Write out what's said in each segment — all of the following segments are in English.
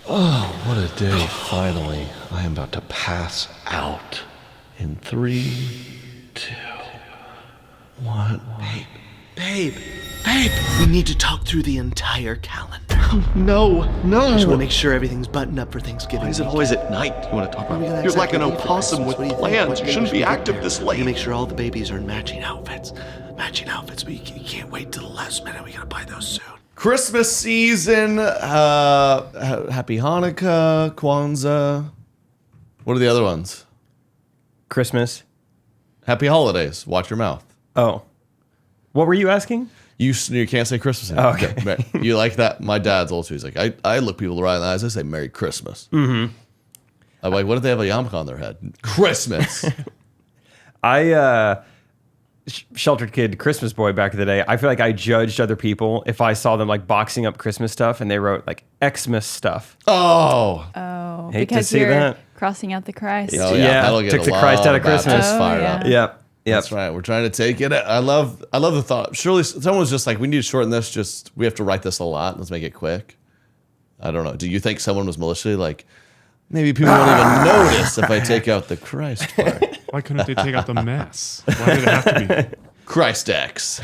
Oh, what a day, finally. I am about to pass out in 3, 2, 1. Babe, we need to talk through the entire calendar. No. I just want to make sure everything's buttoned up for Thanksgiving. Why is it always at night you want to talk Are we about? gonna You're like an exactly leave for opossum Christmas? with What do you think? plans. What You maybe shouldn't we be should get active there? this We late. gotta make sure all the babies are in matching outfits. We can't wait till the last minute. We gotta buy those soon. Christmas season. Happy Hanukkah, Kwanzaa. What are the other ones? Christmas. Happy holidays. Watch your mouth. Oh. What were you asking? You can't say Christmas anymore. Oh, okay. You like that? My dad's also. He's like, I look people right in the eyes. I say Merry Christmas. Mm-hmm. I'm like, what if they have a yarmulke on their head? Christmas. I sheltered kid Christmas boy back in the day. I feel like I judged other people if I saw them like boxing up Christmas stuff and they wrote like Xmas stuff. Oh. Oh, Hate to because see you're that. crossing out the Christ. Oh, Yeah, that'll get took a the lot Christ out of Christmas. Baptists Oh, fired yeah. up. Yep. That's right. We're trying to take it. I love the thought. Surely someone was just like, we need to shorten this. We have to write this a lot. Let's make it quick. I don't know. Do you think someone was maliciously like, maybe people won't even notice if I take out the Christ part? Why couldn't they take out the mess? Why did it have to be? Christ X.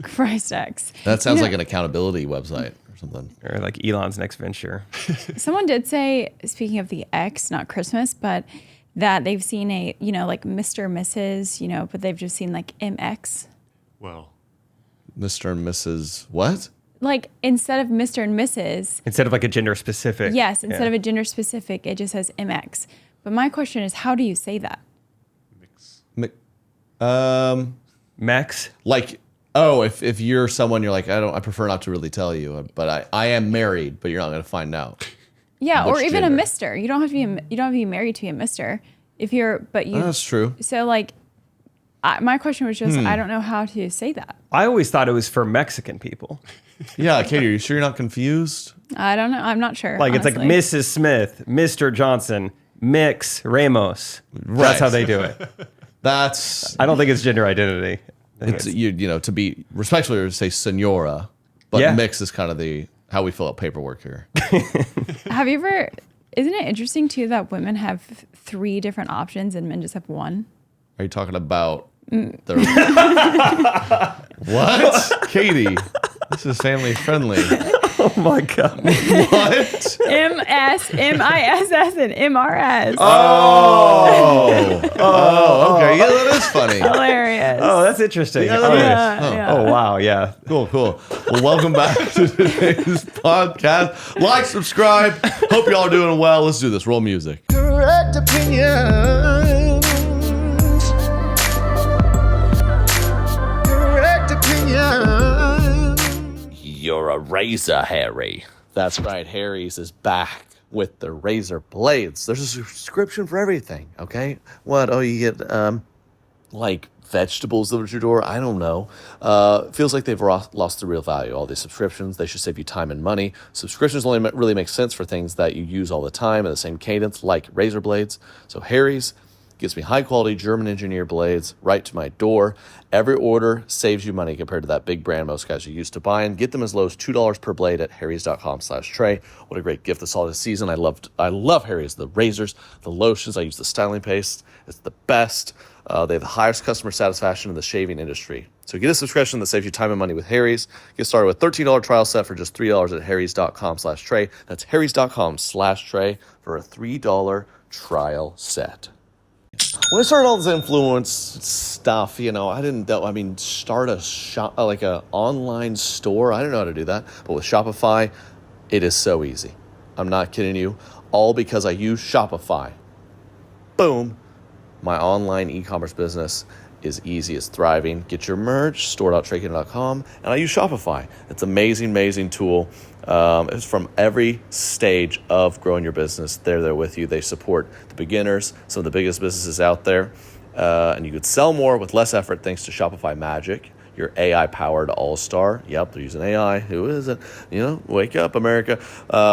Christ X. That sounds You know- like an accountability website or something. Or like Elon's next venture. Someone did say, speaking of the X, not Christmas, but that they've seen a, like Mr. and Mrs., but they've just seen like MX. Well, Mr. and Mrs. What? Like instead of Mr. and Mrs., Instead of like a gender specific. yes, instead of a gender specific, it just says MX. But my question is, how do you say that? mix. Max. Like, oh, if you're someone, you're like, I prefer not to really tell you, but I am married, but you're not going to find out. Yeah, or Which even gender? a Mister. You don't have to be married to be a Mister. If you're, but you. That's true. So like, my question was just, I don't know how to say that. I always thought it was for Mexican people. Yeah, Katie, are you sure you're not confused? I don't know. I'm not sure. Like it's like honestly. Mrs. Smith, Mr. Johnson, Mix Ramos. Right. That's how they do it. That's I don't think it's gender identity. I think it's, it's- to be respectful, to say senora, but Yeah. mix is kind of how we fill out paperwork here. Have you ever? Isn't it interesting too that women have 3 different options and men just have 1? Are you talking about their what, Katie? This is family friendly. Oh my god. What? MS, MISS, and MRS. Oh, okay. Yeah, that is funny. Hilarious. Oh, that's interesting. Yeah, that oh, is. Yeah. oh wow, yeah. Cool. Well, welcome back to today's podcast. Like, subscribe. Hope y'all are doing well. Let's do this. Roll music. Correct opinions. Correct opinions. You're a razor, Harry. That's right. Harry's is back with the razor blades. There's a subscription for everything, okay? What? Oh, you get, like, vegetables delivered to your door? I don't know. Feels like they've lost the real value. All these subscriptions, they should save you time and money. Subscriptions only really make sense for things that you use all the time at the same cadence, like razor blades. So Harry's gives me high-quality German engineer blades right to my door. Every order saves you money compared to that big brand most guys are used to buying. Get them as low as $2 per blade at harrys.com/Trey. What a great gift this holiday season. I love Harry's. The razors, the lotions. I use the styling paste. It's the best. They have the highest customer satisfaction in the shaving industry. So get a subscription that saves you time and money with Harry's. Get started with $13 trial set for just $3 at harrys.com/Trey. That's harrys.com/Trey for a $3 trial set. When I started all this influence stuff, start a shop, like a online store. I didn't know how to do that. But with Shopify, it is so easy. I'm not kidding you. All because I use Shopify. Boom. My online e-commerce business is easy, it's thriving. Get your merch, store.traykingdom.com, and I use Shopify. It's an amazing tool. It's from every stage of growing your business. They're there with you. They support the beginners, some of the biggest businesses out there. And you could sell more with less effort thanks to Shopify Magic, your AI-powered all-star. Yep, they're using AI. Who is it? Wake up, America.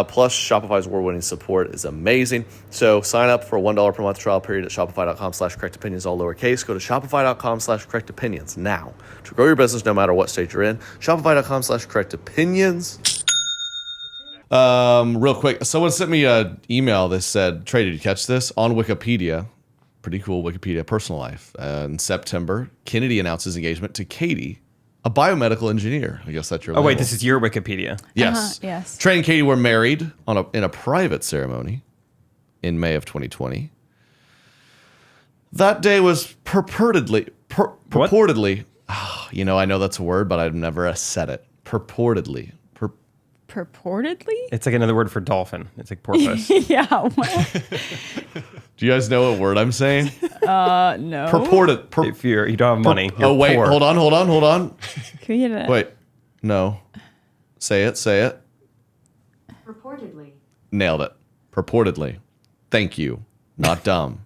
Plus, Shopify's award-winning support is amazing. So sign up for a $1 per month trial period at shopify.com/correctopinions, all lowercase. Go to shopify.com/correctopinions now to grow your business no matter what stage you're in. Shopify.com/correctopinions. Real quick, someone sent me an email that said, Trey, did you catch this? On Wikipedia, pretty cool Wikipedia, personal life. In September, Kennedy announced his engagement to Katie, a biomedical engineer. I guess that's your Oh, wait, label. this is your Wikipedia. Yes. Yes. Trey and Katie were married in a private ceremony in May of 2020. That day was purportedly, I know that's a word, but I've never said it. Purportedly. Purportedly? It's like another word for dolphin. It's like porpoise. Yeah. What? Do you guys know what word I'm saying? No. Purported. If you don't have money, you're Oh, wait, poor. hold on. Can we get it? Wait, no. Say it. Reportedly. Nailed it. Purportedly. Thank you. Not dumb.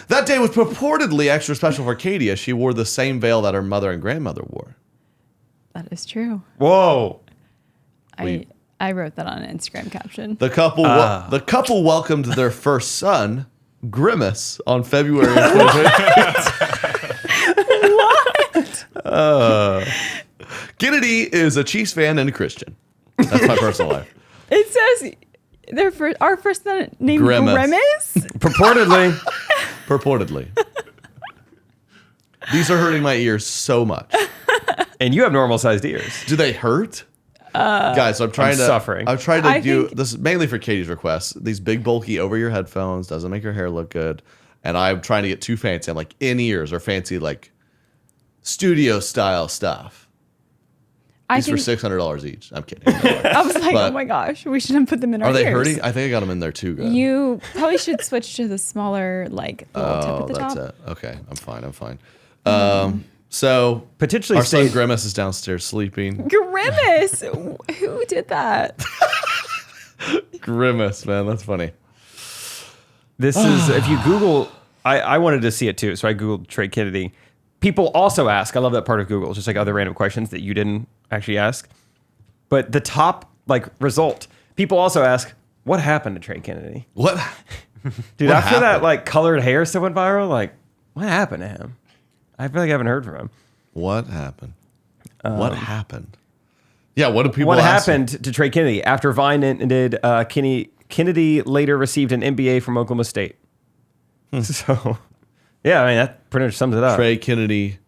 That day was purportedly extra special for Katie as she wore the same veil that her mother and grandmother wore. That is true. Whoa. I wrote that on an Instagram caption. The couple welcomed their first son, Grimace, on February of 2020. Kennedy is a Chiefs fan and a Christian. That's my personal life. It says our first son named Grimace. Grimace. Purportedly. These are hurting my ears so much. And you have normal sized ears. Do they hurt? Guys, I'm trying suffering. I'm trying to I do think- this is mainly for Katie's request. These big bulky over your headphones doesn't make your hair look good. And I'm trying to get too fancy. I'm like in-ears or fancy like studio style stuff. I These were think $600 each. I'm kidding. I was like, But- oh my gosh, we shouldn't put them in our Are they ears. hurting? I think I got them in there too good. You probably should switch to the smaller, like little tip Oh, at the that's top. it. Okay, I'm fine. So Potentially our son state- Grimace is downstairs sleeping. Grimace. Who did that? Grimace, man, that's funny. This is, if you Google, I wanted to see it too, so I Googled Trey Kennedy. People also ask, I love that part of Google, just like other random questions that you didn't actually ask. But the top result, people also ask, what happened to Trey Kennedy? What? Dude, What after that happened? like colored hair stuff went viral, like, what happened to him? I feel like I haven't heard from him. What happened? What happened? Yeah, what do people What ask happened to Trey Kennedy? After Vine ended, Kennedy later received an MBA from Oklahoma State. So, yeah, I mean, that pretty much sums it up. Trey Kennedy,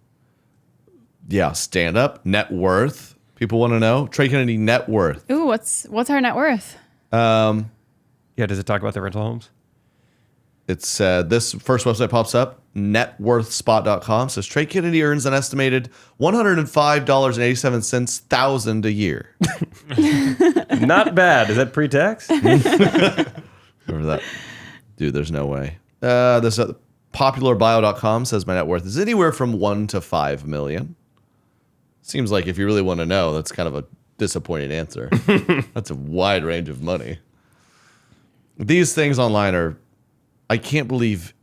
stand up, net worth. People want to know. Trey Kennedy net worth. Ooh, what's our net worth? Yeah, does it talk about the rental homes? It said this first website pops up, networthspot.com, says Trey Kennedy earns an estimated $105.87 thousand a year. Not bad. Is that pre-tax? Remember that? Dude, there's no way. This popularbio.com says my net worth is anywhere from 1 to 5 million. Seems like if you really want to know, that's kind of a disappointing answer. That's a wide range of money. These things online are, I can't believe,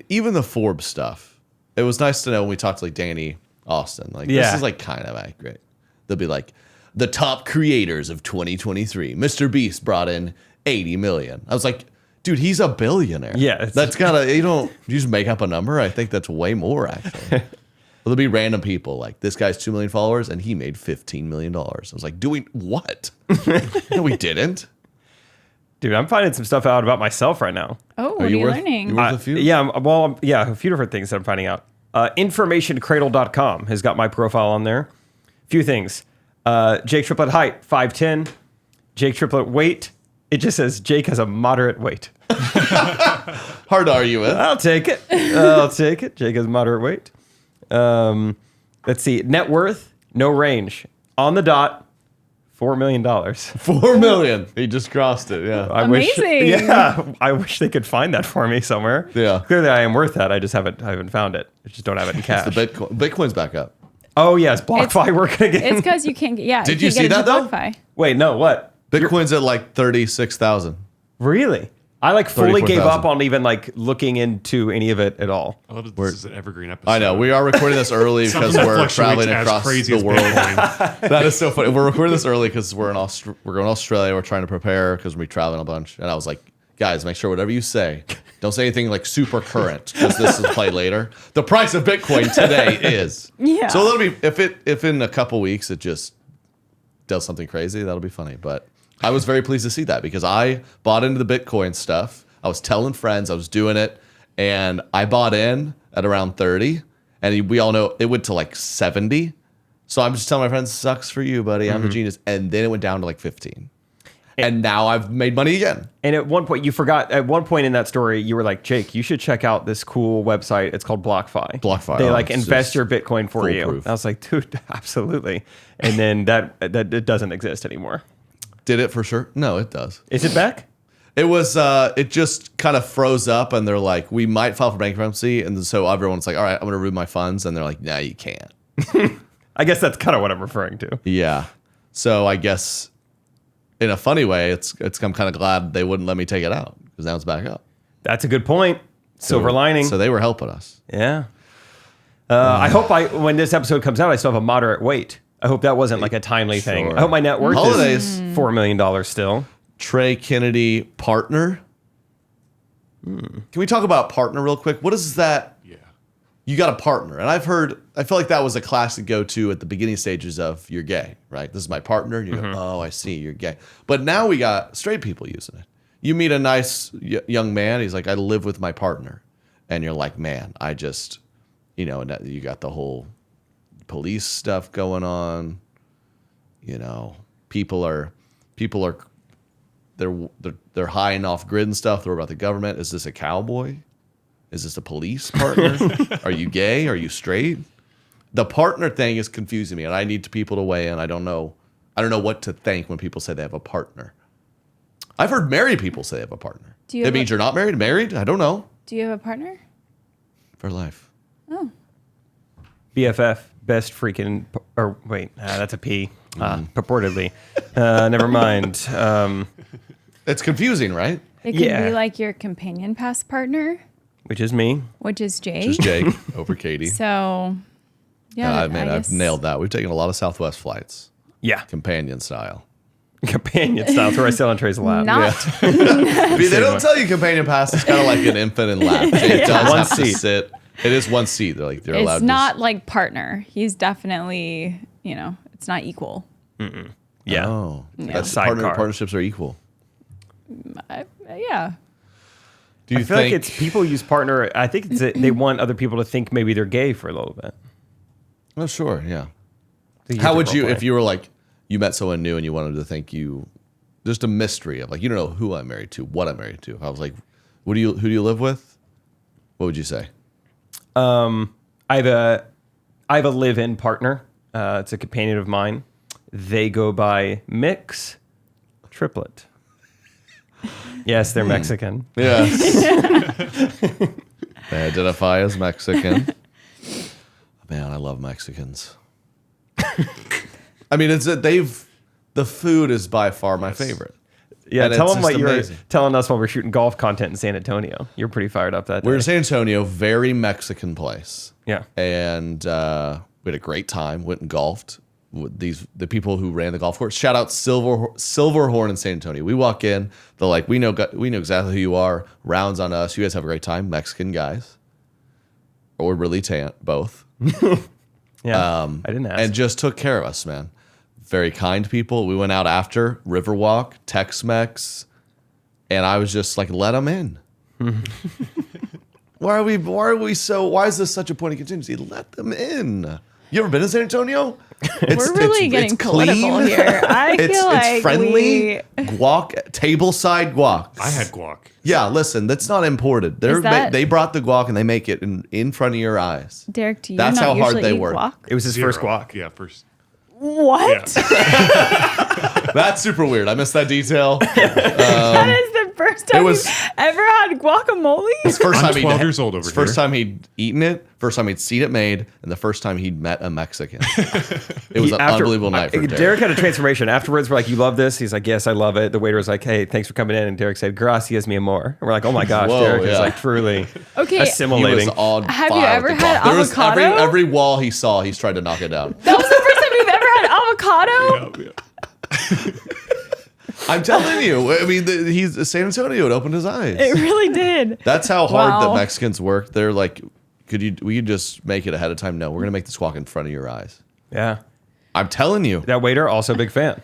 even the Forbes stuff. It was nice to know when we talked to like Danny Austin. Like, Yeah. this is like kind of accurate. They'll be like, the top creators of 2023. Mr. Beast brought in 80 million. I was like, dude, he's a billionaire. Yeah, it's- That's gotta, you just make up a number. I think that's way more actually. There'll be random people like, this guy's 2 million followers and he made $15 million. I was like, doing what? No, we didn't. Dude, I'm finding some stuff out about myself right now. Oh, what are you learning? you worth a few? A few different things that I'm finding out. Informationcradle.com has got my profile on there. Few things. Jake Triplett height, 5'10". Jake Triplett weight, it just says Jake has a moderate weight. Hard to argue with. I'll take it. Jake has moderate weight. Let's see. Net worth, no range. On the dot, $4 million. 4 million. He just crossed it. Yeah. Amazing. I wish they could find that for me somewhere. Yeah. Clearly, I am worth that. I just haven't found it. I just don't have it in cash. The Bitcoin's back up. Oh yes, BlockFi working again. It's because you can't get. Yeah. Did you you can't see get that, into though? BlockFi. Wait, no, what? Bitcoin's at like 36,000. Really? I like fully gave 34,000. up on even like looking into any of it at all. I love that this is an evergreen episode. I know. We are recording this early because Something that we're fluctuates traveling as across crazy the as world. Bitcoin. That is so funny. We're recording this early because we're going to Australia. We're trying to prepare because we're traveling a bunch. And I was like, guys, make sure whatever you say, don't say anything like super current because this is played later. The price of Bitcoin today is. Yeah. So that'll be if in a couple weeks it just does something crazy, that'll be funny. But I was very pleased to see that because I bought into the Bitcoin stuff. I was telling friends I was doing it, and I bought in at around 30, and we all know it went to like 70. So I'm just telling my friends, sucks for you, buddy. I'm the genius. And then it went down to like 15. And now I've made money again. And at one point, you forgot. At one point in that story, you were like, "Jake, you should check out this cool website. It's called BlockFi. BlockFi. They Oh, like it's invest just your Bitcoin for you." foolproof. I was like, "Dude, absolutely." And then that it doesn't exist anymore. Did it for sure? No, it does. Is it back? It was, it just kind of froze up and they're like, we might file for bankruptcy. And so everyone's like, all right, I'm going to remove my funds. And they're like, nah, you can't. I guess that's kind of what I'm referring to. Yeah. So I guess in a funny way, I'm kind of glad they wouldn't let me take it out because now it's back up. That's a good point. Silver lining. So they were helping us. Yeah. I hope when this episode comes out, I still have a moderate weight. I hope that wasn't like a timely thing. Sure. I hope my net worth Holidays. is $4 million still. Trey Kennedy partner. Can we talk about partner real quick? What is that? Yeah. You got a partner. And I feel like that was a classic go-to at the beginning stages of you're gay, right? This is my partner. And you go, oh, I see, you're gay. But now we got straight people using it. You meet a nice young man. He's like, I live with my partner. And you're like, man, I just, and you got the whole police stuff going on. People are they're high and off grid and stuff. They're about the government. Is this a cowboy? Is this a police partner? Are you gay? Are you straight? The partner thing is confusing me, and I need people to weigh in. I don't know what to think when people say they have a partner. I've heard married people say they have a partner. That means you're not married? Married? I don't know. Do you have a partner? For life. Oh. BFF, best freaking, or wait, that's a P. Purportedly. Never mind. It's confusing, right? It could Yeah. be like your companion pass partner, Which is me. which is Jake. Just Jake over Katie. So, yeah. Man, I I've guess- nailed that. We've taken a lot of Southwest flights, Yeah. companion style. Companion style. That's where I sit on Trey's lap. Not. They don't tell you companion pass is kind of like an infant in lap. Jake does One have to seat. sit. It is one seat. They're like they're allowed. It's not like partner. He's definitely, it's not equal. Yeah. Oh, Yeah. that's Sidecar. partnerships are equal. Yeah. Do you I feel think like it's people use partner. I think it's that they want other people to think maybe they're gay for a little bit. Oh, sure, yeah. To use How it would you role if play. you were like you met someone new and you wanted to think you just a mystery of like you don't know who I'm married to, what I'm married to. I was like, who do you live with? What would you say? I have a live-in partner. It's a companion of mine. They go by Mix Triplet. Yes, they're Mexican. Yes. They identify as Mexican. Man, I love Mexicans. I mean, the food is by far my favorite. Yeah, And tell it's them what just you were amazing. telling us while we're shooting golf content in San Antonio. You're pretty fired up that day. We're in San Antonio, very Mexican place. Yeah. And we had a great time. Went and golfed with the people who ran the golf course. Shout out Silverhorn in San Antonio. We walk in, they're like, we know exactly who you are. Rounds on us. You guys have a great time. Mexican guys, or really both. Yeah. I didn't ask. And just took care of us, man. Very kind people. We went out after Riverwalk, Tex-Mex, and I was just like, let them in. Why is this such a point of contingency? Let them in. You ever been in San Antonio? We're really getting political here. I feel like it's friendly. Guac, tableside guac. I had guac. Yeah, listen, that's not imported. They brought the guac and they make it in front of your eyes. Derek, do you That's not how hard usually they eat work. guac? It was his first Zero. guac. Yeah, first. What? Yeah. That's super weird. I missed that detail. That is the first time was- you've ever had guacamole? It's first I'm time 12 years old over it's First here. time he'd eaten it, first time he'd seen it made, and the first time he'd met a Mexican. It was an unbelievable night for Derek. Derek had a transformation. Afterwards, we're like, you love this? He's like, yes, I love it. The waiter was like, hey, thanks for coming in. And Derek said, gracias, mi amor. And we're like, oh my gosh, Whoa, Derek is yeah. like truly Okay. He was assimilating. on Have fire you ever with the had guac. There was avocado? every wall he saw, he's tried to knock it down. That was the first time you've ever had avocado? Yeah. I'm telling you. I mean, he's San Antonio. It opened his eyes. It really did. That's how hard Wow. the Mexicans work. They're like, we could just make it ahead of time? No, we're gonna make this guac in front of your eyes. Yeah. I'm telling you. That waiter, also a big fan.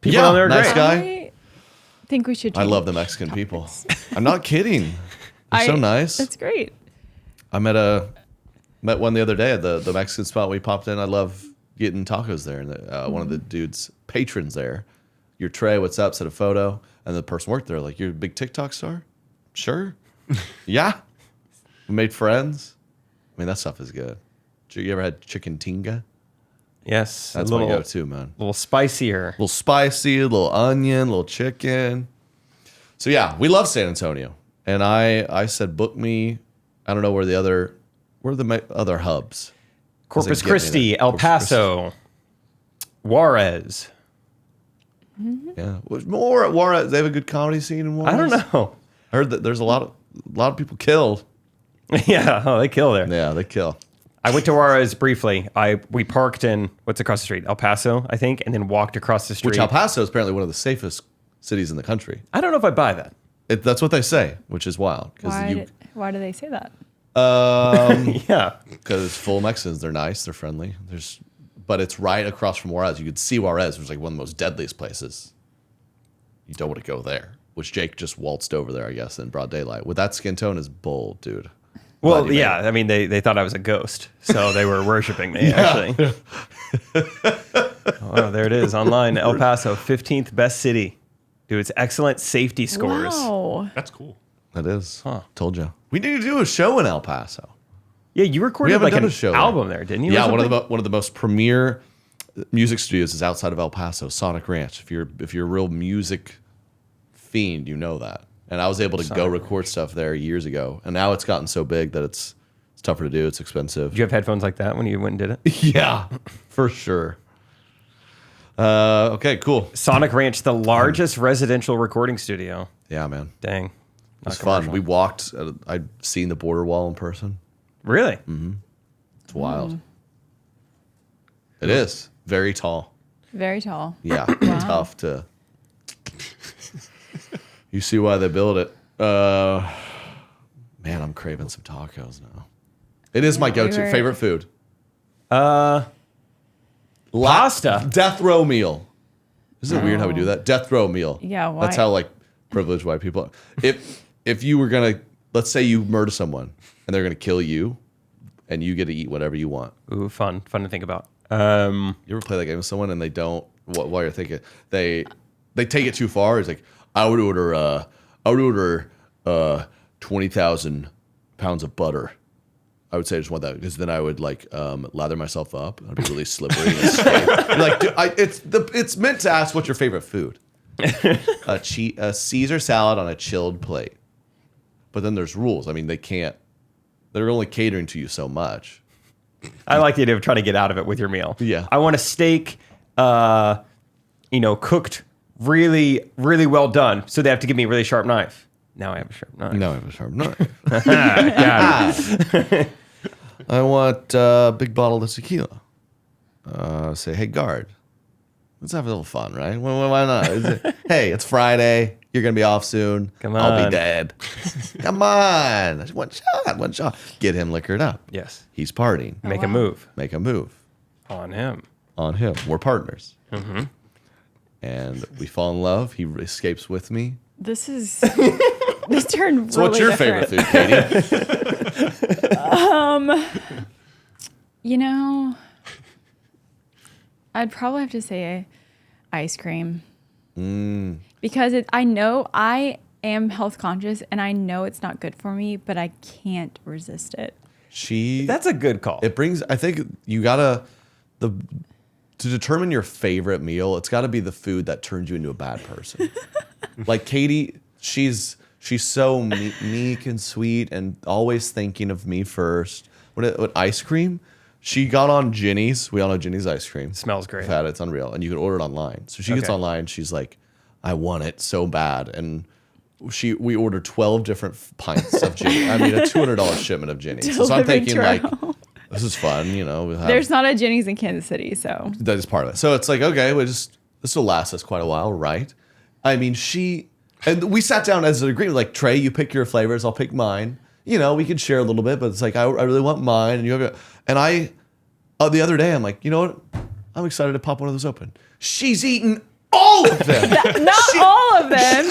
People Yeah, on there are nice great. guy. think we should. I love the Mexican people. I'm not kidding. They're so nice. That's great. I met one the other day at the Mexican spot we popped in. I love getting tacos there. And one of the dudes, patrons there, your Trey, what's up, sent a photo. And the person worked there, like, you're a big TikTok star? Sure. Yeah. We made friends. I mean, that stuff is good. You ever had chicken tinga? Yes. That's my go-to, man. A little spicier. A little spicy, a little onion, a little chicken. So, yeah, we love San Antonio. And I said, book me. I don't know where the other hubs. Corpus Christi, El Paso, Juarez. Yeah, more at Juarez. They have a good comedy scene in Juarez. I don't know. I heard that there's a lot of people killed. Yeah, they kill there. Yeah, they kill. I went to Juarez briefly. We parked in what's across the street, El Paso, I think, and then walked across the street. Which El Paso is apparently one of the safest cities in the country. I don't know if I buy that. That's what they say, which is wild. Why do they say that? Yeah, because it's full of Mexicans. They're nice. They're friendly. But it's right across from Juarez. You could see Juarez, which is like one of the most deadliest places. You don't want to go there. Which Jake just waltzed over there, I guess, in broad daylight. With that skin tone is bold, dude. Well, yeah. I mean, they thought I was a ghost, so they were worshiping me. Actually. Oh, there it is online. El Paso, 15th best city. Dude, it's excellent safety scores. Wow. That's cool. That is. Huh. Told you. We need to do a show in El Paso. Yeah, you recorded like an album there, didn't you? Yeah, one of the most premier music studios is outside of El Paso, Sonic Ranch. If you're a real music fiend, you know that. And I was able to go record stuff there years ago, and now it's gotten so big that it's tougher to do. It's expensive. Did you have headphones like that when you went and did it? Yeah, for sure. Okay, cool. Sonic Ranch, the largest residential recording studio. Yeah, man. Dang. It's fun. We walked. I'd seen the border wall in person. Really? Mm-hmm. It's wild. It is. Very tall. Very tall. Yeah. Tough to... You see why they build it. Man, I'm craving some tacos now. It is my go-to. Favorite food? Pasta. Death row meal. Isn't it weird how we do that? Death row meal. Yeah, why? That's how, like, privileged white people are. If you were going to... Let's say you murder someone, and they're going to kill you, and you get to eat whatever you want. Ooh, fun to think about. You ever play that game with someone and they don't? While you're thinking, they take it too far. It's like I would order 20,000 pounds of butter. I would say I just want that because then I would like lather myself up. I'd be really slippery. And escape. It's meant to ask what's your favorite food. A Caesar salad on a chilled plate. But then there's rules. I mean, they're only catering to you so much. I like the idea of trying to get out of it with your meal. Yeah. I want a steak, cooked really, really well done. So they have to give me a really sharp knife. Now I have a sharp knife. No, I have a sharp knife. Got it. I want a big bottle of tequila. Say, hey, guard, let's have a little fun, right? Why not? Hey, it's Friday. You're going to be off soon. Come I'll on. be dead. Come on. One shot. Get him liquored up. Yes. He's partying. Make a move Make a move on him. on him. We're partners. Mm-hmm. And we fall in love. He escapes with me. This turned So what's your different. favorite food, Katie? I'd probably have to say ice cream. Because I know I am health conscious and I know it's not good for me, but I can't resist it. That's a good call. It brings, I think you gotta, to determine your favorite meal, it's gotta be the food that turns you into a bad person. Like Katie, she's so meek and sweet and always thinking of me first. With ice cream, she got on Ginny's. We all know Ginny's ice cream. Smells great. I've had it. It's unreal. And you can order it online. So she gets online. She's like, I want it so bad. And we ordered 12 different pints of Ginny. I mean, a $200 shitment of Ginny's. So I'm thinking like, this is fun. There's not a Jenny's in Kansas City, so. That is part of it. So it's like, okay, this will last us quite a while, right? I mean, and we sat down as an agreement, like, Trey, you pick your flavors, I'll pick mine. We could share a little bit, but it's like, I really want mine. And the other day, I'm like, you know what? I'm excited to pop one of those open. She's eating All of them. Not all of them.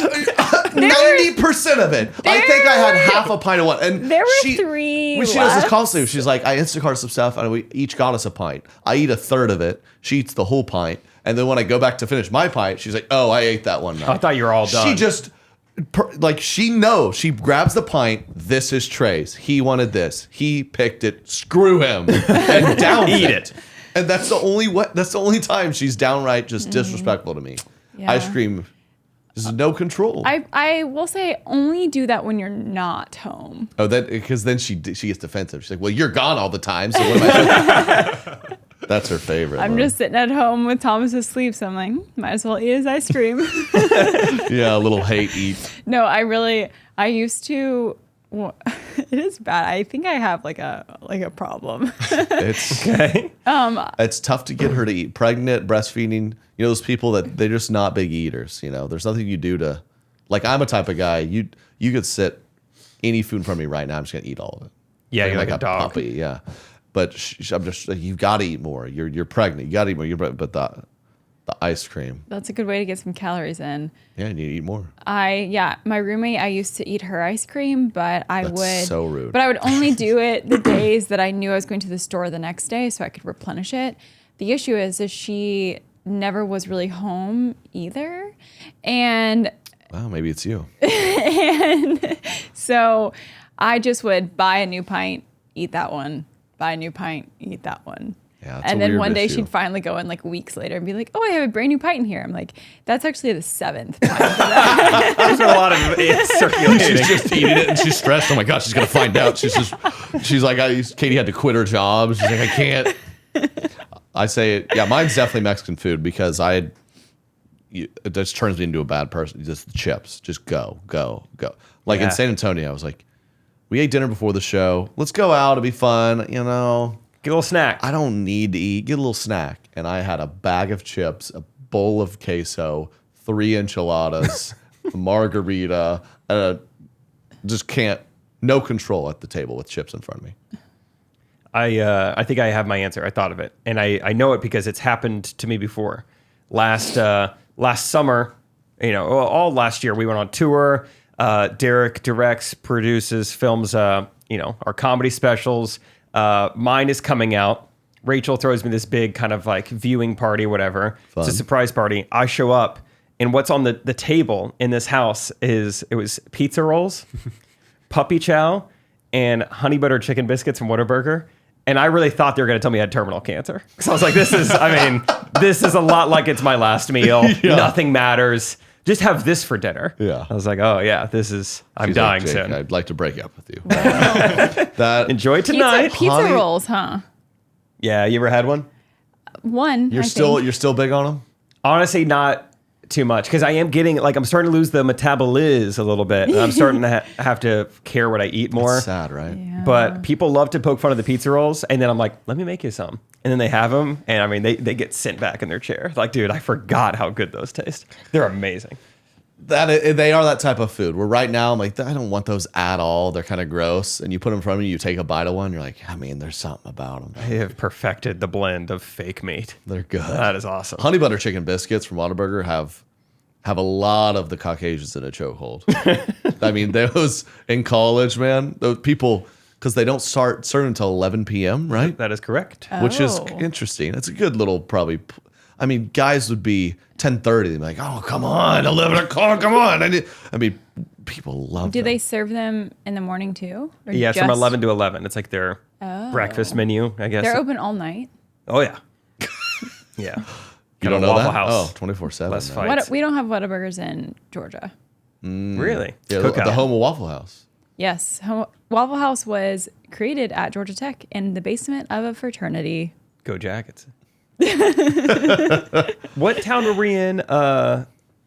90% of it. I think I had half a pint of one. And There were 3 She does this left. constantly. She's like, I Instacart some stuff, and we each got us a pint. I eat a third of it. She eats the whole pint. And then when I go back to finish my pint, she's like, oh, I ate that one. I thought you were all done. She just, she knows. She grabs the pint. This is Trey's. He wanted this. He picked it. Screw him. And down Eat it. And that's the only time she's downright just disrespectful to me. Yeah. Ice cream, there's no control. I will say only do that when you're not home. Oh, that because then she gets defensive. She's like, "Well, you're gone all the time, so what am I?" That's her favorite. I'm just sitting at home with Thomas asleep, so I'm like, might as well eat his ice cream. a little hate eat. No, I used to. Well, it is bad. I think I have like a problem. It's Okay. it's tough to get her to eat. Pregnant, breastfeeding. You know those people that they're just not big eaters. You know, there's nothing you do to. Like I'm a type of guy. You could sit any food in front of me right now. I'm just gonna eat all of it. Yeah, you're like a dog. puppy. Yeah, but I'm just like, you've got to eat more. You're pregnant. You got to eat more. But the ice cream. That's a good way to get some calories in. Yeah, you need to eat more. My roommate, I used to eat her ice cream, but I That's would so rude. But I would only do it the days that I knew I was going to the store the next day so I could replenish it. The issue is she never was really home either. And Well, maybe it's you. so I just would buy a new pint, eat that one, buy a new pint, eat that one. Yeah, it's a and then weird one day issue. she'd finally go in like weeks later and be like, "Oh, I have a brand new pint in here." I'm like, "That's actually the 7th pint." There's been a lot of it circulating. She's just eating it and she's stressed. Oh my God, she's gonna find out. She's like, Katie had to quit her job. She's like, I can't. I say, yeah, mine's definitely Mexican food because it just turns me into a bad person. Just the chips, just go. Like Yeah. in San Antonio, I was like, we ate dinner before the show. Let's go out. It'll be fun. You know, Get a little snack. I don't need to eat. Get a little snack. And I had a bag of chips, a bowl of queso, 3 enchiladas, a margarita. Just can't. No control at the table with chips in front of me. I think I have my answer. I thought of it, and I know it because it's happened to me before. Last summer, all last year we went on tour. Derek directs, produces, films. Our comedy specials. Mine is coming out. Rachel throws me this big kind of like viewing party, whatever. Fun. It's a surprise party. I show up, and what's on the table in this house it was pizza rolls, puppy chow, and honey butter chicken biscuits from Whataburger. And I really thought they were going to tell me I had terminal cancer. So I was like, this is a lot like it's my last meal. Yeah. Nothing matters. Just have this for dinner. Yeah. I was like, oh yeah, I'm She's dying like, Jake, soon. I'd like to break up with you. That Enjoy tonight. Pizza Honey- rolls, huh? Yeah, you ever had one? One. you're still big on them. Honestly, not too much because I am getting I'm starting to lose the metabolism a little bit. And I'm starting to have to care what I eat more. It's sad, right? Yeah. But people love to poke fun of the pizza rolls, and then I'm like, let me make you some. And then they have them, and I mean, they get sent back in their chair. Like, dude, I forgot how good those taste. They're amazing. They are that type of food. Where right now I'm like, I don't want those at all. They're kind of gross. And you put them in front of me, you take a bite of one, you're like, I mean, there's something about them. They have perfected the blend of fake meat. They're good. That is awesome. Honey butter chicken biscuits from Whataburger have a lot of the Caucasians in a chokehold. I mean, those in college, man, those people, because they don't start serving until 11 p.m., right? That is correct. Which is Oh. interesting. It's a good little probably. I mean, guys would be 10:30. They'd be like, "Oh, come on, 11 o'clock, come on!" I mean, people love. Do them. they serve them in the morning too? Or Yeah, it's from just- 11 to 11. It's like their breakfast menu, I guess. They're open all night. Oh, yeah. Yeah. You Kind don't of know Waffle that? House. Oh, 24/7. Less man. fight. What, we don't have Whataburgers in Georgia. Really? Yeah, Cookout. the home of Waffle House. Yes, Waffle House was created at Georgia Tech in the basement of a fraternity. Go Jackets. What town were we in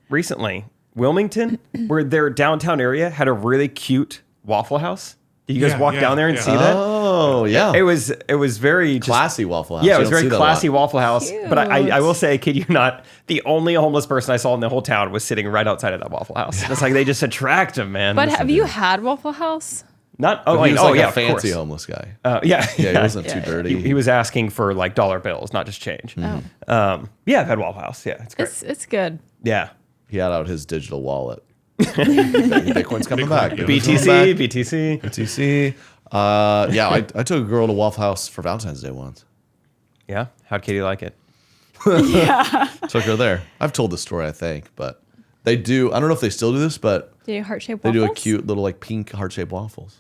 recently? Wilmington, where their downtown area had a really cute Waffle House. Did you guys Yeah, walk yeah, down there and yeah. see that? Oh, yeah. It was very just- Classy Waffle House. Yeah, it You was don't see very that a classy lot. Waffle House. But I Cute. will say, kid you not, the only homeless person I saw in the whole town was sitting right outside of that Waffle House. It's like they just attract them, man. But have you had Waffle House? Not But he was like yeah, a of fancy course. homeless guy. Yeah, Yeah, he wasn't Yeah, too yeah. dirty. He was asking for like dollar bills, not just change. Oh, Yeah, I've had Waffle House. Yeah, it's great. it's good. Yeah. He had out his digital wallet. Bitcoin's coming back. yeah. Bitcoin's coming back. BTC. BTC. Yeah, I took a girl to Waffle House for Valentine's Day once. Yeah. How'd Katie like it? Took her there. I've told this story, I think, but they do. I don't know if they still do this, but Do you heart-shaped they waffles? do a cute little like pink heart-shaped waffles.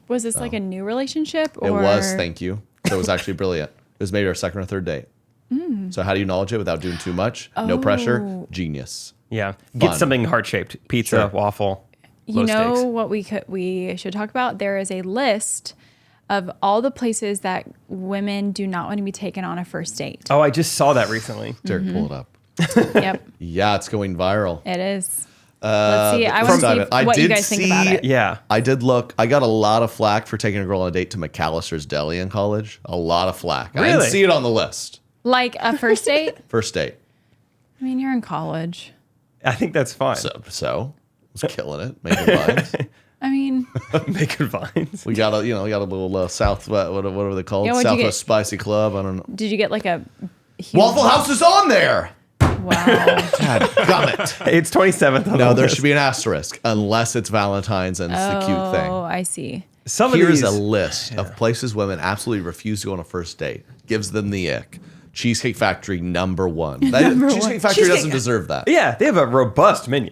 Was this like a new relationship? Or? It was, thank you. So it was actually brilliant. It was maybe our second or third date. So how do you acknowledge it without doing too much? No pressure. Oh. Genius. Yeah. Get Fun. something heart-shaped. Pizza, Sure. waffle, You low know stakes. what we should talk about? There is a list of all the places that women do not want to be taken on a first date. Oh, I just saw that recently. Derek, pull it up. Yep, Yeah, it's going viral. it is. Let's see. I want to see I what you did guys think about see- it. Yeah. I did look. I got a lot of flack for taking a girl on a date to McAllister's Deli in college. A lot of flack. I didn't Really? see it on the list. Like a first date? First date. I mean, you're in college. I think that's fine. So was killing it, making vines. I mean, Making vines. We got a little South. What are they called? Yeah, what'd you get? Southwest Spicy Club. I don't know. did you get like a huge Waffle House is on there. Wow. God gummit. It's 27th on No, the there list. should be an asterisk unless it's Valentine's and it's the cute Oh, thing. I see. Some of Here's these, a list of places women absolutely refuse to go on a first date. Gives them the ick. Cheesecake Factory #1. Cheesecake Factory doesn't Cheesecake. deserve that. Yeah, they have a robust menu.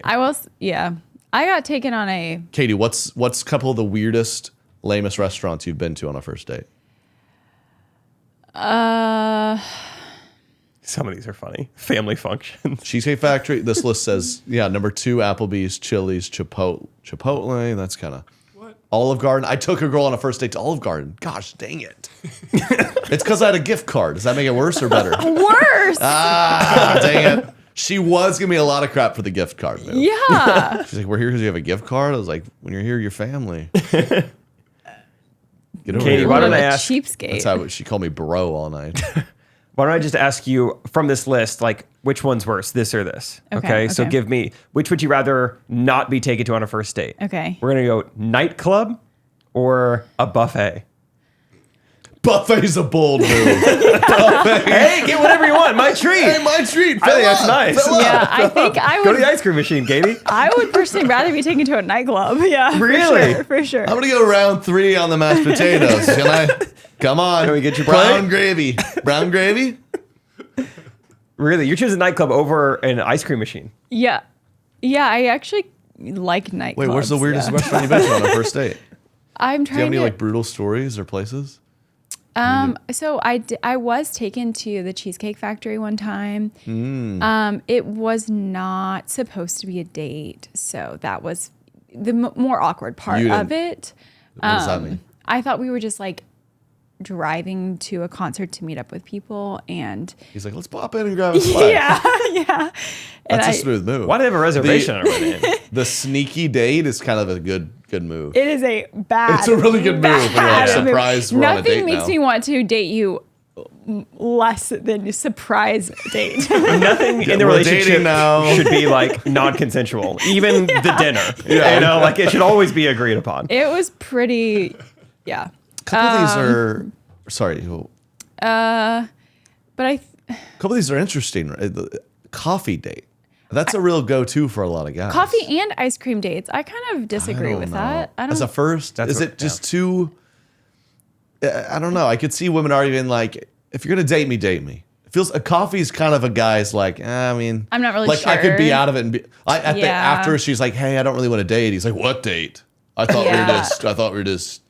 Yeah. I got taken on a Katie, what's a couple of the weirdest, lamest restaurants you've been to on a first date? Some of these are funny. Family functions. Cheesecake Factory. This list says, yeah, #2, Applebee's, Chili's, Chipotle. That's kind of Olive Garden. I took a girl on a first date to Olive Garden. Gosh, dang it. It's because I had a gift card. Does that make it worse or better? worse. Dang it. She was giving me a lot of crap for the gift card move. Yeah. She's like, we're here because you have a gift card? I was like, when you're here, you're family. Get over Katie, here. why don't I Little ask- cheapskate. That's how she called me bro all night. Why don't I just ask you from this list, like, which one's worse, this or this? Okay, So okay. give me, which would you rather not be taken to on a first date? Okay. We're going to go nightclub or a buffet. Buffet's a bold move. Hey, get whatever you want. My treat. Hey, my treat. I think that's nice. Yeah, I think I Go to the would. ice cream machine, Katie. I would personally rather be taken to a nightclub. Yeah, Really? for sure. I'm going to go round 3 on the mashed potatoes. Can I? Come on. Can we get your brown plate? gravy? Brown gravy? Really? You're choosing nightclub over an ice cream machine. Yeah, I actually like nightclubs. Wait, where's the weirdest yeah. restaurant you've been to on a first date? I'm Do you have trying any to. like brutal stories or places? So I was taken to the Cheesecake Factory one time. Mm. It was not supposed to be a date, so that was the more awkward part You of didn't- it. What does that mean? I thought we were just like driving to a concert to meet up with people, and He's like, let's pop in and grab a slice. yeah. And That's a smooth move. Why do they have a reservation on our name? The sneaky date is kind of a good move. it is a bad. It's a really good move when you're like, bad move. surprise, we're on a Nothing date makes now. me want to date you less than a surprise date. Nothing in the We're relationship dating now. should be like non-consensual. Even the dinner. Yeah. You know, like it should always be agreed upon. It was pretty, yeah. A couple of these are, sorry, But a couple of these are interesting. The coffee date. That's a real go-to for a lot of guys. coffee and ice cream dates, I kind of disagree with that. I don't. As a first, That's is what- it just too? I don't know. I could see women arguing like, if you're gonna date me, date me. It feels a coffee is kind of a guy's like. I mean, I'm not really like I could be sure. out of it and be. Yeah. After she's like, hey, I don't really want to date. He's like, what date? I thought we were just.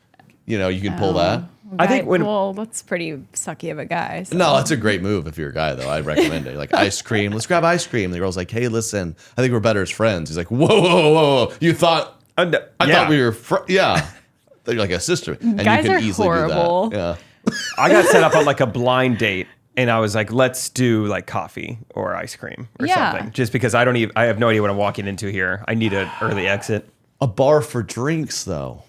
You know, you can pull that. I think when- well, that's pretty sucky of a guy. So. No, that's a great move if you're a guy, though. I'd recommend it. Like ice cream. Let's grab ice cream. The girl's like, hey, listen, I think we're better as friends. He's like, whoa. You thought I thought we were yeah. They're like a sister. And Guys you can are easily horrible. do that. Yeah. I got set up on like a blind date and I was like, let's do like coffee or ice cream or Yeah. something. Just because I have no idea what I'm walking into here. I need an early exit. A bar for drinks, though.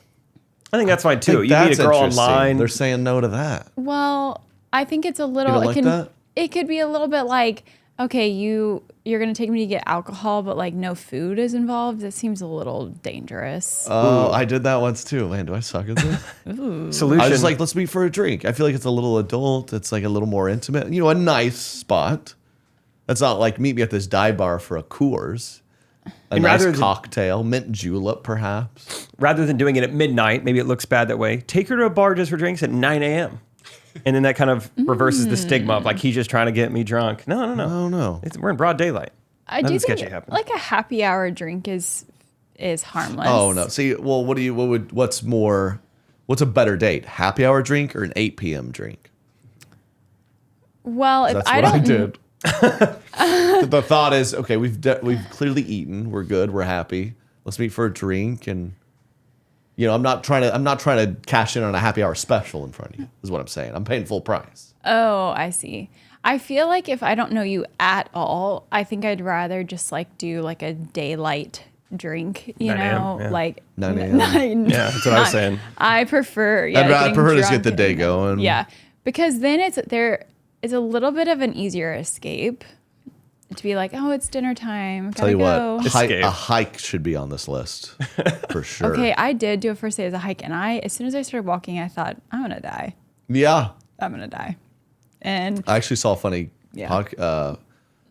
I think that's fine too. Think You meet that's a girl interesting. online. They're saying no to that. Well, I think it's a little. don't like that? It could be a little bit like, okay, you're you're going to take me to get alcohol, but like no food is involved, that seems a little dangerous. Oh, I did that once too. Man, do I suck at this? Solution. I was just like, let's meet for a drink. I feel like it's a little adult. It's like a little more intimate. You know, a nice spot. That's not like meet me at this dive bar for a Coors. A nice cocktail, mint julep, perhaps. Rather than doing it at midnight, maybe it looks bad that way. Take her to a bar just for drinks at 9 a.m. And then that kind of reverses the stigma of like, he's just trying to get me drunk. No. No. We're in broad daylight. I do think like a happy hour drink is harmless. Oh no. See, well, what's a better date? Happy hour drink or an 8 p.m. drink? Well, if That's I what I don't did. The thought is, okay, we've clearly eaten. We're good. We're happy. Let's meet for a drink, and I'm not trying to cash in on a happy hour special in front of you. Is what I'm saying. I'm paying full price. Oh, I see. I feel like if I don't know you at all, I think I'd rather just like do like a daylight drink, 9 a.m., yeah. like 9 a.m. Yeah, that's what I was saying. I prefer. I'd prefer to just get drunk the day and- going. Yeah, because then it's a little bit of an easier escape to be like, oh, it's dinner time. Tell you go. what, a hike should be on this list for sure. Okay, I did do a first day as a hike, and as soon as I started walking, I thought, I'm gonna die. Yeah. I'm gonna die. And I actually saw a funny Yeah.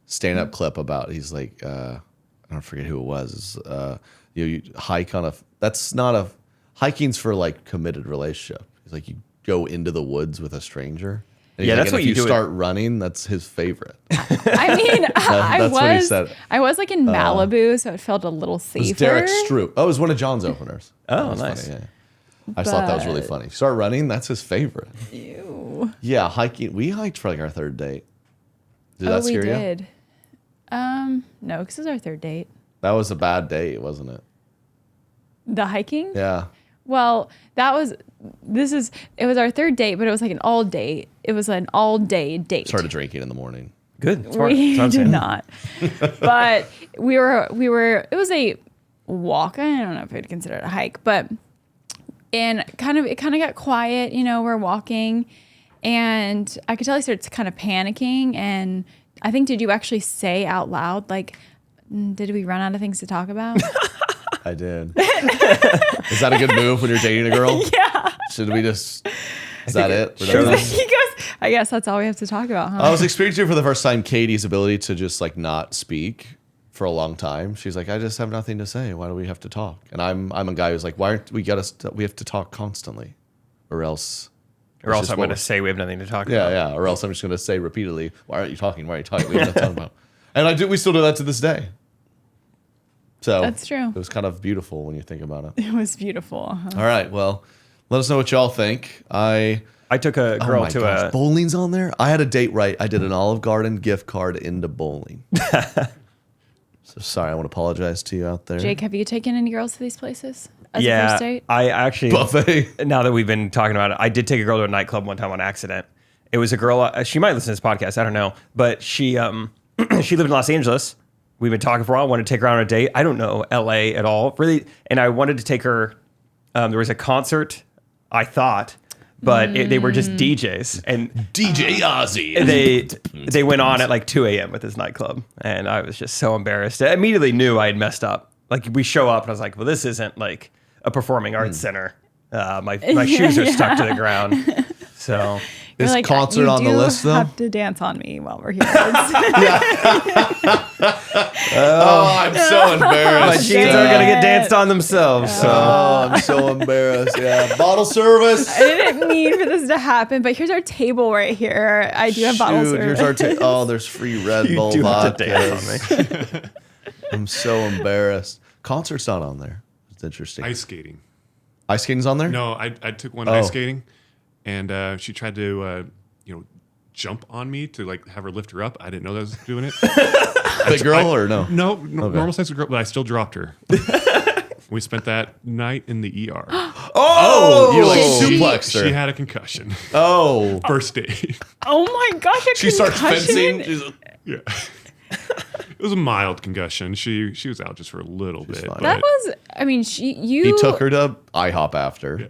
stand-up clip about. He's like, I don't forget who it was. You hike on hiking's for like committed relationship. He's like, you go into the woods with a stranger. And he's Yeah, like, that's and what if you do it- start running, that's his favorite. I mean, That's what he said. I was like in Malibu, so it felt a little It safer. was Derek Stroop. Oh, it was one of John's openers. Oh, That was nice. funny, yeah. I just thought that was really funny. Start running, that's his favorite. Ew. Yeah, hiking. We hiked for like our third date. Did that we scare you? did. No, because it was our third date. That was a bad date, wasn't it? The hiking? Yeah. Well, it was our third date, but it was like an all date. It was an all day date. Started drinking in the morning. Good. Smart. We That's what I'm did saying. not. But it was a walk. I don't know if I'd consider it a hike, but it kind of got quiet, we're walking, and I could tell he started kind of panicking, and I think, did you actually say out loud, like, did we run out of things to talk about? I did. Is that a good move when you're dating a girl? Yeah. Should we just... Is that it? Show them. He goes, I guess that's all we have to talk about, huh? I was experiencing for the first time Katie's ability to just like not speak for a long time. She's like, I just have nothing to say. Why do we have to talk? And I'm a guy who's like, why aren't we we have to talk constantly, or else Or else I'm going to say we have nothing to talk yeah, about. yeah. Or else I'm just going to say repeatedly, why aren't you talking? Why aren't you talking? We have nothing to talk about. And we still do that to this day. So That's true. It was kind of beautiful when you think about it. It was beautiful. Uh-huh. All right, well, let us know what y'all think. I took a girl to a... bowling's on there. I had a date right. I did an Olive Garden gift card into bowling. So sorry, I want to apologize to you out there. Jake, have you taken any girls to these places as a Yeah, first date? I actually... Buffet. Now that we've been talking about it, I did take a girl to a nightclub one time on accident. It was a girl, she might listen to this podcast, I don't know, but she she lived in Los Angeles. We've been talking for a while. I wanted to take her on a date. I don't know LA at all, really. And I wanted to take her, there was a concert, I thought, but they were just DJs. And DJ Ozzy. they went on at like 2 a.m. at this nightclub. And I was just so embarrassed. I immediately knew I had messed up. Like we show up and I was like, well, this isn't like a performing arts center. My shoes are stuck to the ground. So... Is You're like, concert you on the do list, though? have to dance on me while we're here. Oh, I'm so embarrassed. my jeans are going to get danced on themselves. So. Oh, I'm so embarrassed. Yeah. Bottle service. I didn't mean for this to happen, but here's our table right here. I do have bottle Shoot, here's service. our there's free Red Bull You do have to vodkas. dance on me. I'm so embarrassed. Concert's not on there. It's interesting. Ice skating. Ice skating's on there? No, I took one Oh. ice skating, and she tried to jump on me to like have her lift her up. I didn't know that I was doing it. Big girl or no? No, normal size girl, but I still dropped her. We spent that night in the ER. Oh, you like She- suplexed her. She had a concussion. Oh. First day. Oh my gosh! She starts concussion? fencing. She's Yeah. It was a mild concussion. She was out just for a little bit. fine. That but was, I mean, He took her to IHOP after.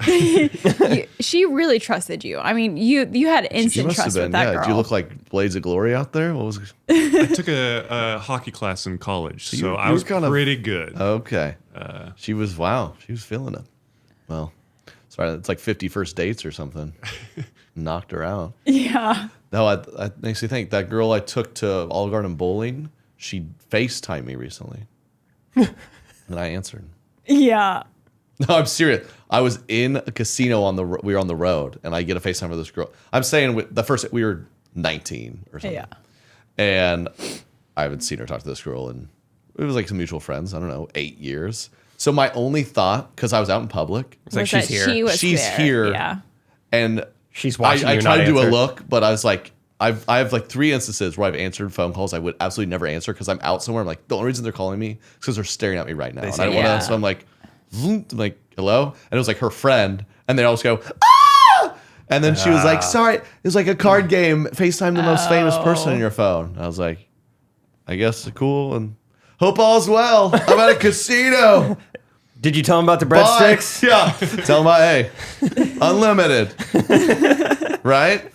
she really trusted you. I mean, you had She instant must have trust been. with that Yeah. girl. Did you look like Blades of Glory out there? What was? I took a hockey class in college, so you I were was kind of- pretty good. Okay. She was feeling it. Well, sorry, it's like 50 first dates or something. Knocked her out. Yeah. No, I makes me think that girl I took to Olive Garden bowling. She FaceTimed me recently, and I answered. Yeah. No, I'm serious. I was in a casino we were on the road, and I get a FaceTime with this girl. I'm saying we were 19 or something. Yeah. And I haven't seen her talk to this girl, and it was like some mutual friends. I don't know, 8 years. So my only thought, because I was out in public, It's like Was that she's here. She was She's there. here. Yeah. and She's watching I you tried not to do a answer. look, but I was like, I have like 3 instances where I've answered phone calls I would absolutely never answer because I'm out somewhere. I'm like, the only reason they're calling me is because they're staring at me right now. And I don't want Yeah. to, so I'm like, zoom, I'm like, hello? And it was like her friend, and they always go, ah! And then she was like, sorry, it was like a card game. FaceTime the most famous person in your phone. I was like, I guess cool, and hope all's well. I'm at a casino. Did you tell him about the Bye. breadsticks? Yeah. Tell them, hey, unlimited. Right?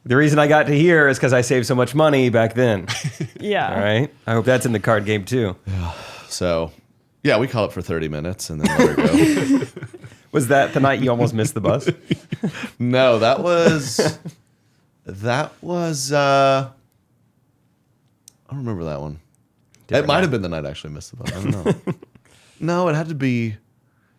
The reason I got to here is because I saved so much money back then. Yeah. All right. I hope that's in the card game too. So, yeah, we call it for 30 minutes and then let her go. Was that the night you almost missed the bus? No, that was I don't remember that one. Different It might night. have been the night I actually missed the bus. I don't know. No, it had to be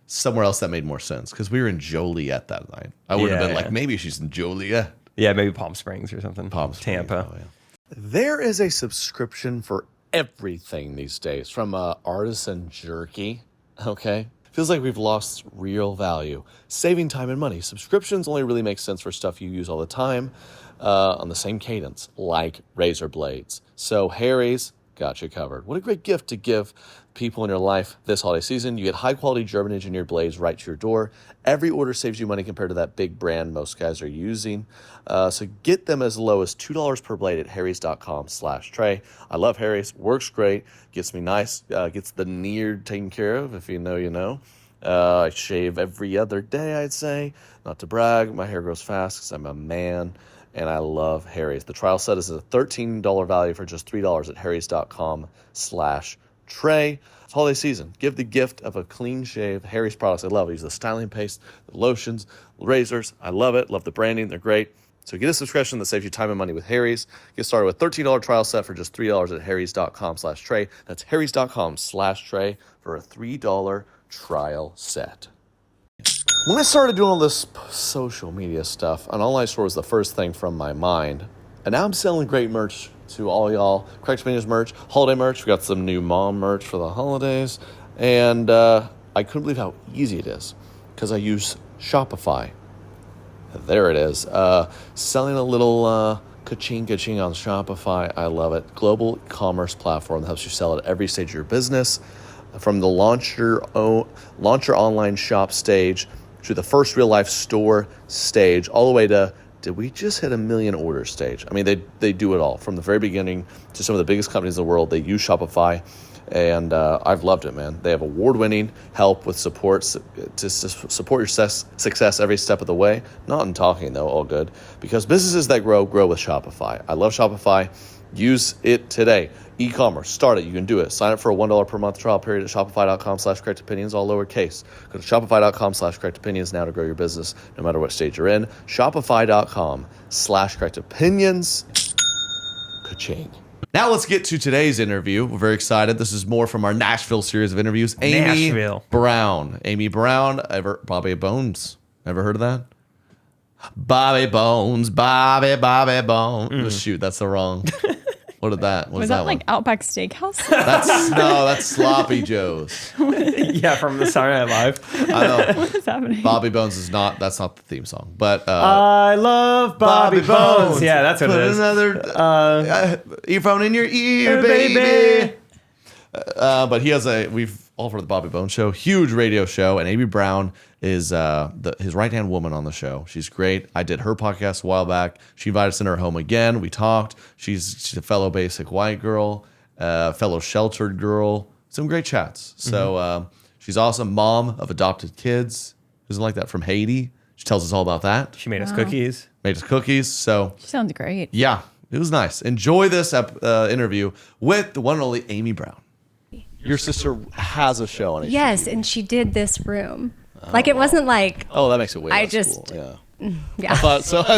somewhere else that made more sense because we were in Joliet that night. I would have Yeah, been yeah. like, maybe she's in Joliet. Yeah, maybe Palm Springs or something. Palm Springs. Tampa. Oh, yeah. There is a subscription for everything these days, from artisan jerky. Okay. Feels like we've lost real value. Saving time and money. Subscriptions only really make sense for stuff you use all the time on the same cadence, like razor blades. So Harry's got you covered. What a great gift to give people in your life this holiday season. You get high-quality German-engineered blades right to your door. Every order saves you money compared to that big brand most guys are using. So get them as low as $2 per blade at harrys.com/Trey. I love Harry's. Works great. Gets me nice. Gets the near taken care of, if you know, you know. I shave every other day, I'd say. Not to brag. My hair grows fast because I'm a man. And I love Harry's. The trial set is a $13 value for just $3 at harrys.com/Trey. It's holiday season. Give the gift of a clean shave. Harry's products, I love it. Use the styling paste, the lotions, razors. I love it. Love the branding. They're great. So get a subscription that saves you time and money with Harry's. Get started with $13 trial set for just $3 at harrys.com/Trey. That's harrys.com/Trey for a $3 trial set. When I started doing all this social media stuff, an online store was the first thing from my mind. And now I'm selling great merch to all y'all. Correct Opinions merch, holiday merch. We got some new mom merch for the holidays. And I couldn't believe how easy it is because I use Shopify. There it is. Selling a little ka-ching on Shopify. I love it. Global commerce platform that helps you sell at every stage of your business. From the launch your online shop stage to the first real life store stage, all the way to, did we just hit 1 million orders stage? I mean, they do it all. From the very beginning to some of the biggest companies in the world, they use Shopify. And I've loved it, man. They have award-winning help with support to support your success every step of the way. Not in talking, though, all good. Because businesses that grow with Shopify. I love Shopify. Use it today. E-commerce, start it. You can do it. Sign up for a $1 per month trial period at shopify.com/correctopinions, all lowercase. Go to shopify.com/correctopinions now to grow your business, no matter what stage you're in. Shopify.com/correctopinions. Ka-ching. Now let's get to today's interview. We're very excited. This is more from our Nashville series of interviews. Amy Nashville. Brown. Amy Brown. Bobby Bones. Ever heard of that? Bobby Bones. Bobby Bones. Shoot, that's the wrong. What is that? What Was is that that like one? Outback Steakhouse? That's Sloppy Joe's. Yeah, from the Saturday Night Live. I know. What's happening? Bobby Bones is not. That's not the theme song. But I love Bobby Bones. Yeah, that's what Put it is. another earphone in your ear, baby. baby. But we've all heard the Bobby Bones Show, huge radio show, and Amy Brown is his right-hand woman on the show. She's great. I did her podcast a while back. She invited us in her home again. We talked. She's a fellow basic white girl, fellow sheltered girl. Some great chats. So she's awesome. Mom of adopted kids. Doesn't like that, from Haiti. She tells us all about that. She made us cookies. Made us cookies. So She sounds great. yeah, it was nice. Enjoy this interview with the one and only Amy Brown. Your sister has a show on it. Yes, and she did this room. Like it wasn't like Oh, that makes it way I less just- cool. Yeah. yeah. I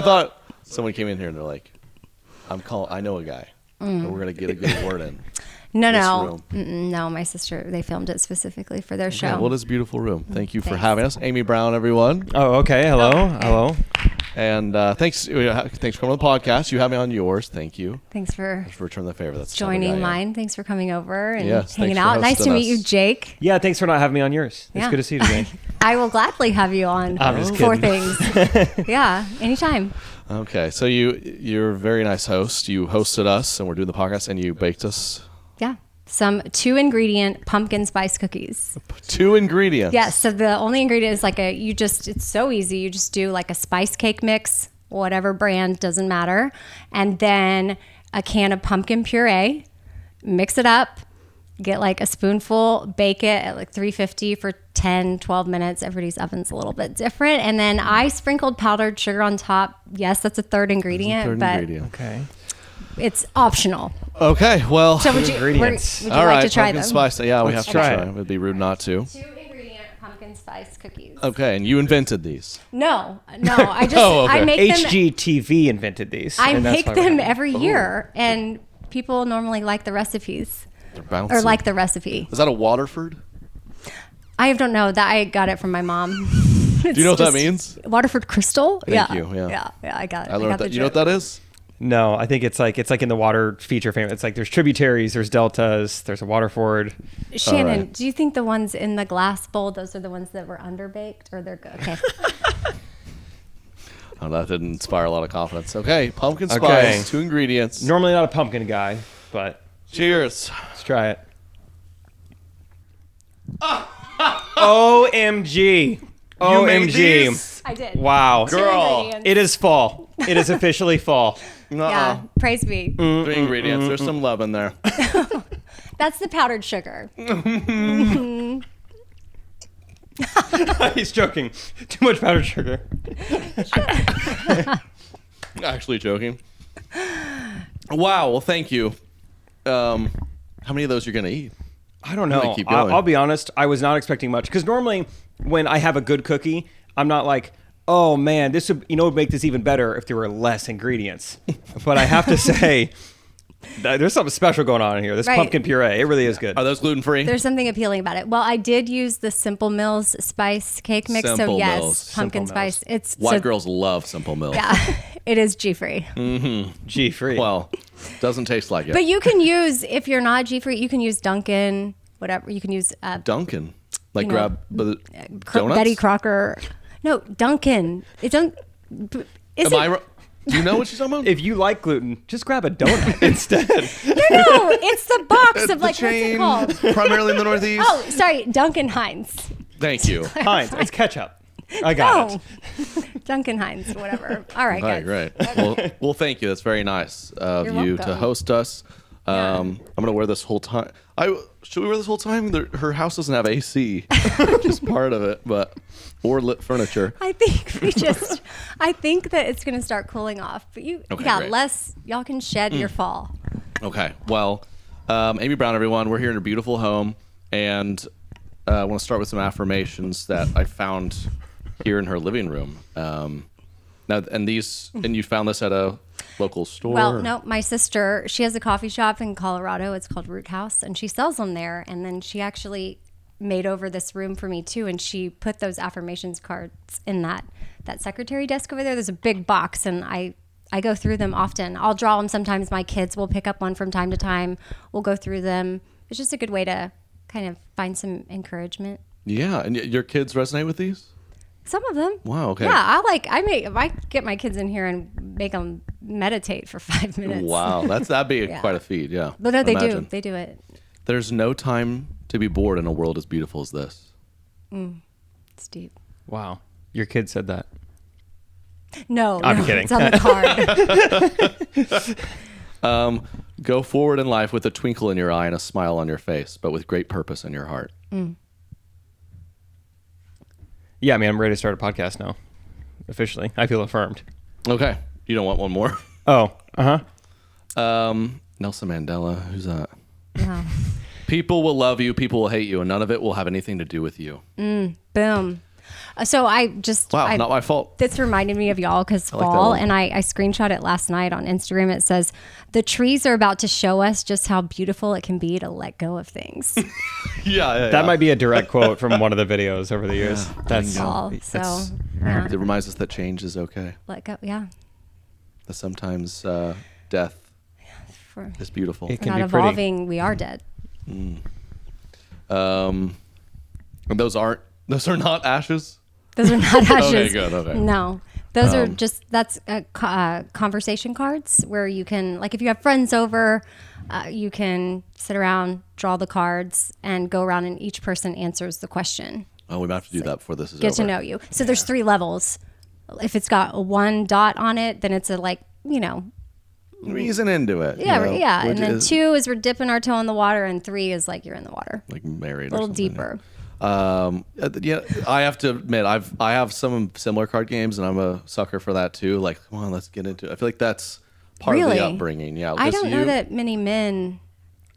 thought someone came in here and they're like, I know a guy. And we're gonna get a good word in. No, this no, my sister. They filmed it specifically for their show. Yeah, well, this beautiful room. Thank you for Thanks. having us, Amy Brown, everyone. Oh, okay. Hello. Hello. And thanks for coming on the podcast. You have me on yours. Thank you Thanks for for returning the favor. That's the type of guy I joining am. mine. Thanks for coming over and Yes, hanging thanks for out. Nice to hosting meet you, us. Jake. Yeah, thanks for not having me on yours. It's Yeah. good to see you today. I will gladly have you on I'm just for kidding. things. Yeah, anytime. Okay, so you're a very nice host. You hosted us, and we're doing the podcast, and you baked us Yeah. Some 2-ingredient pumpkin spice cookies. 2 ingredients. Yes. So the only ingredient is like it's so easy. You just do like a spice cake mix, whatever brand, doesn't matter. And then a can of pumpkin puree, mix it up, get like a spoonful, bake it at like 350 for 10, 12 minutes. Everybody's oven's a little bit different. And then I sprinkled powdered sugar on top. Yes, that's a third ingredient, but Okay. it's optional. Okay, well, So would you Ingredients. would you all like right, to try pumpkin them? spice. Yeah, we Let's have to try try. it. It would be rude not to. 2-ingredient pumpkin spice cookies. Okay, and you invented these. No, I just Oh, okay. I make them. HGTV invented these. I and that's make why we're them having- every year, and people normally like the recipes They're bouncy. or like the recipe. Is that a Waterford? I don't know that I got it from my mom. Do you know what that means? Waterford Crystal. Thank yeah. you, yeah. Yeah, I got it. I learned got that. the You know what joke. that is? No, I think it's like in the water feature family. It's like there's tributaries, there's deltas, there's a Waterford. Shannon, All right. do you think the ones in the glass bowl, those are the ones that were underbaked, or they're good? Okay. Oh, that didn't inspire a lot of confidence. Okay, pumpkin spice, Okay. 2 ingredients. Normally not a pumpkin guy, but Cheers. let's try it. OMG. made OMG. these? I did. Wow. Two Girl. ingredients. It is fall. It is officially fall. Yeah. Praise be. 3 ingredients. There's some love in there. That's the powdered sugar. He's joking. Too much powdered sugar. Actually joking. Wow. Well, thank you. How many of those you're gonna eat? I don't I'm gonna know. keep going. I'll be honest. I was not expecting much because normally when I have a good cookie, I'm not like, oh man, this would make this even better if there were less ingredients. But I have to say, there's something special going on here. This Right. pumpkin puree, it really is good. Are those gluten free? There's something appealing about it. Well, I did use the Simple Mills spice cake mix, so Simple yes, Mills. pumpkin Simple Mills. spice. It's White so, girls love Simple Milk. Yeah, it is G free. G free. Well, doesn't taste like it. But you can use, if you're not G free, you can use Dunkin', whatever. You can use Dunkin', like you know, grab donuts. Betty Crocker. No, Dunkin'. It don't. Is Am I? Do you know what she's talking about? if you like gluten, just grab a donut instead. No, it's the box of like, what's it called? Primarily in the Northeast. Oh, sorry, Dunkin' Heinz. Thank you. Heinz, it's ketchup. I got No, it. Dunkin' Heinz, whatever. All right, All right, guys. great. Well, thank you. That's very nice of You're you to welcome. host us. I'm gonna wear this whole time. Should we wear this whole time? Her house doesn't have AC, which is part of it, or lit furniture. I think that it's going to start cooling off. But great. y'all can shed your fall. Okay. Well, Amy Brown, everyone, we're here in her beautiful home, and I want to start with some affirmations that I found here in her living room. And you found this at a local store? Well, no, my sister, she has a coffee shop in Colorado. It's called Root House, and she sells them there. And then she actually made over this room for me too, and she put those affirmations cards in that secretary desk over there. There's a big box, and I go through them often. I'll draw them sometimes. My kids will pick up one from time to time. We'll go through them. It's just a good way to kind of find some encouragement. Yeah, and your kids resonate with these? Some of them. Wow, okay. Yeah, I get my kids in here and make them meditate for 5 minutes. Wow, that'd be quite a feat. Yeah, But no, they Imagine. do. They do it. There's no time to be bored in a world as beautiful as this. It's deep. Wow. Your kid said that. No, I'm no, kidding. it's on the card. Go forward in life with a twinkle in your eye and a smile on your face, but with great purpose in your heart. Yeah, I mean, I'm ready to start a podcast now. Officially. I feel affirmed. Okay. You don't want one more? Oh, Nelson Mandela. Who's that? Wow. People will love you, people will hate you, and none of it will have anything to do with you. Boom. So I just Wow, not my fault. This reminded me of y'all because like that fall, one. and I screenshot it last night on Instagram. It says, the trees are about to show us just how beautiful it can be to let go of things. Yeah. That might be a direct quote from one of the videos over the years. That's Fall. So yeah, It reminds us that change is okay. let go. Yeah. That sometimes death For is beautiful. It can not be pretty. evolving, we are dead. And those are not ashes? Those are not ashes. Okay, good, okay. No. Those are just, that's conversation cards where you can, like if you have friends over, you can sit around, draw the cards, and go around and each person answers the question. Oh, we might have to do that before this is Get over. to know you. So there's 3 levels. If it's got a 1 dot on it, then it's a We're easing into it. yeah, you know, yeah. which And then is 2 is we're dipping our toe in the water, and 3 is like you're in the water. like married A or little something. deeper. Yeah, I have to admit, I have some similar card games, and I'm a sucker for that too. Like, come on, let's get into it. I feel like that's part of Really? the upbringing. Yeah, I because don't know that many men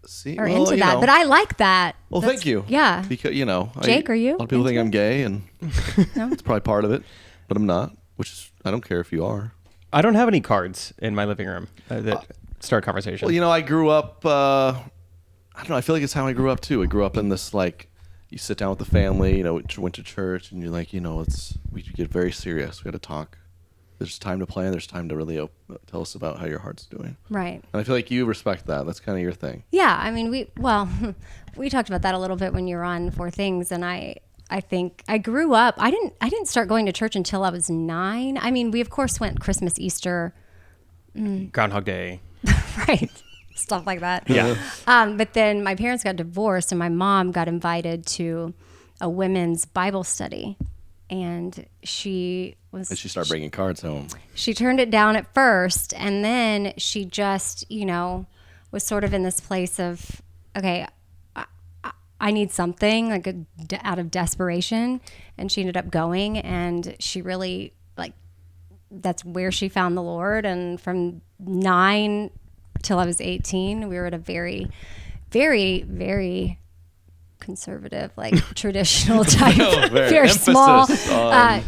see, are well, into you that, know. but I like that. Well, That's- thank you. Yeah. Because Jake, are you A lot of people think into I'm gay, and it's probably part of it, but I'm not. Which is, I don't care if you are. I don't have any cards in my living room that start conversation. Well, I grew up. I don't know. I feel like it's how I grew up too. I grew up in this like, you sit down with the family. Went to church, and you're like, we get very serious. We got to talk. There's time to plan. There's time to really tell us about how your heart's doing. Right. And I feel like you respect that. That's kind of your thing. Yeah, I mean, we talked about that a little bit when you were on 4 Things, and I think I grew up. I didn't start going to church until I was 9. I mean, we of course went Christmas, Easter, Groundhog Day. right, stuff like that. Yeah. But then my parents got divorced, and my mom got invited to a women's Bible study, and she started bringing cards home. She turned it down at first, and then she just, was sort of in this place of, okay, I need something like out of desperation. And she ended up going, and she really that's where she found the Lord. And from 9 till I was 18, we were at a very, very, very conservative, traditional type, very small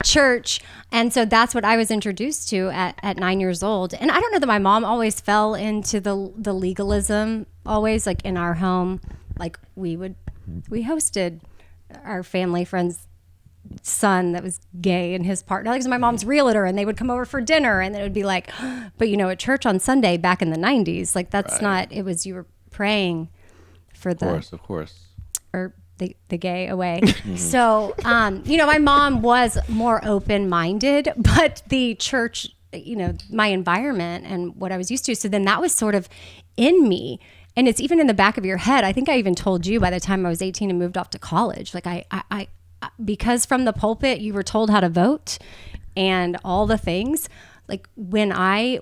church. And so that's what I was introduced to at 9 years old. And I don't know that my mom always fell into the legalism always, in our home. We hosted our family friend's son that was gay and his partner. My mom's realtor, and they would come over for dinner, and it would be like, but at church on Sunday back in the 90s, that's right. not, it was, you were praying for Of course. or the gay away. So, my mom was more open-minded, but the church, my environment and what I was used to. So then that was sort of in me. And it's even in the back of your head. I think I even told you by the time I was 18 and moved off to college, I because from the pulpit, you were told how to vote and all the things. When I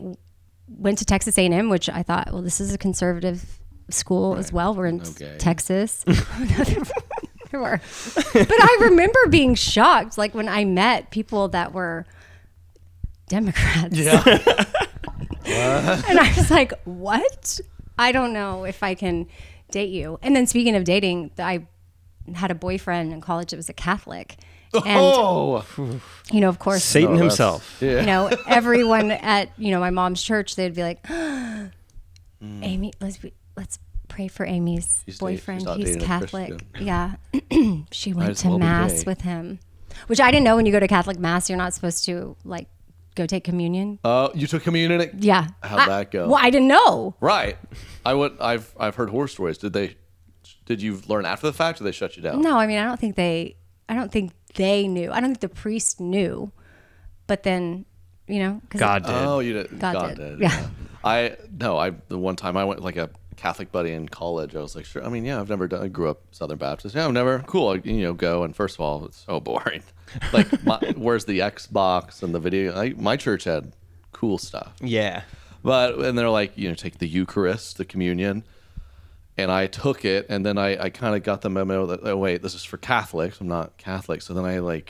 went to Texas A&M, which I thought, well, this is a conservative school as well. We're in Texas. There were. But I remember being shocked, when I met people that were Democrats. Yeah. And I was like, what? I don't know if I can date you. And then speaking of dating, I had a boyfriend in college that was a Catholic. And, of course, Satan himself. Yeah. Everyone at, my mom's church, they'd be like, Amy, let's pray for Amy's boyfriend. she's not He's dating a Catholic. Christian. Yeah. She went as to well be mass gay. with him, which I didn't know. When you go to Catholic mass, you're not supposed to go take communion. You took communion? Yeah. How'd that go? Well, I didn't know. Right. I've heard horror stories. Did you learn after the fact, or they shut you down? No, I mean, I don't think they knew. I don't think the priest knew. But then, 'cause God did. Oh, you did. God did. did. Yeah. The one time I went Catholic buddy in college. I was like, sure. I mean, yeah, I've never done. I grew up Southern Baptist. Yeah, I've never. Cool. Go. And first of all, it's so boring. Like, where's the Xbox and the video? My church had cool stuff. Yeah. And they're like, take the Eucharist, the communion. And I took it, and then I kind of got the memo that, oh, wait, this is for Catholics. I'm not Catholic. So then I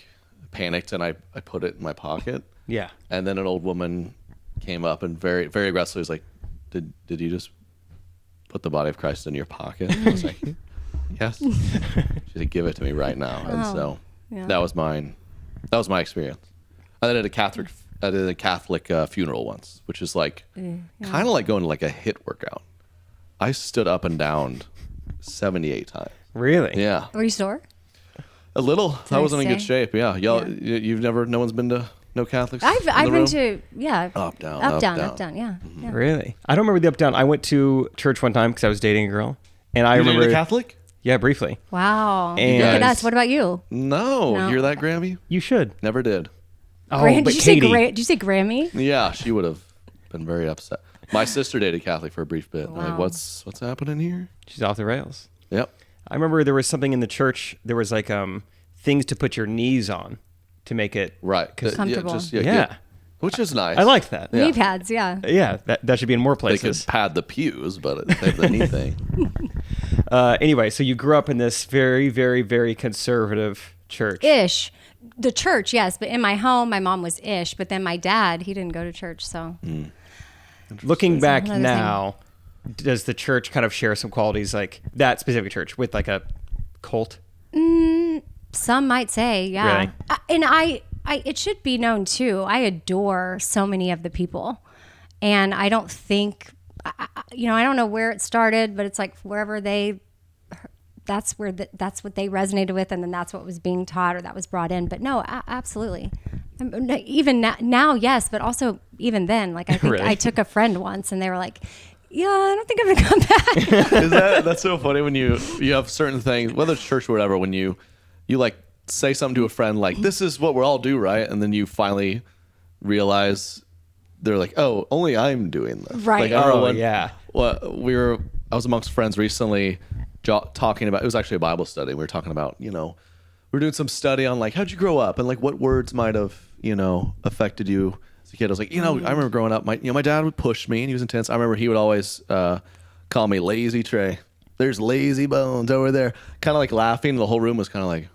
panicked and I put it in my pocket. Yeah. And then an old woman came up and very, very aggressively was like, did you just put the body of Christ in your pocket? I was like, yes. She said, give it to me right now. And so that was mine. That was my experience. I did a Catholic funeral once, which is like kind of like going to like a HIIT workout. I stood up and down 78 times. Really? Yeah. Were you sore? A little. I wasn't in good say? shape. Yeah. Y'all, no one's been to no Catholics? I've been to, Up, down. up, down, yeah. Yeah. Really? I don't remember the up down. I went to church one time because I was dating a girl, and I You remember dated a Catholic? Yeah, briefly. Wow. And- Look at us. What about you? No. No. Hear that, Grammy? You should. Never did. Oh, Did but you say Katie, did you say Grammy? Yeah, she would have been very upset. My sister dated Catholic for a brief bit. I'm like, Wow. what's happening here? she's off the rails. Yep. I remember there was something in the church. There was like things to put your knees on to make it Right. Comfortable. Yeah. good. Which is nice. I liked that. Yeah. Knee pads, yeah. Yeah, that should be in more They could places. pad the pews, but they have the knee thing. Anyway, so you grew up in this very, very, very conservative church. Ish. The church, yes, but in my home, my mom was ish. But then my dad, he didn't go to church, so Looking back another now, does the church kind of share some qualities like that specific church with like a cult? some might say, yeah. Really? And I, it should be known too. I adore so many of the people, and I don't think, I don't know where it started, but it's like wherever that's what they resonated with, and then that's what was being taught or that was brought in. But no, absolutely. Even now, yes, but also even then, like I think Really? I took a friend once, and they were like, "Yeah, I don't think I'm gonna come back." That's so funny when you have certain things, whether it's church or whatever, when you like say something to a friend like, this is what we all do, right? And then you finally realize they're like, oh, only I'm doing this. Right. Like, I remember Oh, when- yeah. Well, I was amongst friends recently talking about, it was actually a Bible study. We were talking about, we were doing some study on like, how'd you grow up? And like what words might have, affected you as a kid. I was like, I remember growing up, my dad would push me and he was intense. I remember he would always call me lazy Trey. There's lazy bones over there. Kind of like laughing. The whole room was kind of like,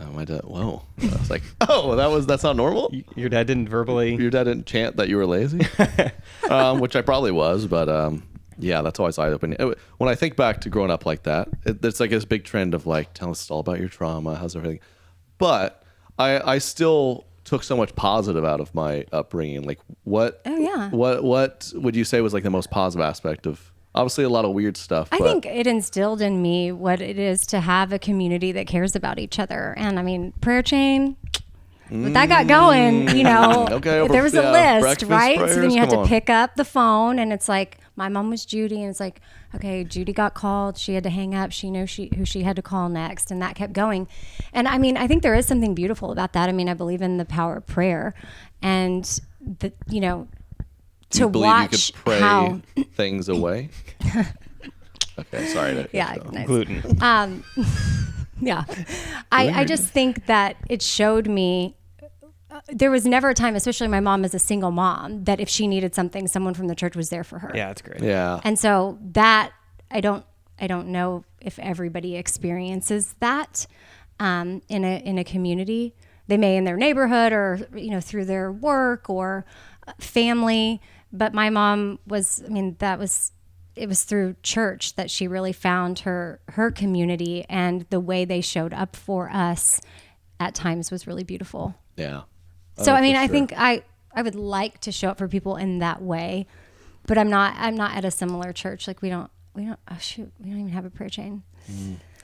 oh, my dad, whoa. I was like, oh, that's not normal? Your dad didn't verbally. Your dad didn't chant that you were lazy? Which I probably was, but yeah, that's always eye-opening. When I think back to growing up like that, it's like this big trend of like, tell us all about your trauma, how's everything. But I still took so much positive out of my upbringing. Like what would you say was like the most positive aspect of, obviously a lot of weird stuff. I but think it instilled in me what it is to have a community that cares about each other. And I mean, prayer chain, but that got going, Okay, there was a list, breakfast right? So then prayers, you had come to on. pick up the phone, and it's like, my mom was Judy, and it's like, okay, Judy got called. She had to hang up. She knew who she had to call next, and that kept going. And I mean, I think there is something beautiful about that. I mean, I believe in the power of prayer, and Do you to believe watch you could pray how. things away? Okay, sorry to Yeah, nice. Gluten. Yeah. I just think that it showed me there was never a time, especially my mom as a single mom, that if she needed something, someone from the church was there for her. Yeah, that's great. Yeah. And so that I don't know if everybody experiences that in a community. They may in their neighborhood or through their work or family. But my mom was, it was through church that she really found her community, and the way they showed up for us at times was really beautiful. Yeah. So I for sure. think I would like to show up for people in that way, but I'm not at a similar church. Like we don't even have a prayer chain.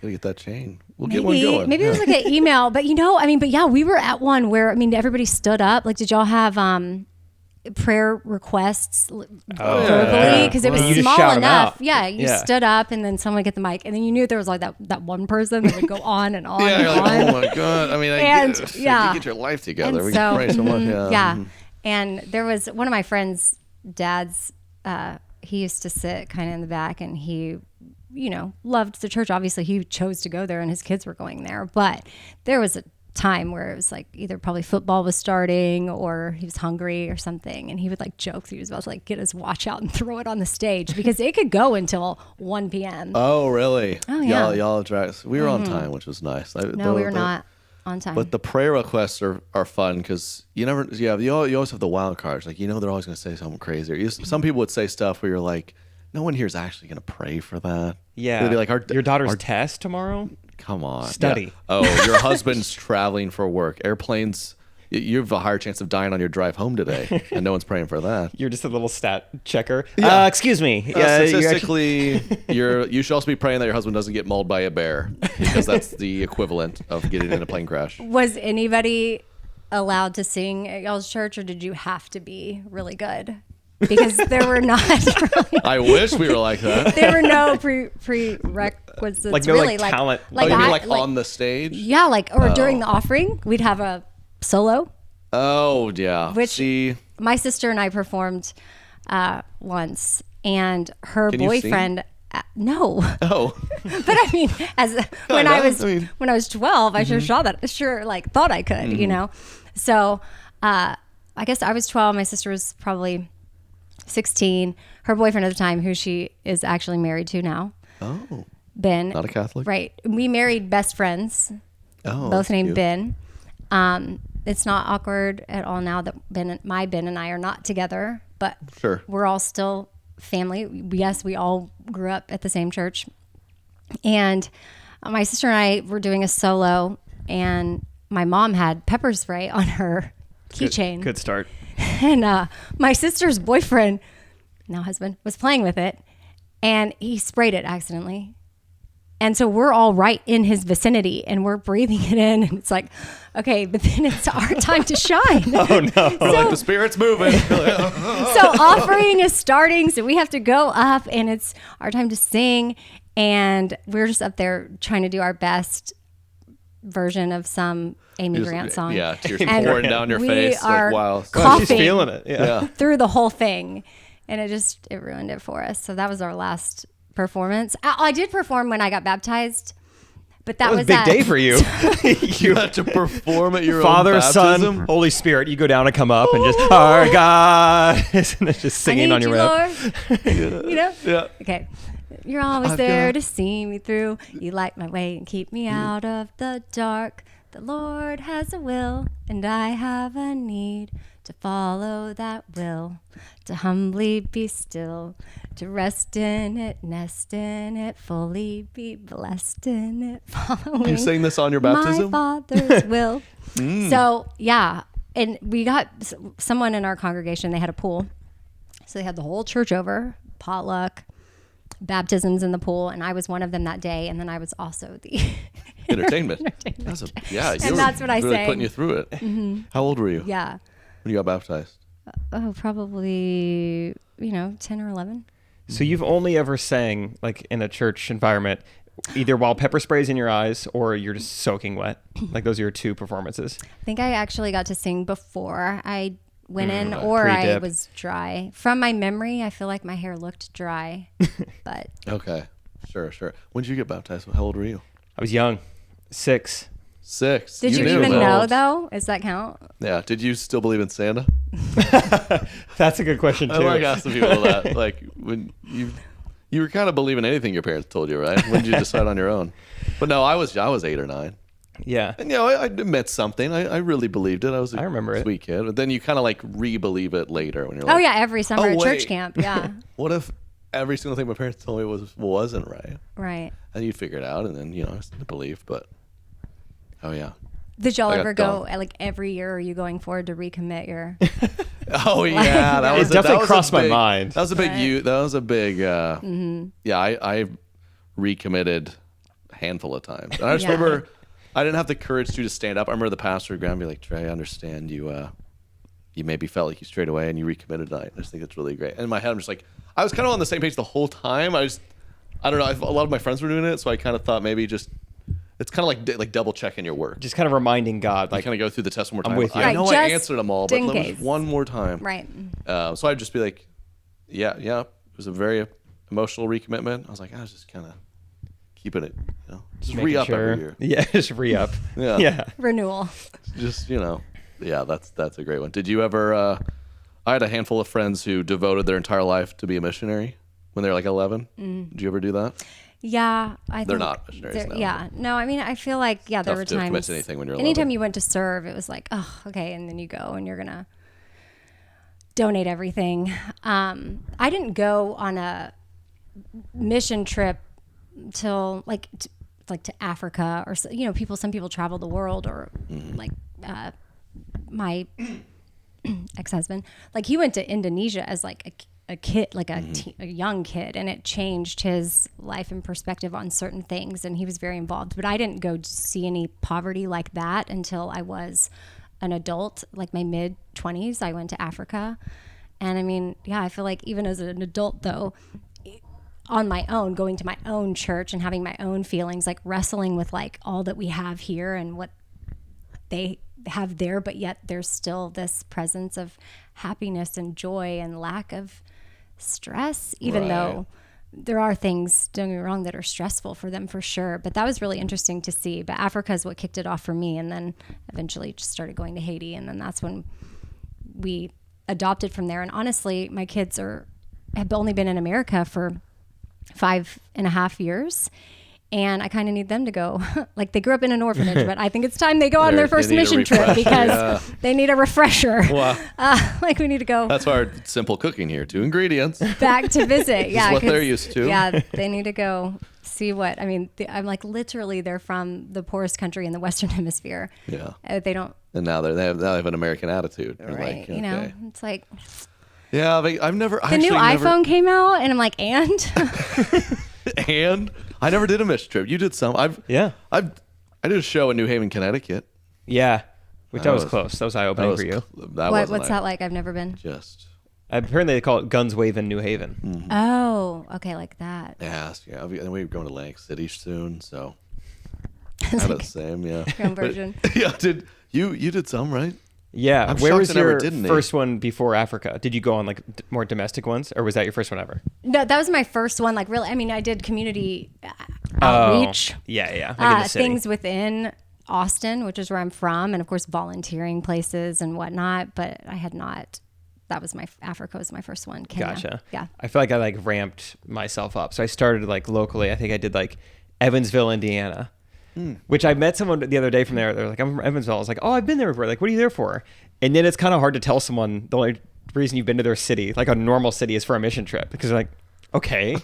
Gotta get that chain. We'll get one going. Maybe it was like an email, but we were at one where everybody stood up. Like, did y'all have prayer requests verbally? Because it was And you just small shout 'em enough. out. Yeah, you Yeah. stood up, and then someone would get the mic, and then you knew there was like that one person that would go on and on Yeah, and you're on. like, oh my god. I mean, And, I yeah. get your life together. And We so, can pray so much. Yeah. yeah. And there was one of my friends' dads. he used to sit kind of in the back, and he, loved the church. Obviously, he chose to go there, and his kids were going there. But there was a time where it was like either probably football was starting or he was hungry or something, and he would like joke that he was about to like get his watch out and throw it on the stage because it could go until 1 p.m. Oh, really? Oh, yeah. Y'all dragged. We were on time, which was nice. No, we were not on time. But the prayer requests are fun because you always have the wild cards. Like, they're always going to say something crazy. Some people would say stuff where you're like, no one here is actually going to pray for that. Yeah. They'd be like, your daughter's test tomorrow? Come on. Study. Yeah. Oh, your husband's traveling for work. Airplanes, you have a higher chance of dying on your drive home today, and no one's praying for that. You're just a little stat checker. Yeah. Excuse me. Statistically, you should also be praying that your husband doesn't get mauled by a bear, because that's the equivalent of getting in a plane crash. Was anybody allowed to sing at y'all's church, or did you have to be really good? Because there were not really, I wish we were like that. there were no prerequisites. Like no, really, like, talent. Oh, you mean like on the stage? Yeah, or during the offering, we'd have a solo. Oh, yeah. Which my sister and I performed once, and her Can you boyfriend. No. Oh. But I mean, when I was 12, I sure saw that. Thought I could, So I guess I was 12. My sister was probably 16. Her boyfriend at the time, who she is actually married to now. Oh. Ben. Not a Catholic? Right. We married best friends. Oh. Both named cute. Ben. It's not awkward at all now that Ben and I are not together, but Sure. we're all still family. Yes, we all grew up at the same church. And my sister and I were doing a solo, and my mom had pepper spray on her keychain. Good start. And my sister's boyfriend, now husband, was playing with it, and he sprayed it accidentally. And so we're all right in his vicinity, and we're breathing it in, and it's like, okay, but then it's our time to shine. Oh no. We're like, the spirit's moving. So offering is starting, so we have to go up, and it's our time to sing, and we're just up there trying to do our best version of some Amy Grant song. Yeah, tears And pouring down your we face. are Like, wow. coughing She's feeling it. Yeah. through the whole thing, and it ruined it for us. So that was our last performance. I did perform when I got baptized, but that That was a big day for you. You had to perform at your Father, own baptism? Son, Holy Spirit. You go down and come up and just, our God. And it's just singing on your Lord. rep. Yeah. Okay. You're always there to see me through. You light my way and keep me out of the dark. The Lord has a will, and I have a need to follow that will, to humbly be still, to rest in it, nest in it, fully be blessed in it, following You sang this on your baptism? my Father's will. So, yeah. And we got someone in our congregation, they had a pool. So they had the whole church over, potluck, baptisms in the pool, and I was one of them that day, and then I was also the Entertainment. entertainment. And that's what I really sang. putting you through it. Mm-hmm. How old were you Yeah. when you got baptized? Oh, probably 10 or 11. So you've only ever sang like in a church environment, either while pepper spray's in your eyes or you're just soaking wet. Like those are your two performances. I think I actually got to sing before I went in, or I Pre-dip. was dry. From my memory, I feel like my hair looked dry, but Okay. Sure. When did you get baptized? How old were you? I was young, 6. 6. did you knew even that. know though? Does that count? Yeah. Did you still believe in Santa? That's a good question too. I like asking people that. Like when you were kind of believing anything your parents told you, right? When did you decide on your own? But no, I was 8 or 9. Yeah. And I admit something. I really believed it. I was a I remember it. sweet kid. But then you kind of like re-believe it later when you're like, Oh yeah, every summer Oh, at church wait. camp. Yeah, what if every single thing my parents told me wasn't right? right. And you figure it out, and then I still believe. But oh yeah, Did y'all I got ever go dumb. like every year? Are you going forward to recommit your? oh yeah, that was It definitely that was crossed my big- mind. That was a big Right. That was a big. Yeah, I recommitted a handful of times, and I just Yeah. remember I didn't have the courage to just stand up. I remember the pastor would grab me like, Trey, I understand you. You maybe felt like you strayed away and you recommitted tonight. I just think it's really great. And in my head, I'm just like, I was kind of on the same page the whole time. I don't know. A lot of my friends were doing it, so I kind of thought maybe just it's kind of like double checking your work. Just kind of reminding God, I like, kind of go through the test one more time. I'm with you. I know Right, I just answered them all, but in let me case. one more time. Right. So I'd just be like, yeah. was a very emotional recommitment. I was like, I was just kind of keeping it, just Making re-up sure. every year. Yeah, just re-up. Yeah. Yeah. Renewal. Just, yeah, that's a great one. Did you ever, I had a handful of friends who devoted their entire life to be a missionary when they were like 11. Did you ever do that? Yeah, They're not missionaries now. Yeah, no, I mean, I feel like there Tough were to commit times. to anything when you're anytime 11. you went to serve, it was like, oh, okay, and then you go and you're gonna donate everything. I didn't go on a mission trip till like to Africa or some people travel the world or like my ex-husband, like he went to Indonesia as like a kid, like a young kid, and it changed his life and perspective on certain things, and he was very involved. But I didn't go to see any poverty like that until I was an adult, like my mid-20s. I went to Africa, and I mean, yeah, I feel like even as an adult though, on my own, going to my own church and having my own feelings, like wrestling with like all that we have here and what they have there, but yet there's still this presence of happiness and joy and lack of stress, even though there are things, don't get me wrong, that are stressful for them for sure. But that was really interesting to see. But Africa is what kicked it off for me, and then eventually just started going to Haiti, and then that's when we adopted from there. And honestly, my kids have only been in America for 5.5 years. And I kind of need them to go. Like they grew up in an orphanage, but I think it's time they go on their first mission trip because they need a refresher. Wow. Like we need to go That's our simple cooking here. 2 ingredients. back to visit. Yeah, what 'cause, they're used to. Yeah, they need to go see what. I mean, I'm like literally they're from the poorest country in the Western Hemisphere. Yeah. They don't. And now they have an American attitude. You're Right. like, You know, okay. it's like Yeah, I've never. the new iPhone came out, and I'm like, and. And I never did a mission trip. You did some. I did a show in New Haven, Connecticut. Yeah. Which that was was- close. That was eye-opening for you. What's that like? I've never been. Just Apparently they call it Guns Waving New Haven. Oh, okay, like that. yeah. And we're going to Atlantic City soon, so It's kind of like the same. Yeah. your own version. Yeah. Did you did some right? Yeah. I'm Where shocked was I never your did any. first one before Africa? Did you go on like more domestic ones, or was that your first one ever? No, that was my first one. Like really, I mean, I did community outreach. Oh, yeah. Like in the city. Things within Austin, which is where I'm from, and of course volunteering places and whatnot. But I had not. That was Africa was my first one. Kenya. Gotcha. Yeah. I feel like I like ramped myself up. So I started like locally. I think I did like Evansville, Indiana. Which I met someone the other day from there. They're like, I'm from Evansville. I was like, oh, I've been there before. Like, what are you there for? And then it's kind of hard to tell someone the only reason you've been to their city, like a normal city, is for a mission trip, because they're like, okay,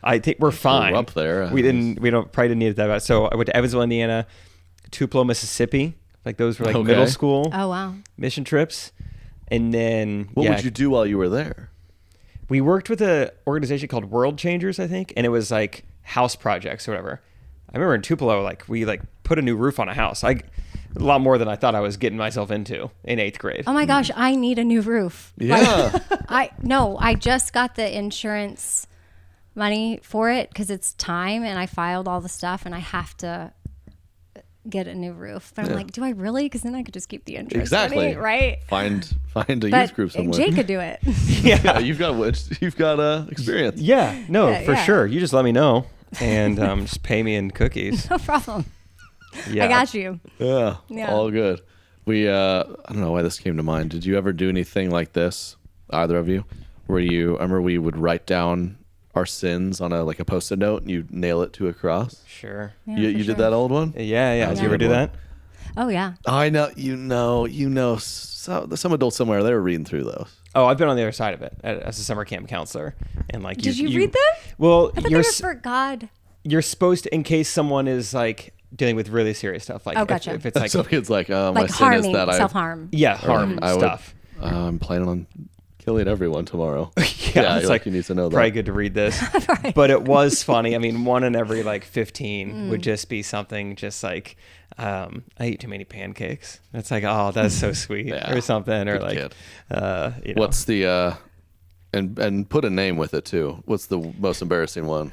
I think we're fine. Grew up there. We probably didn't need that bad. So I went to Evansville, Indiana, Tupelo, Mississippi. Like those were like Okay. middle school Oh wow. mission trips. And then What would you do while you were there? we worked with an organization called World Changers, I think, and it was like house projects or whatever. I remember in Tupelo, like we like put a new roof on a house. A lot more than I thought I was getting myself into in 8th grade. Oh my gosh, I need a new roof. Yeah. I just got the insurance money for it because it's time, and I filed all the stuff, and I have to get a new roof. But I'm like, do I really? Because then I could just keep the insurance Exactly. money, right? Find a But youth group somewhere. Jay could do it. Yeah, you've got experience. Yeah, no, Yeah, for yeah. sure. You just let me know and just pay me in cookies. No problem. Yeah. I got you. Yeah, Yeah. all good. We I don't know why this came to mind. Did you ever do anything like this, either of you? I remember we would write down our sins on a Post-it note and you nail it to a cross. Sure. Yeah, you for did sure. that old one? Yeah. Did was you a ever good do one. that? Oh yeah. I know. You know. Some adult somewhere they were reading through those. Oh, I've been on the other side of it as a summer camp counselor, and like Did you read them? Well, I thought they were for God. you're supposed to, in case someone is like dealing with really serious stuff, like Oh, gotcha. if it's like Some kids my Like sin is harming, that self-harm. harm I would- stuff. I'm planning on killing everyone tomorrow. Yeah, it's like you need to know probably that. good to read this. But it was funny. I mean, one in every 15 would just be something just like, I ate too many pancakes. It's like, oh, that's so sweet, Yeah, or something, or good like, kid. you know. What's the And put a name with it too. What's the most embarrassing one?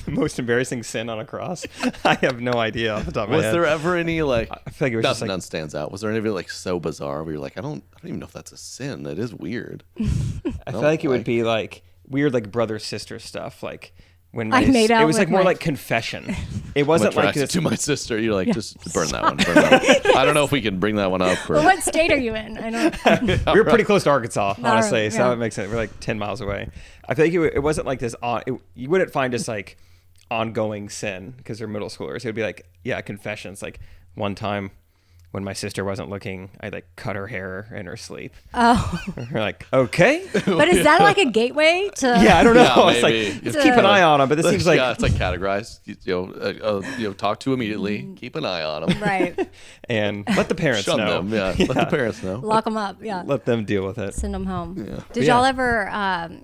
The most embarrassing sin on a cross? I have no idea off the top of my Was head. there ever any like? I feel like it was just none like, stands out. Was there anything like so bizarre where you're like, I don't even know if that's a sin. That is weird. I feel like it would be like weird, like brother sister stuff. Like when I made out it was like with more my- like confession. It wasn't like this. to my sister. You're like, just burn that one. Burn that one. I don't know if we can bring that one up. Or, Well, what state are you in? I don't. We were pretty close to Arkansas, honestly, right, so yeah. that makes sense. We're like 10 miles away. I feel like it wasn't like this. You wouldn't find just like ongoing sin because they're middle schoolers. It would be like, yeah, confessions. Like one time when my sister wasn't looking, I like cut her hair in her sleep. Oh, We're like, okay. but is that like a gateway to? Yeah, I don't know. Yeah, It's maybe. like, just keep an eye on them. But this seems like, yeah, it's like categorized. Talk to immediately. Keep an eye on them. Right. and let the parents Shun know. them. Yeah, let the parents know. Lock them up. Yeah. Let them deal with it. Send them home. Yeah. Did Yeah. y'all ever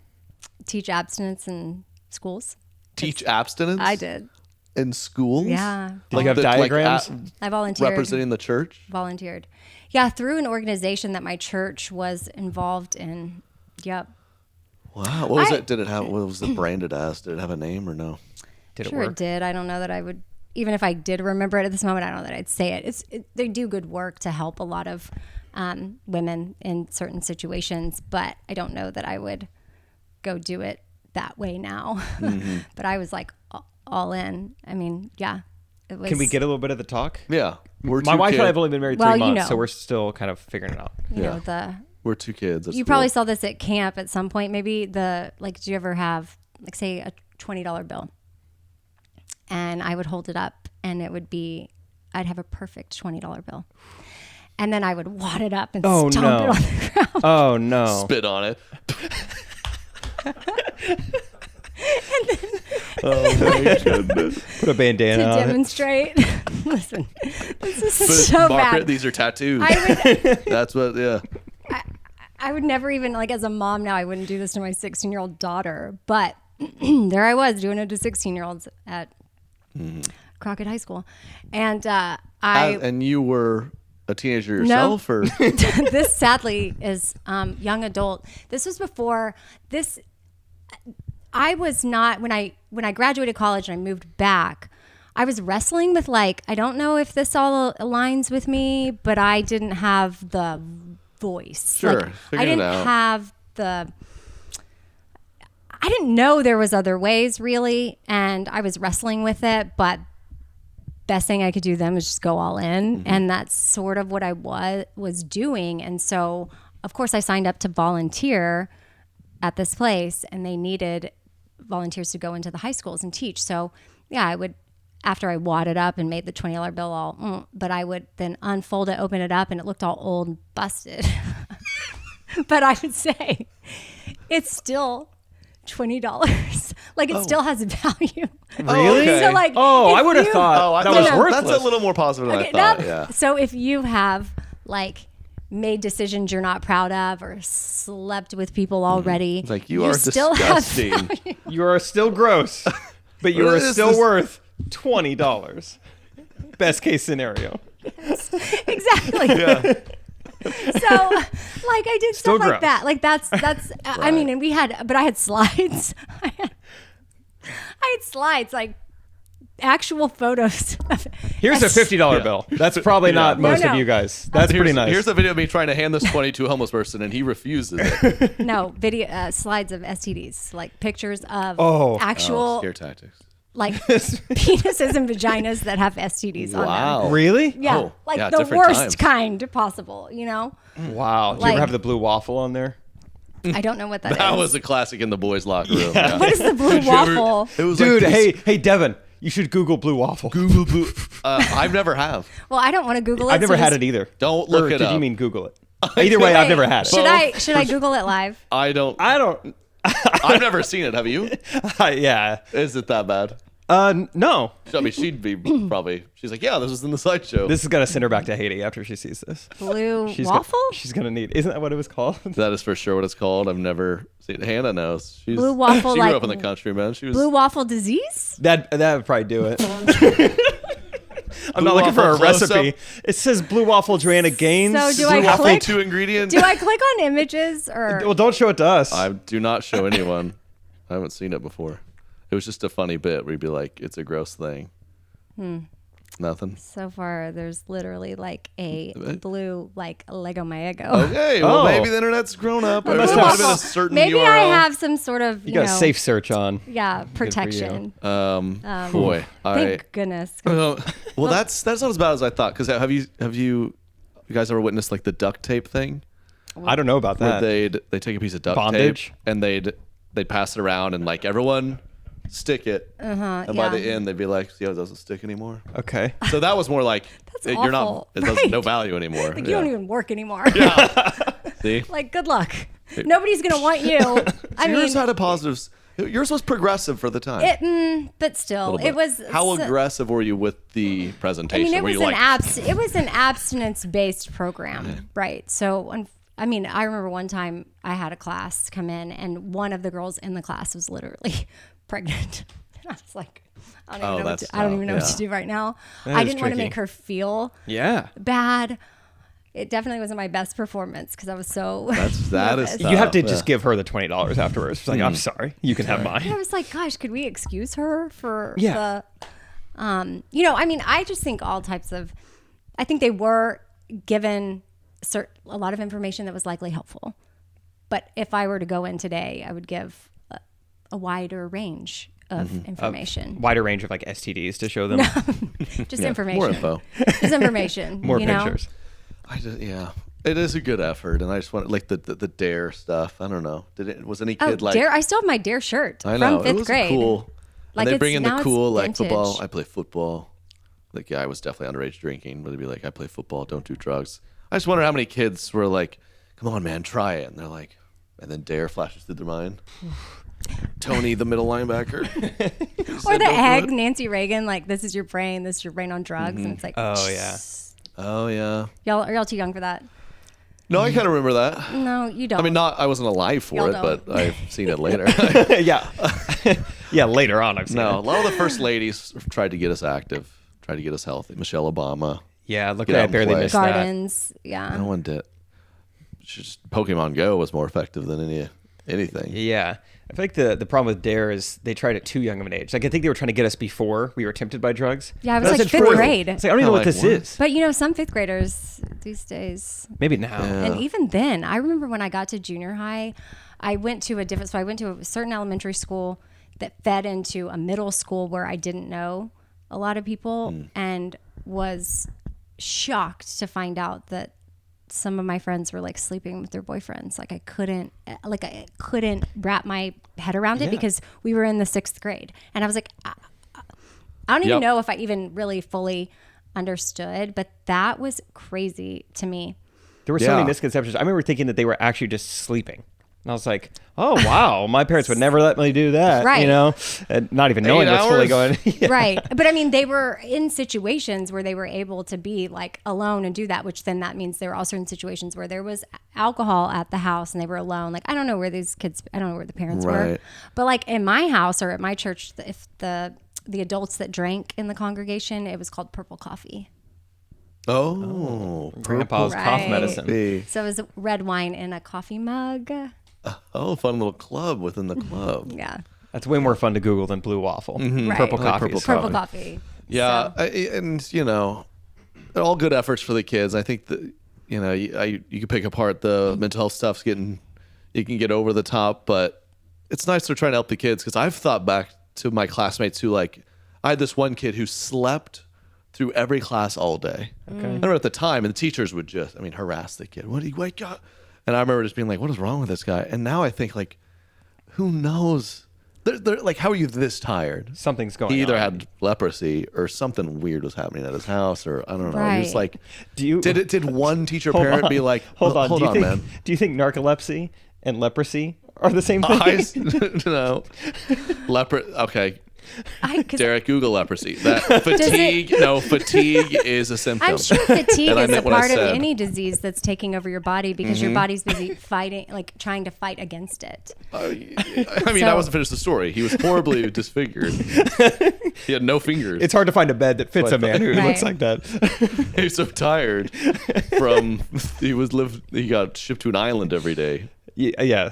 teach abstinence in schools? Teach abstinence. I did. In schools. Yeah. Did you have diagrams? I volunteered. representing the church. Volunteered. Yeah, through an organization that my church was involved in. Yep. Wow. What was it? Did it have? What was it branded as? Did it have a name or no? Did Sure it it work? did. I don't know that I would, even if I did remember it at this moment, I don't know that I'd say it. They do good work to help a lot of women in certain situations, but I don't know that I would go do it that way now. Mm-hmm. But I was like all in. I mean, yeah. It was, Can we get a little bit of the talk? Yeah. We're My two wife and I kids. have only been married Well, 3 you months, know. so we're still kind of figuring it out. you know, Yeah. We're two kids. at you school. probably saw this at camp at some point. Maybe did you ever have, like, say, a $20 bill? And I would hold it up and I'd have a perfect $20 bill. And then I would wad it up and stomp it on the ground. Oh no! spit on it. Oh my goodness! Put a bandana To on it. demonstrate. Listen, this is But so Margaret, bad. these are tattoos. I That's what. Yeah. would never even, like, as a mom now, I wouldn't do this to my 16-year-old daughter. But there I was doing it to 16-year-olds at Crockett High School. And And you were a teenager yourself, or this sadly is young adult. This was before this. I was not when I graduated college and I moved back. I was wrestling with, like, I don't know if this all aligns with me, but I didn't have the voice. Sure, Like, figure I it didn't out. have the. I didn't know there was other ways, really, and I was wrestling with it, but best thing I could do then was just go all in. And that's sort of what I was doing. And so, of course, I signed up to volunteer at this place, and they needed volunteers to go into the high schools and teach. So, yeah, I would, after I wadded up and made the $20 bill all, but I would then unfold it, open it up, and it looked all old and busted. But I would say it's still $20. Like, it still has value. Really? okay. So, like, Oh, if I would have you- thought that thought was no. worthless. That's a little more positive than Okay, I thought. now- Yeah. So if you have, like, made decisions you're not proud of or slept with people already, It's like, you are still disgusting. have value. You are still gross, but you What are is still this? worth $20. Best case scenario. Exactly. So, like, I did Still stuff like gross. that. Like, that's. I mean, and I had slides. I had slides, like, actual photos. Here's a $50 bill. That's probably not most No, of no. you guys. That's pretty nice. Here's a video of me trying to hand this 20 to a homeless person, and he refuses it. No, video slides of STDs, like pictures of Oh. actual Scare tactics. like penises and vaginas that have STDs on them. Wow. Really? Yeah, Oh, like yeah, the different worst times. kind possible, you know? Wow. Do you Like- ever have the blue waffle on there? I don't know what that is. That was a classic in the boys' locker room. Yeah. What is the blue Did you ever- waffle? It was Dude, like this- hey, Devin, you should Google blue waffle. Google Blue. I've never have. Well, I don't want to Google it. I've never so had just- it either. Don't look Or it did you up. mean Google it? Either way, I've never had it. Should I Google it live? I don't. I don't. I've never seen it. Have you? Yeah. Is it that bad? No. I mean, she'd be probably. She's like, yeah, this was in the slideshow. This is gonna send her back to Haiti after she sees this. Blue She's waffle? she's gonna need. Isn't that what it was called? That is for sure what it's called. I've never seen it. Hannah knows. She's, Blue waffle, She like grew up in the country, man. She was. Blue waffle disease? That would probably do it. I'm not looking for a close-up. recipe. It says blue waffle Joanna Gaines. So do Blue I waffle, click? 2 ingredient. Do I click on images or? Well, don't show it to us. I do not show anyone. I haven't seen it before. It was just a funny bit where you'd be like, "It's a gross thing." Nothing. So far, there's literally like a blue like Lego Maego. Okay, well Oh. maybe the internet's grown up. Or must it have might have been a Waffle. certain Maybe URL. I have some sort of you got a know, safe search on. yeah, protection. Boy, Thank goodness. well, that's not as bad as I thought. Because have you guys ever witnessed like the duct tape thing? I don't know about Where that. they'd take a piece of duct Bondage? tape and they'd pass it around and like everyone stick it. And by the yeah. end they'd be like, "See how it doesn't stick anymore." Okay. So that was more like That's you're not. awful. It does Right. no value anymore. Like, you don't even work anymore. See. Like, good luck. Nobody's gonna want you. I mean, Yours had a positive. Yours was progressive for the time. but still, Little bit. it was. How so- aggressive were you with the I presentation? mean, it were was you like, it was an abstinence-based program, right? So, I mean, I remember one time I had a class come in, and one of the girls in the class was literally pregnant. And I was like, I don't even know, that's I don't even know what tough, to do right now. That I is didn't want to tricky. make her feel Yeah. bad. It definitely wasn't my best performance because I was so. that is nervous. You have to tough, just give her the $20 afterwards. It's like, I'm sorry. You can have I mine. was like, gosh, could we excuse her for Yeah. the, I mean, I just think all types of, I think they were given a lot of information that was likely helpful. But if I were to go in today, I would give a wider range of information. Wider range of like STDs to show them. Just information. more info. Just information. More you know? pictures. Yeah, it is a good effort, and I just want like the dare stuff. I don't know. Was any Oh, kid like? Dare! I still have my Dare shirt I know from it 5th was grade. cool. Like, And they it's- bring in the now it's cool like vintage. football. I play football. The guy was definitely underage drinking, but they'd be like, "I play football. Don't do drugs." I just wonder how many kids were like, "Come on, man, try it," and they're like, and then Dare flashes through their mind. Tony, the middle linebacker. Or the egg, Nancy Reagan, like, this is your brain on drugs. And it's like, Oh, yeah. Oh yeah. are y'all too young for that? No, I kind of remember that. No, you don't. I mean, I wasn't alive for Y'all it, don't. but I've seen it later. Yeah. Yeah, later on I've seen No, a it. lot of the first ladies tried to get us active, tried to get us healthy. Michelle Obama. Yeah, look, Get out I and barely play. missed that. Gardens, yeah. No one did. Just Pokemon Go was more effective than anything. Yeah. I feel like the problem with Dare is they tried at too young of an age. Like, I think they were trying to get us before we were tempted by drugs. Yeah, it was But like that's fifth true. grade. It's like, I don't even know what Like, this what? is. But some 5th graders these days, Maybe now. and even then, I remember when I got to junior high, I went to a certain elementary school that fed into a middle school where I didn't know a lot of people and was shocked to find out that some of my friends were like sleeping with their boyfriends. Like I couldn't wrap my head around it because we were in the 6th grade. And I was like, I don't even Yep. know if I even really fully understood, but that was crazy to me. There were so Yeah. many misconceptions. I remember thinking that they were actually just sleeping. And I was like, oh, wow, my parents would never let me do that. Right. You know, and not even knowing 8 what's fully hours? going. Yeah. Right. But I mean, they were in situations where they were able to be like alone and do that, which then that means they were also in situations where there was alcohol at the house and they were alone. Like, I don't know where these kids, I don't know where the parents were. Right. But like in my house or at my church, if the adults that drank in the congregation, it was called purple coffee. Oh, Grandpa's cough Right. medicine. Hey. So it was red wine in a coffee mug. Oh, fun little club within the club. Yeah. That's way more fun to Google than blue waffle. Right. Purple I like coffee. purple is coffee. Purple coffee. Yeah, So- and they're all good efforts for the kids. I think that you can pick apart the mental health stuff's you can get over the top, but it's nice they're trying to help the kids because I've thought back to my classmates who I had this one kid who slept through every class all day. Okay. I remember at the time, and the teachers would just harass the kid. What do you wake up? And I remember just being like, what is wrong with this guy? And now I think like, who knows? They're like, how are you this tired? Something's going on. He either had leprosy or something weird was happening at his house, or I don't know. He was Right. like, Do you- did one teacher Hold parent on. be like, hold on, hold do you on, think, man? Do you think narcolepsy and leprosy are the same thing? No, okay. Derek, Google leprosy. That fatigue, fatigue is a symptom. I'm sure fatigue And I is a meant what I part of said. any disease that's taking over your body because your body's busy fighting, like trying to fight against it. I mean, So- I wasn't finished the story. He was horribly disfigured. He had no fingers. It's hard to find a bed that fits a man who Right. looks like that. He's so tired from he got shipped to an island every day. Yeah,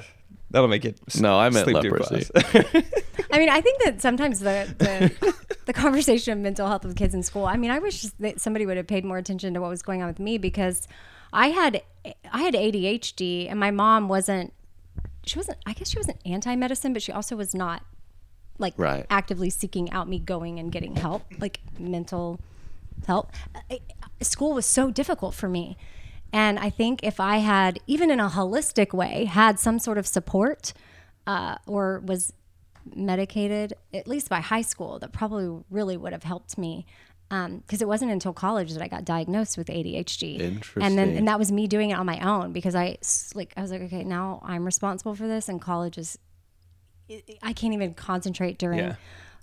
that'll make it. No, I meant sleep through leprosy. class. I mean, I think that sometimes the conversation of mental health with kids in school. I mean, I wish that somebody would have paid more attention to what was going on with me because I had ADHD, and my mom wasn't. She wasn't. I guess she wasn't anti-medicine, but she also was not like Right. actively seeking out me going and getting help, like mental help. School was so difficult for me. And I think if I had, even in a holistic way, had some sort of support or was medicated, at least by high school, that probably really would have helped me. Because it wasn't until college that I got diagnosed with ADHD. Interesting. And that was me doing it on my own because I was like, okay, now I'm responsible for this, and college is, I can't even concentrate during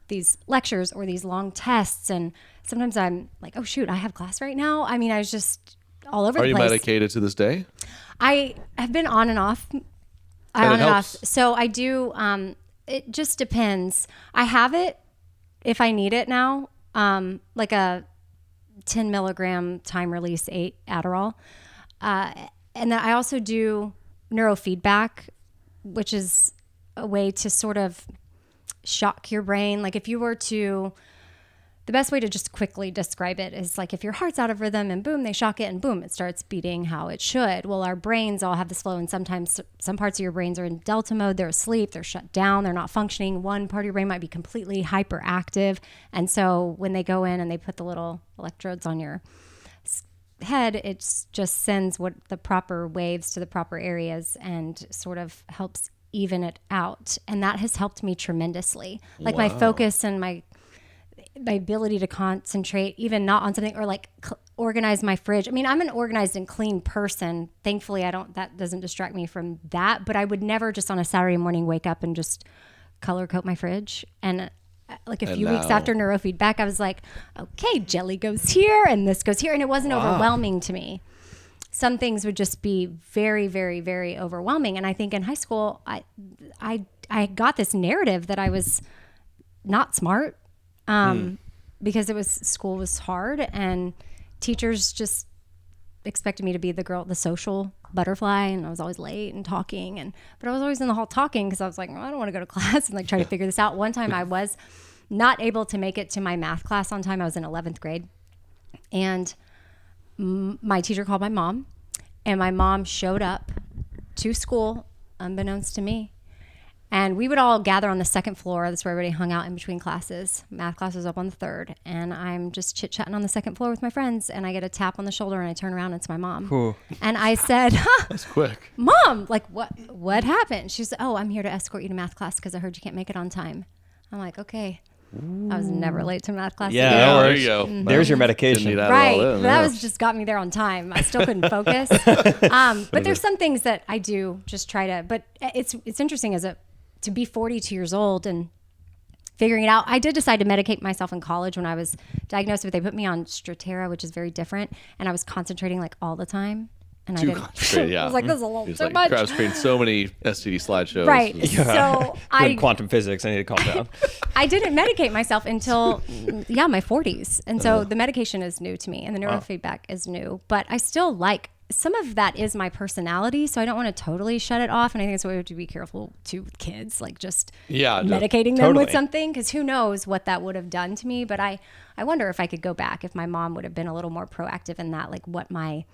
these lectures or these long tests. And sometimes I'm like, oh shoot, I have class right now. I mean, I was just all over Are the you place. medicated to this day? I have been on and off. So I do. It just depends. I have it if I need it now, like a 10 milligram time release 8 Adderall. And then I also do neurofeedback, which is a way to sort of shock your brain. Like if you were to, the best way to just quickly describe it is like if your heart's out of rhythm and boom, they shock it and boom, it starts beating how it should. Well, our brains all have this flow, and sometimes some parts of your brains are in delta mode, they're asleep, they're shut down, they're not functioning. One part of your brain might be completely hyperactive. And so when they go in and they put the little electrodes on your head, it just sends what the proper waves to the proper areas and sort of helps even it out. And that has helped me tremendously. Like my focus and my ability to concentrate, even not on something, or like organize my fridge. I mean, I'm an organized and clean person. Thankfully, that doesn't distract me from that, but I would never just on a Saturday morning wake up and just color code my fridge. And like a few weeks now- after neurofeedback, I was like, okay, jelly goes here and this goes here. And it wasn't overwhelming to me. Some things would just be very, very, very overwhelming. And I think in high school, I got this narrative that I was not smart because school was hard, and teachers just expected me to be the social butterfly, and I was always late and talking, but I was always in the hall talking because I was like, I don't want to go to class and like try to figure this out. One time I was not able to make it to my math class on time. I was in 11th grade, and my teacher called my mom, and my mom showed up to school unbeknownst to me. And we would all gather on the second floor. That's where everybody hung out in between classes. Math class was up on the third. And I'm just chit-chatting on the second floor with my friends. And I get a tap on the shoulder, and I turn around, and it's my mom. Ooh. And I said, That's quick. Mom, like what happened? She said, oh, I'm here to escort you to math class because I heard you can't make it on time. I'm like, okay. I was never late to math class. Yeah, again. no There worries. you go. There's your Didn't medication. need that Right. all in, That yeah. was just got me there on time. I still couldn't focus. But there's some things that I do just try to, but it's interesting to be 42 years old and figuring it out. I did decide to medicate myself in college when I was diagnosed with, they put me on Strattera, which is very different. And I was concentrating like all the time. And I Too didn't. concentrated, yeah. I was like, this is a little He's too like, much. crap screen so many STD slideshows. Right. So Doing quantum physics. I need to calm down. I didn't medicate myself until, my 40s. And so the medication is new to me and the neurofeedback is new. But I still some of that is my personality. So I don't want to totally shut it off. And I think that's what we have to be careful too with kids, like just medicating them totally. with something. Because who knows what that would have done to me. But I wonder if I could go back, if my mom would have been a little more proactive in that, like what my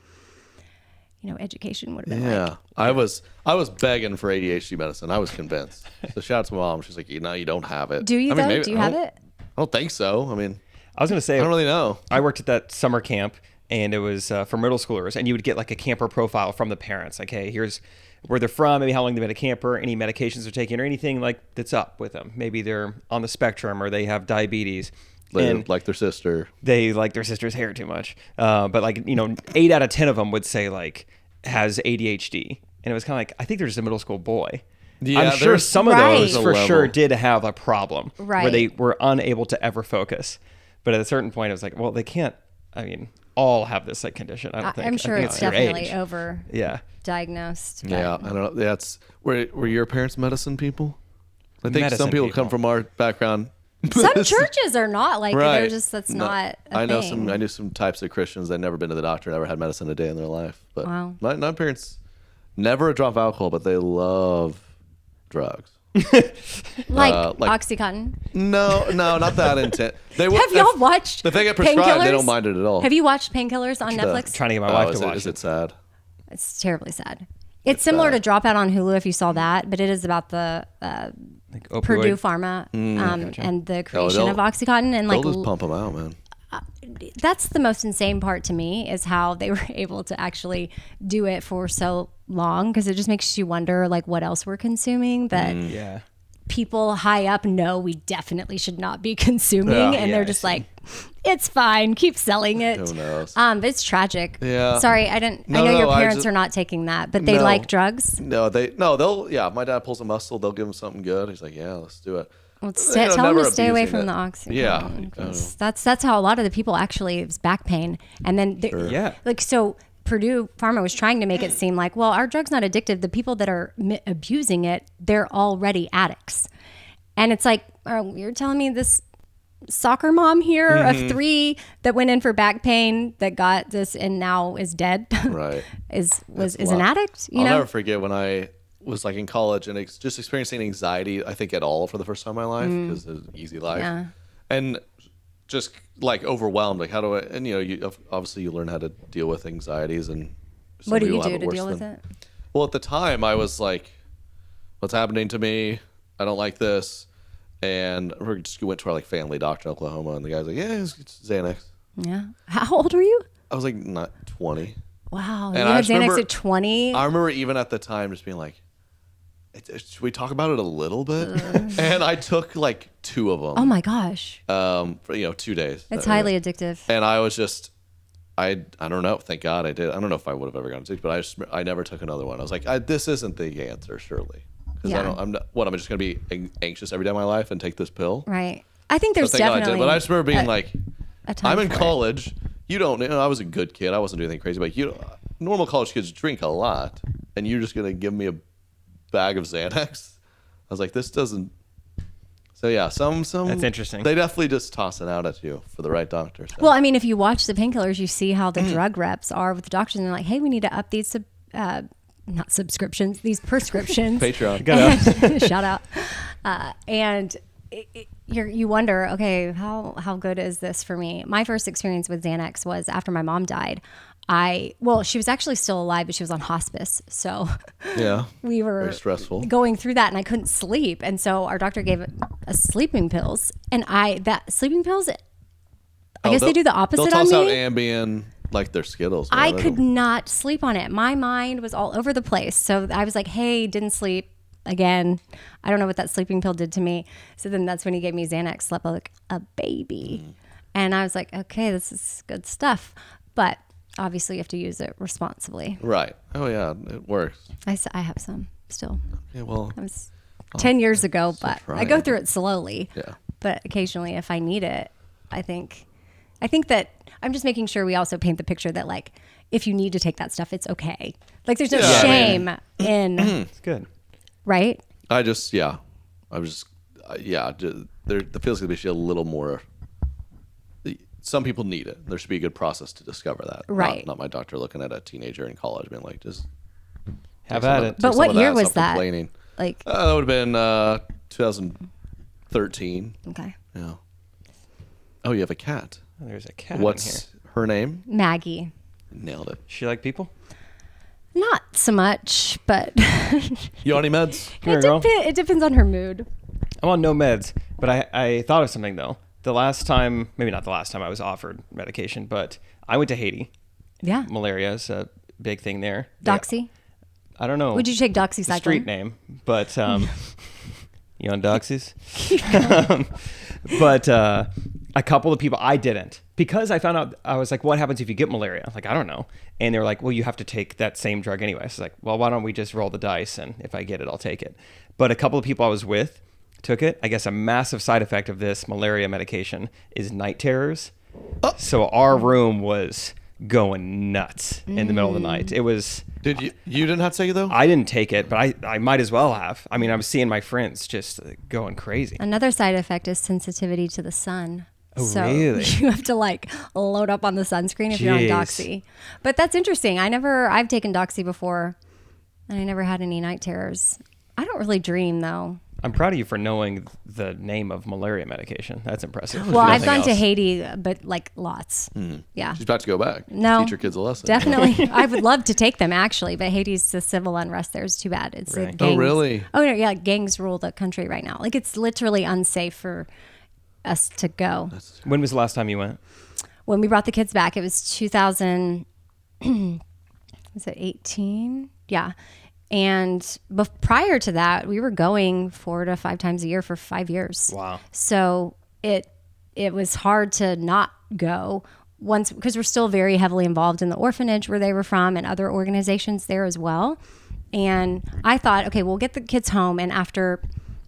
education would have been like. Yeah, I was begging for ADHD medicine. I was convinced. So shout out to my mom. She's like, no, you don't have it. Do you I mean, though? maybe- Do you have it? I don't think so. I mean, I was going to say, I don't really know. I worked at that summer camp, and it was for middle schoolers, and you would get like a camper profile from the parents. Like, hey, here's where they're from, maybe how long they've been a camper, any medications they're taking, or anything like that's up with them. Maybe they're on the spectrum, or they have diabetes. And Like their sister. they like their sister's hair too much. But 8 out of 10 of them would say like has ADHD. And it was kind of like, I think they're just a middle school boy. Yeah, I'm sure there's- some of Right. those There's a for level. sure did have a problem where Right. they were unable to ever focus. But at a certain point, it was like, well, they can't. I mean, all have this like condition. I don't think. I'm I sure think it's your definitely age. over Yeah. diagnosed. but- Yeah, I don't know. That's were your parents medicine people? I think Medicine some people people. come from our background. Some churches are not like Right. they're just that's No, not. A I know thing. I knew some types of Christians that never been to the doctor, never had medicine a day in their life. But Wow. my parents never a drop of alcohol, but they love drugs. like like- OxyContin. No, not that intense. They would, Have y'all watched? if they get prescribed, they Painkillers? don't mind it at all. Have you watched Painkillers on Netflix? Trying to get my wife is to watch is it sad? It's terribly sad. It's similar to Dropout on Hulu if you saw that, but it is about the Like opioid. Purdue Pharma and the creation they'll- of OxyContin, and They'll like just pump them out, man. that's the most insane part to me is how they were able to actually do it for so long, because it just makes you wonder like what else we're consuming that Yeah. people high up know we definitely should not be consuming, Yeah. and Yeah, they're I just see. like, it's fine, keep selling it. Who knows? But it's tragic. Yeah. Sorry, I didn't. No, I know your no, I parents just- are not taking that, but they No. like drugs. They'll yeah. My dad pulls a muscle, they'll give him something good. He's like, yeah, let's do it. Well, You know, tell them never to stay away abusing from it. the oxycontin. Yeah. 'cause that's how a lot of the people actually, it's back pain, and then Yeah. like so. Purdue Pharma was trying to make it seem like, well, our drug's not addictive. The people that are abusing it, they're already addicts. And it's like, oh, you're telling me this soccer mom here of 3 that went in for back pain that got this and now is dead Right. is That's an wild. addict, you I'll know? never forget when I was like in college and just experiencing anxiety, I think at all for the first time in my life because it was an easy life. Yeah. And just like overwhelmed, like how do I, and you obviously you learn how to deal with anxieties and some What do people you have do it to worse deal with than- it? Well, at the time I was like, what's happening to me? I don't like this. And we just went to our like family doctor in Oklahoma and the guy's like, yeah, it's Xanax. Yeah. How old were you? I was like not 20. Wow. And You I had just Xanax remember- at 20? I remember even at the time just being like, should we talk about it a little bit? And I took like 2 of them. Oh my gosh. For 2 days. It's highly addictive. And I was just, I don't know. Thank God I did. I don't know if I would have ever gotten sick, but I never took another one. I was like, this isn't the answer, surely. Because Yeah. I'm just going to be anxious every day of my life and take this pill? Right. I think there's So thank God I definitely. did. But I just remember being like, a time I'm in for it. college. You don't, I was a good kid. I wasn't doing anything crazy, but normal college kids drink a lot, and you're just going to give me a bag of Xanax? I was like, this doesn't. So yeah, some. That's interesting. They definitely just toss it out at you for the right doctor. So. Well, I mean, if you watch the Painkillers, you see how the drug reps are with the doctors, and they're like, "Hey, we need to up these not subscriptions, these prescriptions." Patreon. And- shout out. And you wonder, okay, how good is this for me? My first experience with Xanax was after my mom died. She was actually still alive, but she was on hospice, so Yeah. we were Very stressful. going through that, and I couldn't sleep, and so our doctor gave us sleeping pills, and sleeping pills. I guess they do the opposite They'll on toss out me. Ambien like they're Skittles. man. I They could don't- not sleep on it. My mind was all over the place. So I was like, hey, didn't sleep again. I don't know what that sleeping pill did to me. So then that's when he gave me Xanax, slept like a baby. And I was like, okay, this is good stuff. But obviously you have to use it responsibly. Right. Oh yeah, it works. I have some still. Yeah. Well. It was 10 years ago, but I go trying. through it slowly. Yeah. But occasionally if I need it, I think that I'm just making sure we also paint the picture that like, if you need to take that stuff, it's okay. Like there's no Yeah, I shame in, It's good. right? I was just there. The feels gonna be a little more. Some people need it. There should be a good process to discover that. Right. Not my doctor looking at a teenager in college being like, just Have take at some it. of- But take what some of year was stop that? complaining. Like, That would have been 2013. okay. Yeah. Oh, you have a cat. There's a cat in here. What's her name? Maggie. Nailed it. She like people? Not so much, but You on any meds? Come here, girl. it depends on her mood. I'm on no meds, but I thought of something though. The last time, maybe not the last time I was offered medication, but I went to Haiti. Yeah. Malaria is a big thing there. Doxy. I don't know. Would you take the doxycycline? street name, but you on doxies? But a couple of people I didn't, because I found out. I was like, what happens if you get malaria? I was like, I don't know. And they were like, well, you have to take that same drug anyway. So I was like, well, why don't we just roll the dice, and if I get it, I'll take it. but a couple of people I was with took it. I guess a massive side effect of this malaria medication is night terrors. So our room was going nuts in the middle of the night. It was. Did you didn't have to take it though? I didn't take it, but I might as well have. I mean, I was seeing my friends just going crazy. Another side effect is sensitivity to the sun. Oh, so really? You have to like load up on the sunscreen if you're on Jeez. Doxy. But that's interesting. I've taken Doxy before and I never had any night terrors. I don't really dream though. I'm proud of you for knowing the name of malaria medication. That's impressive. Well, I've Nothing gone to else. Haiti, but like lots. Yeah. She's about to go back. No. Teach your kids a lesson. Definitely. I would love to take them actually, but Haiti's the civil unrest there is too bad. It's the Really? Oh, gangs. really? Oh, no, yeah. Gangs rule the country right now. Like it's literally unsafe for us to go. When was the last time you went? When we brought the kids back, it was 2000, was it 18? Yeah. And prior to that, we were going 4 to 5 times a year for 5 years. Wow. So it was hard to not go once because we're still very heavily involved in the orphanage where they were from and other organizations there as well. And I thought, okay, we'll get the kids home and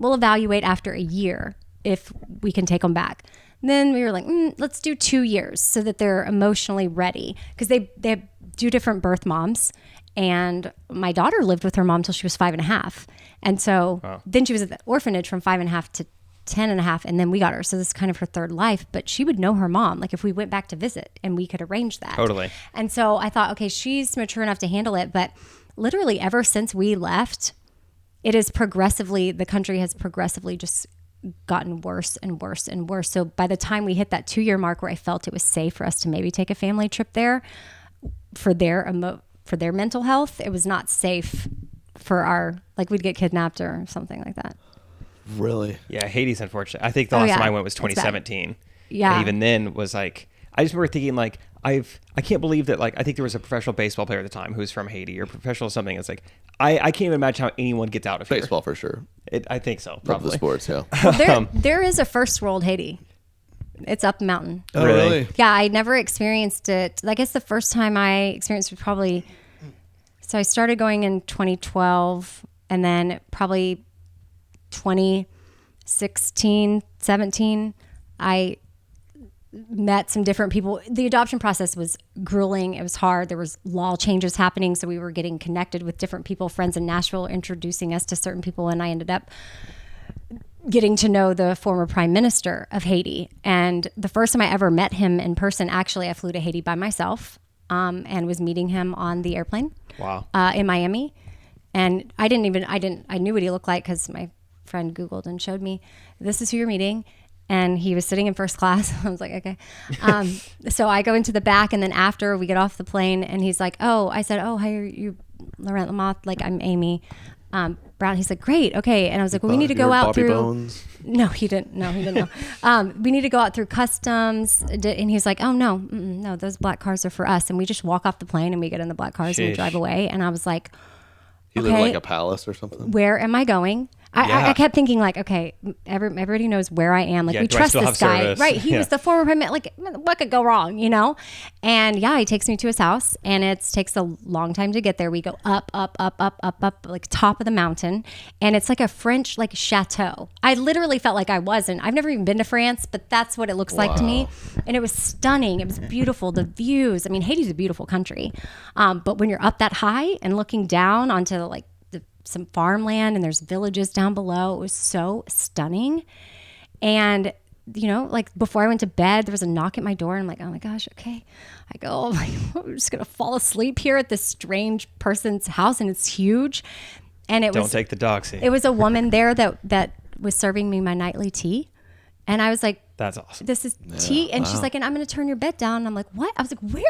we'll evaluate after a year if we can take them back. And then we were like, let's do 2 years so that they're emotionally ready because they have 2 different birth moms. And my daughter lived with her mom till she was 5.5. And so then she was at the orphanage from 5.5 to 10.5. And then we got her. So this is kind of her third life, but she would know her mom. Like if we went back to visit and we could arrange that. Totally. And so I thought, okay, she's mature enough to handle it. But literally ever since we left, the country has progressively just gotten worse and worse and worse. So by the time we hit that 2-year mark where I felt it was safe for us to maybe take a family trip there for their mental health, it was not safe for we'd get kidnapped or something like that. Really? Yeah, Haiti's unfortunate. I think the last time I went was It's bad. 2017. Yeah. And even then was like, I just remember thinking like, I can't believe that like, I think there was a professional baseball player at the time who was from Haiti or professional something. It's like, I can't even imagine how anyone gets out of here. Baseball for sure. I think so. Love Probably. the sports, yeah. There is a first world Haiti. It's up the mountain. Oh, Really? Yeah, I never experienced it. I guess the first time I experienced it was probably, so I started going in 2012 and then probably 2016, 17, I met some different people. The adoption process was grueling. It was hard. There was law changes happening. So we were getting connected with different people, friends in Nashville, introducing us to certain people. And I ended up getting to know the former prime minister of Haiti. And the first time I ever met him in person, actually, I flew to Haiti by myself and was meeting him on the airplane. Wow. In Miami. And I knew what he looked like because my friend Googled and showed me, this is who you're meeting. And he was sitting in first class. I was like, okay. So I go into the back, and then after we get off the plane, and he's like, I said, hi, are you Laurent Lamotte? Like, I'm Amy Brown. He's like, great, okay. And I was like, well, we need to go out Bobby through. Bones. No, he didn't know. We need to go out through customs. And he's like, oh, no, those black cars are for us. And we just walk off the plane, and we get in the black cars, and we Sheesh. drive away. And I was like, He lived in okay, like a palace or something. where am I going? Yeah. I kept thinking like, okay, everybody knows where I am. Like Yeah, we do I trust still this have guy, service? right? He Yeah. was the former prime minister. Like what could go wrong, you know? And yeah, he takes me to his house, and it takes a long time to get there. We go up, like top of the mountain, and it's like a French like chateau. I literally felt like I wasn't. I've never even been to France, but that's what it looks like to me. And it was stunning. It was beautiful. The views. I mean, Haiti's a beautiful country, but when you're up that high and looking down onto like some farmland and there's villages down below. It was so stunning. And, like before I went to bed, there was a knock at my door and I'm like, oh my gosh, okay. I go, I'm just going to fall asleep here at this strange person's house and it's huge. And Don't take the Doxy. it was a woman there that was serving me my nightly tea. And I was like, That's awesome. this is tea. And she's like, and I'm going to turn your bed down. And I'm like, what? I was like, where?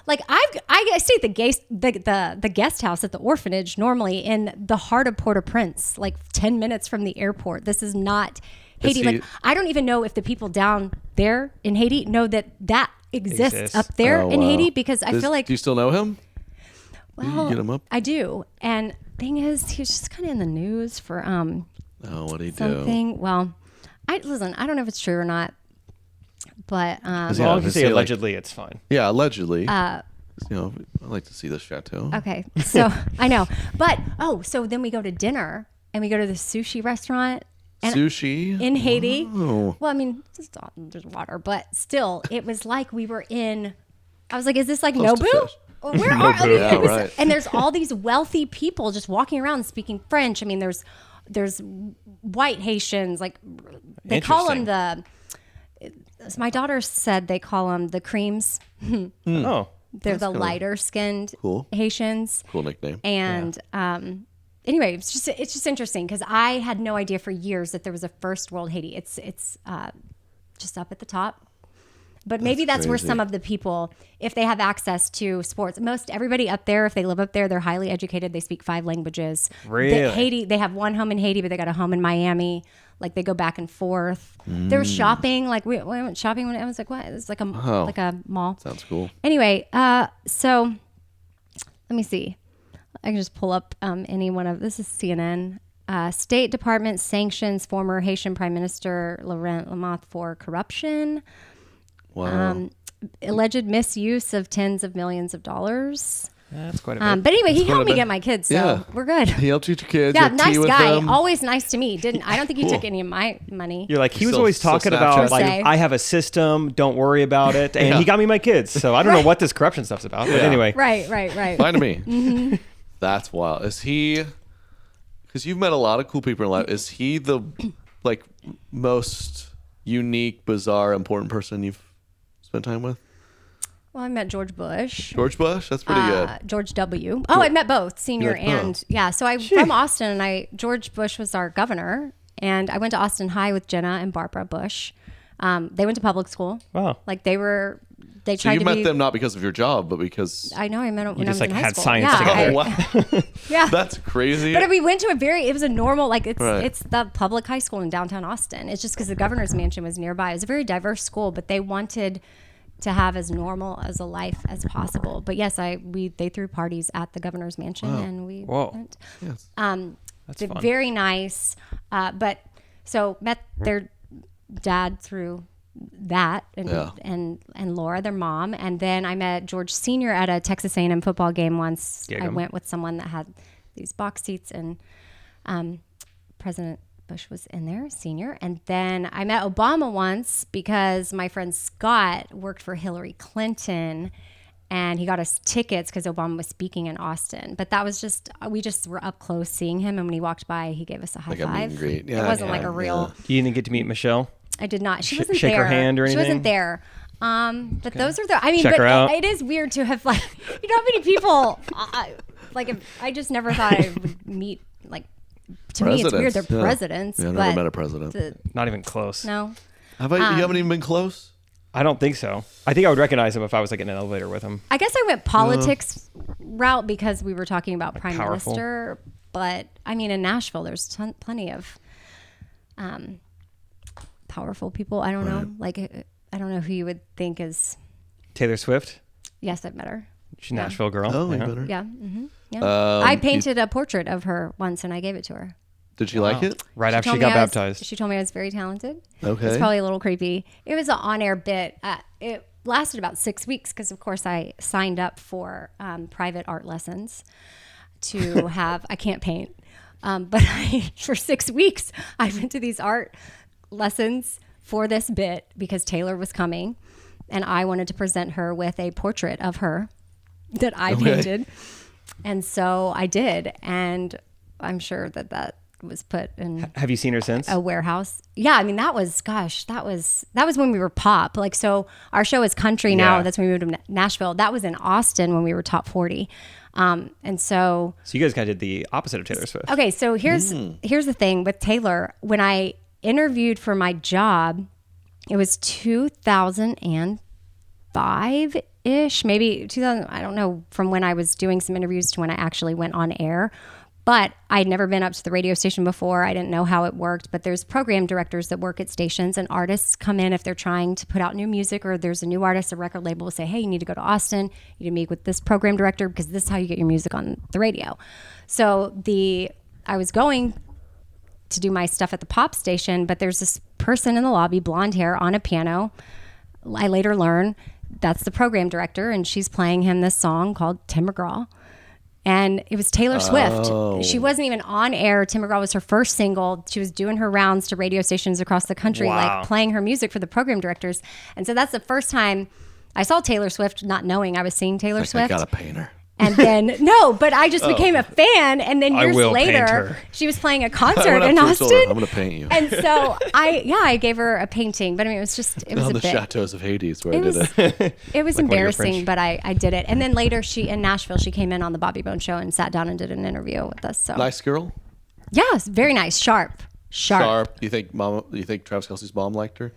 Like I stay at the guest house at the orphanage normally in the heart of Port-au-Prince, like 10 minutes from the airport. This is not Haiti. Like I don't even know if the people down there in Haiti know that exists up there in Haiti, because I feel like, Do you still know him? well, you get him up? I do. And thing is, he was just kind of in the news for Oh, what'd he do? something. Well, I don't know if it's true or not, but As Yeah, long as you to say say, like- allegedly, it's fine. Yeah, allegedly. I like to see this chateau. okay. So I know, but so then we go to dinner and we go to the sushi restaurant. And Sushi in Haiti. Wow. Well, I mean, there's water, but still, it was like we were in. I was like, "Is this like Close to Nobu? fish. Where are?" I mean, Yeah, it was, right. and there's all these wealthy people just walking around speaking French. I mean, there's white Haitians, like they call them the. My daughter said they call them the creams. Oh, They're the lighter skinned Cool. Haitians. Cool nickname. And anyway, it's just interesting because I had no idea for years that there was a first world Haiti. It's just up at the top. But maybe that's where crazy. some of the people, if they have access to sports, everybody up there, if they live up there, they're highly educated. They speak 5 languages. Really? Haiti, they have one home in Haiti, but they got a home in Miami. Like they go back and forth. There was shopping. Like we went shopping when I was like, what? It was like a mall. Sounds cool. Anyway, so let me see. I can just pull up any one of this is CNN. State Department sanctions former Haitian Prime Minister Laurent Lamothe for corruption. Wow. Alleged misuse of tens of millions of dollars. that's quite a bit. But anyway, he quite a helped me bit. get my kids, so Yeah. we're good. He helped teach your kids. Yeah, you have tea nice with guy. them. Always nice to me. I don't think he Cool. took any of my money. You're like, he was Still- always still talking Snapchat. about like, Say. I have a system, don't worry about it, and Yeah. he got me my kids. So I don't know what this corruption stuff's about. But anyway, Right. Fine to me. That's wild. Is he? Because you've met a lot of cool people in life. Is he the like most unique, bizarre, important person you've spent time with? Well, I met George Bush. George Bush. That's pretty good. George W. Oh, I met both senior You're like, and yeah. So I'm from Austin, and George Bush was our governor, and I went to Austin High with Jenna and Barbara Bush. They went to public school. Wow. Like they So tried you to met be. them not because of your job, but because I know I met them when I just, was in like, high had school. science yeah, together. oh wow, yeah. that's crazy. But we went to it was a normal, like Right. it's the public high school in downtown Austin. It's just because the governor's mansion was nearby. It was a very diverse school, but they wanted to have as normal as a life as possible. But yes, they threw parties at the governor's mansion and we Whoa. went. Yes. that's They're fun. very nice. But so met their dad through that and Yeah. and Laura, their mom, and then I met George Sr. at a Texas A&M football game once. Gig I 'em. went with someone that had these box seats, and President Bush was in there, Senior. And then I met Obama once because my friend Scott worked for Hillary Clinton. And he got us tickets because Obama was speaking in Austin. But that was we just were up close seeing him. And when he walked by, he gave us a high Like a meet five. and greet. It Yeah, wasn't yeah, like a real. You didn't get to meet Michelle? I did not. She wasn't shake there. her hand or She wasn't anything? there. But those are the. I mean, Check but her out. it is weird to have like. You know how many people? I just never thought I would meet like. To me, it's weird. They're Presidents, yeah. presidents. Yeah, I've but never met a president. Not even close. No. You haven't even been close? I don't think so. I think I would recognize him if I was like in an elevator with him. I guess I went politics route because we were talking about prime powerful. minister. But I mean, in Nashville, there's plenty of powerful people. I don't know. Like, I don't know who you would think is. Taylor Swift. Yes, I've met her. She's a Nashville girl. Oh, you Yeah. better. Yeah. Yeah. I painted a portrait of her once and I gave it to her. Did you like it? Right after she told got me I was- baptized. She told me I was very talented. Okay. It's probably a little creepy. It was an on-air bit. It lasted about 6 weeks because, of course, I signed up for private art lessons to have. I can't paint, but for 6 weeks I went to these art lessons for this bit because Taylor was coming, and I wanted to present her with a portrait of her that I painted, and so I did, and I'm sure that was put in Have you seen her since? a warehouse. Yeah, I mean that was when we were pop. Like, so our show is country now. Yeah. That's when we moved to Nashville. That was in Austin when we were top 40. And so So you guys kind of did the opposite of Taylor Swift. okay, so here's the thing with Taylor. When I interviewed for my job, it was 2005 ish, maybe 2000. I don't know, from when I was doing some interviews to when I actually went on air. But I'd never been up to the radio station before. I didn't know how it worked. But there's program directors that work at stations, and artists come in if they're trying to put out new music, or there's a new artist, a record label will say, hey, you need to go to Austin. You need to meet with this program director because this is how you get your music on the radio. So I was going to do my stuff at the pop station, but there's this person in the lobby, blonde hair, on a piano. I later learn that's the program director, and she's playing him this song called Tim McGraw. And it was Taylor Swift. Oh. She wasn't even on air. Tim McGraw was her first single. She was doing her rounds to radio stations across the country, Wow. like playing her music for the program directors. And so that's the first time I saw Taylor Swift, not knowing I was seeing Taylor Swift. I got a painter. And then, no, but I just became a fan. And then I years will paint later, her. she was playing a I concert went up in to her and told her, Austin. I'm going to paint you. And so I gave her a painting. But I mean, it was On a the bit. chateaus of Hades where It I did was, it. it was Like one of your embarrassing, French. but I did it. And then later, in Nashville, she came in on the Bobby Bone show and sat down and did an interview with us. So Nice girl. yes, very nice, sharp. Sharp. You think Travis Kelce's mom liked her?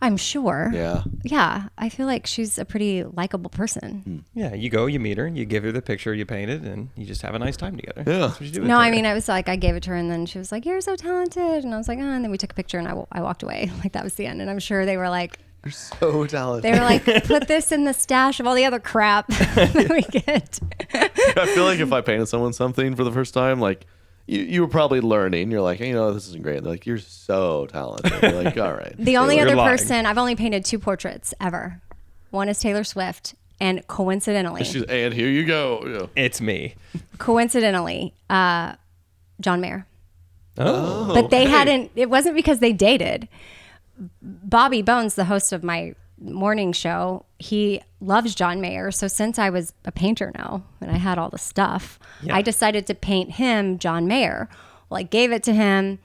I'm sure. Yeah. Yeah, I feel like she's a pretty likable person. Yeah, you go, you meet her, you give her the picture you painted, and you just have a nice time together. Yeah. That's what you do with No, I her. mean, I was like, I gave it to her, and then she was like, "You're so talented," and I was like, "Oh," and then we took a picture, and I walked away. Like that was the end. And I'm sure they were like, You're so talented. they were like, "Put this in the stash of all the other crap that we get." I feel like if I painted someone something for the first time, like you were probably learning. You're like, this isn't great. They're like, you're so talented. You're like, all right. The only You're other lying. person I've only painted 2 portraits ever. One is Taylor Swift, and coincidentally, And here you go. It's me. John Mayer. Oh. But they hadn't. It wasn't because they dated. Bobby Bones, the host of my morning show, he loves John Mayer. So since I was a painter now and I had all the stuff, Yeah. I decided to paint him John Mayer. Well, I gave it to him,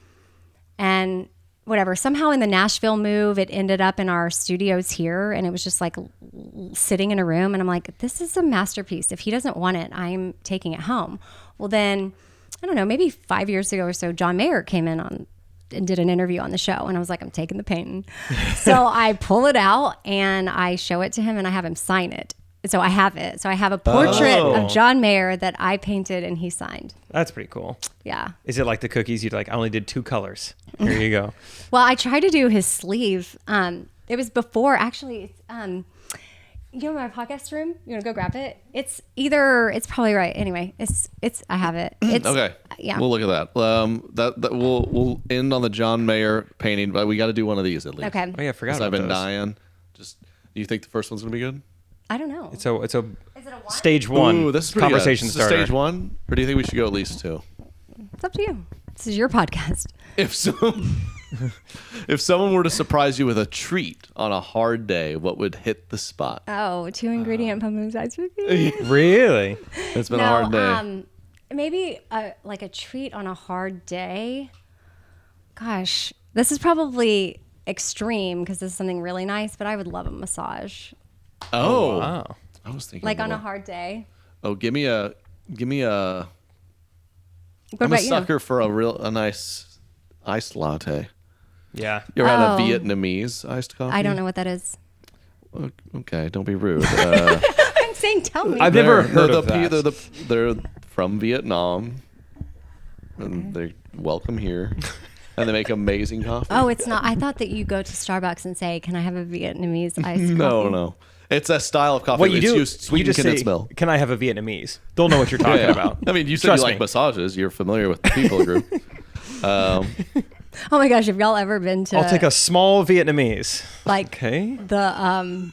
and whatever. Somehow in the Nashville move, it ended up in our studios here, and it was just like sitting in a room. And I'm like, this is a masterpiece. If he doesn't want it, I'm taking it home. Well, then I don't know, maybe 5 years ago or so, John Mayer came in on and did an interview on the show, and I was like, I'm taking the painting. So I pull it out and I show it to him, and I have him sign it. So I have it. So I have a portrait of John Mayer that I painted and he signed. That's pretty cool. Yeah. Is it like the cookies? You'd like, I only did 2 colors. Here you go. Well, I tried to do his sleeve. It was before, actually, you know my podcast room? You want to go grab it? It's probably right. Anyway, I have it. It's Okay. Yeah. We'll look at that. That we'll end on the John Mayer painting, but we got to do one of these at least. Okay. Oh yeah, I forgot 'Cause about I've been those. dying. Do you think the first one's gonna be good? I don't know. It's a Is it a one? stage 1 Ooh, this is pretty conversation good. This is starter. stage 1, or do you think we should go at least 2? It's up to you. This is your podcast. If someone were to surprise you with a treat on a hard day, what would hit the spot? Oh, 2 ingredient pumpkin spice cookies. Really? It's been a hard day. Maybe like a treat on a hard day. Gosh, this is probably extreme because this is something really nice, but I would love a massage. Oh, Wow. I was thinking Like on more. a hard day. Oh, give me a. What I'm a about you? sucker for a nice iced latte. Yeah. You ever had a Oh. Vietnamese iced coffee? I don't know what that is. Okay, don't be rude. I'm saying, tell me. I've never They're heard the of that. They're from Vietnam, and they're welcome here, and they make amazing coffee. Oh, it's not. I thought that you go to Starbucks and say, "Can I have a Vietnamese iced coffee?" No. It's a style of coffee. What you it's do, used sweet you just condensed say, milk. Can I have a Vietnamese? They'll know what you're talking Yeah. about. I mean, you said Trust you like me. massages. You're familiar with the people group. Oh my gosh, have y'all ever been to I'll take a small Vietnamese. like Okay. the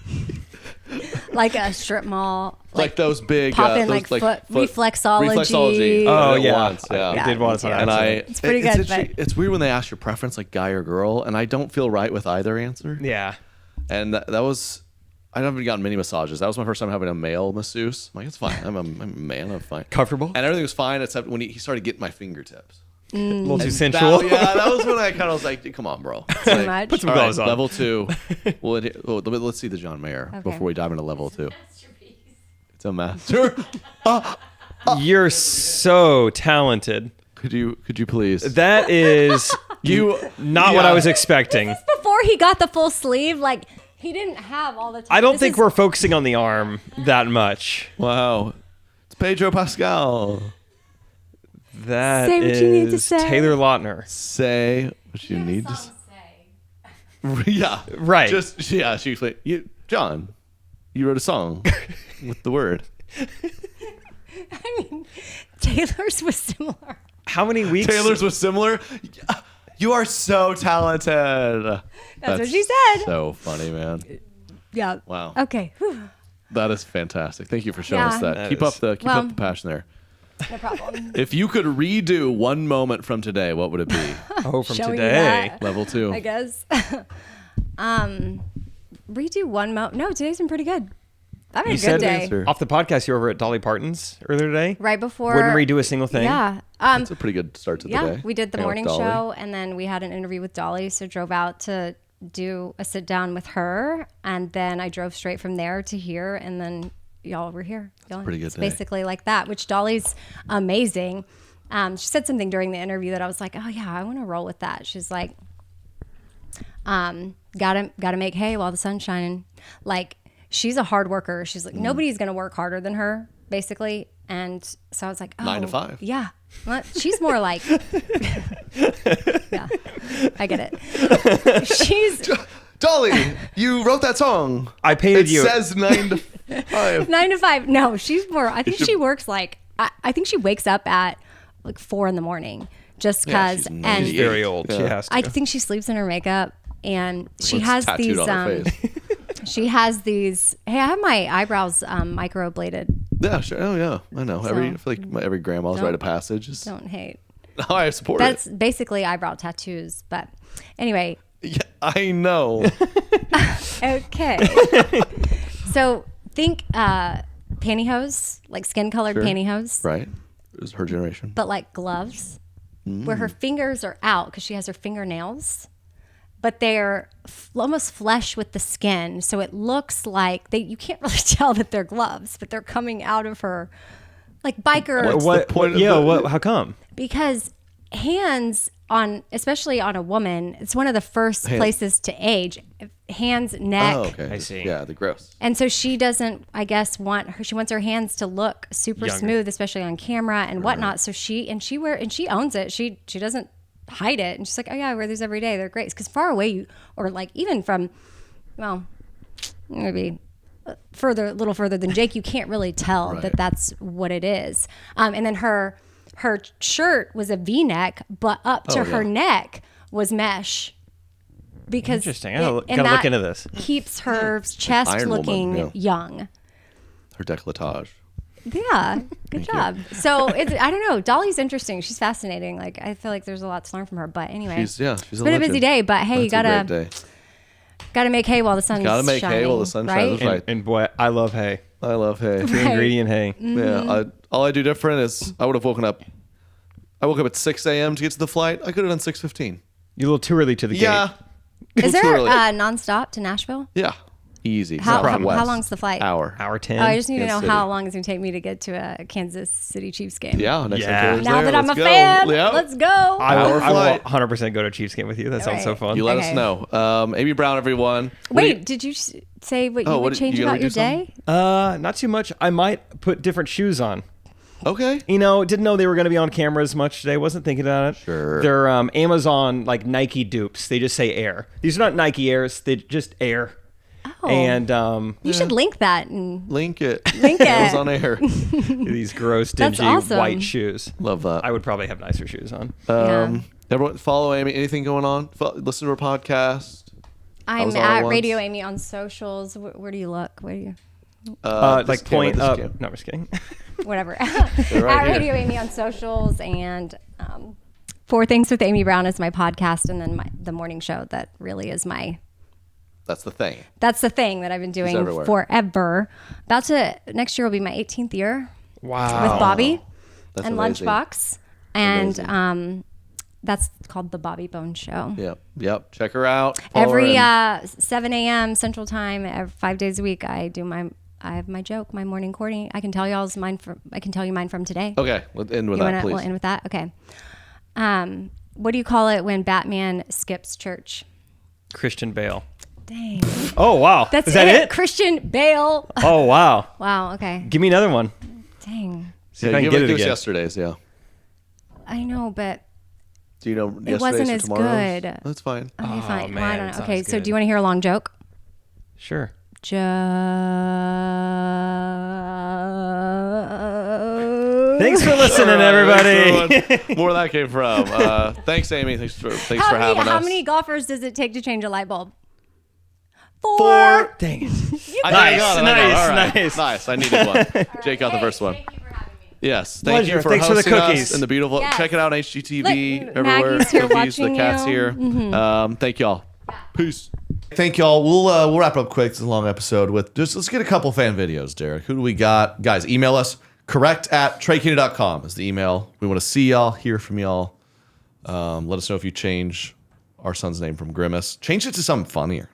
like a strip mall, like those big pop in those, like foot reflexology. Oh, I did it yeah. once, yeah. I did once me on too. And accident. It's pretty good, but- It's weird when they ask your preference, like guy or girl, and I don't feel right with either answer. Yeah. And that was, I haven't gotten many massages. That was my first time having a male masseuse. I'm like, it's fine. I'm a man. I'm fine. Comfortable? And everything was fine except when he started getting my fingertips. A little too And sensual. that was when I kind of was like, come on, bro. It's Too like, much. Put some all right, gloves on. level 2. Let's see the John Mayer Okay. before we dive into level 2. It's a master. You're so talented. Could you please? That is not what I was expecting. Before he got the full sleeve, like he didn't have all the time. I don't This think is- we're focusing on the arm that much. Wow. It's Pedro Pascal. That Say what you need to is say. Taylor Lautner. Say what you need to say. Yeah. Right. Just, yeah, she explained. John, you wrote a song with the word. I mean, Taylor's was similar. How many weeks? Taylor's was similar. You are so talented. That's what she said. So funny, man. Yeah. Wow. Okay. Whew. That is fantastic. Thank you for showing us Yeah. that. Keep up the passion there. No problem. If you could redo one moment from today, what would it be? Oh, from Showing you today. that. Level 2. I guess. Redo one mo. No, today's been pretty good. I've had a good day. answer. Off the podcast, you were over at Dolly Parton's earlier today. Right before. Wouldn't redo a single thing. Yeah. That's a pretty good start to the day. Yeah, we did the Hang out with morning Dolly. show, and then we had an interview with Dolly. So drove out to do a sit down with her, and then I drove straight from there to here, and then y'all were here. That's pretty good It's day. basically like that, which Dolly's amazing. She said something during the interview that I was like, oh yeah, I want to roll with that. She's like, gotta make hay while the sun's shining. Like, she's a hard worker. She's like, nobody's gonna work harder than her, basically. And so I was like, oh, 9 to 5. Yeah. Well, she's more like, yeah, I get it. She's Dolly, you wrote that song. I paid It you. says 9 to 5. 9 to 5. No, she's more, I think she works like, I think she wakes up at like 4 a.m. just Yeah, because. she's and amazing. She's very old. She Yeah. has to. I think she sleeps in her makeup, and she It's has tattooed these, on her face. she has these, hey, I have my eyebrows microbladed. Yeah, sure. Oh, yeah. I know. I feel like every grandma's Don't- rite of passage is. Don't hate. Oh, I support That's it. basically eyebrow tattoos. But anyway, Yeah, I know. okay. So think pantyhose, like skin colored Sure. pantyhose, Right. It was her generation. but like gloves, where her fingers are out because she has her fingernails, but they're almost flesh with the skin. So it looks like you can't really tell that they're gloves, but they're coming out of her like biker. What's What? the point of yeah. the- What? How come? Because hands especially on a woman, it's one of the first places to age. Hands, neck. Oh, okay. I see. Yeah, the gross. And so she doesn't, I guess, she wants her hands to look super Younger. smooth, especially on camera and whatnot. So she owns it. She doesn't hide it. And she's like, oh yeah, I wear these every day. They're great. Because far away, or like even from, well, maybe a little further than Jake, you can't really tell Right. that that's what it is. And then her shirt was a V-neck, but up to her neck was mesh. Because Interesting. I and gotta look that into this. keeps her chest Iron Woman, looking yeah. young. Her decolletage. Yeah, good job. So I don't know. Dolly's interesting. She's fascinating. Like, I feel like there's a lot to learn from her. But anyway, She's it's been a busy day. But hey, That's you a great day. gotta make hay while the sun's Gotta make hay shining, while the sun shines. right? That's right. And boy, I love hay. I love hay. The ingredient hay. Yeah, all I do different is I would have woken up. I woke up at 6 a.m. to get to the flight. I could have done 6:15. You're a little too early to the Yeah. gate. Is Too there early. nonstop to Nashville? Yeah. Easy. How Southwest. long's the flight? Hour. Hour 10. Oh, I just need to know Kansas City. how long it's gonna take me to get to a Kansas City Chiefs game. Yeah. Next Yeah. time Taylor's Now there, that I'm a let's go. fan, Yep. let's go. I will flight. 100% go to a Chiefs game with you. That sounds so Right. fun. You let Okay. us know. Amy Brown, everyone. What do Wait, did you say what you Oh, would what did- change you about gotta your do something? day? Not too much. I might put different shoes on. Okay. You know, didn't know they were going to be on camera as much today. Wasn't thinking about it. Sure. They're Amazon like Nike dupes. They just say Air. These are not Nike Airs. They just Air. Oh. And You should link that and Link it. Link it. It was on air. these gross, That's dingy awesome. white shoes. Love that. I would probably have nicer shoes on. Yeah. Everyone, follow Amy. Anything going on? Listen to her podcast. I'm was all at at once. Radio Amy on socials. Where do you look? Where do you? Like this point camera, up. this camera. No, I'm just kidding. Whatever. They're right at here. Radio Amy on socials, and Four Things with Amy Brown is my podcast, and then the morning show that really is That's the thing. that's the thing that I've been doing everywhere. forever. Next year will be my 18th year Wow. with Bobby That's and amazing. Lunchbox, and that's called the Bobby Bone Show. Yep. Check her out. Follow Every her and- 7 a.m. Central Time, 5 days a week, I have my joke, my morning courting. I can tell you mine from today. Okay, let's end with that, please. We'll end with that. Okay. What do you call it when Batman skips church? Christian Bale. Dang. Oh, wow. That's Is that it? Christian Bale. Oh, wow. Wow. Okay. Give me another one. Dang. See if Yeah, I can give get it it to us again. yesterday's, yeah. I know, but Do you know yesterday's wasn't or as tomorrow's? good. That's fine. okay, fine. Well, I man, don't it know. Okay. sounds So good. do you want to hear a long joke? Sure. Thanks for listening, everybody. Where that came from. Thanks, Amy. Thanks for having us. How many golfers does it take to change a light bulb? 4. Dang it. I Nice, got it. nice, All right. nice. Nice. I needed one. Jake got the first one. Thank you for having me. Yes. Thank Pleasure. you for Thanks for the hosting us cookies. and the beautiful. Yes. Check it out on HGTV Look, everywhere. Maggie's here Cookies, the watching cat's you. here. Thank y'all. Peace. Thank y'all. We'll wrap up quick. It's a long episode with just let's get a couple fan videos, Derek. Who do we got? Guys, email us. correct@treykennedy.com is the email. We want to see y'all, hear from y'all. Let us know if you change our son's name from Grimace. Change it to something funnier.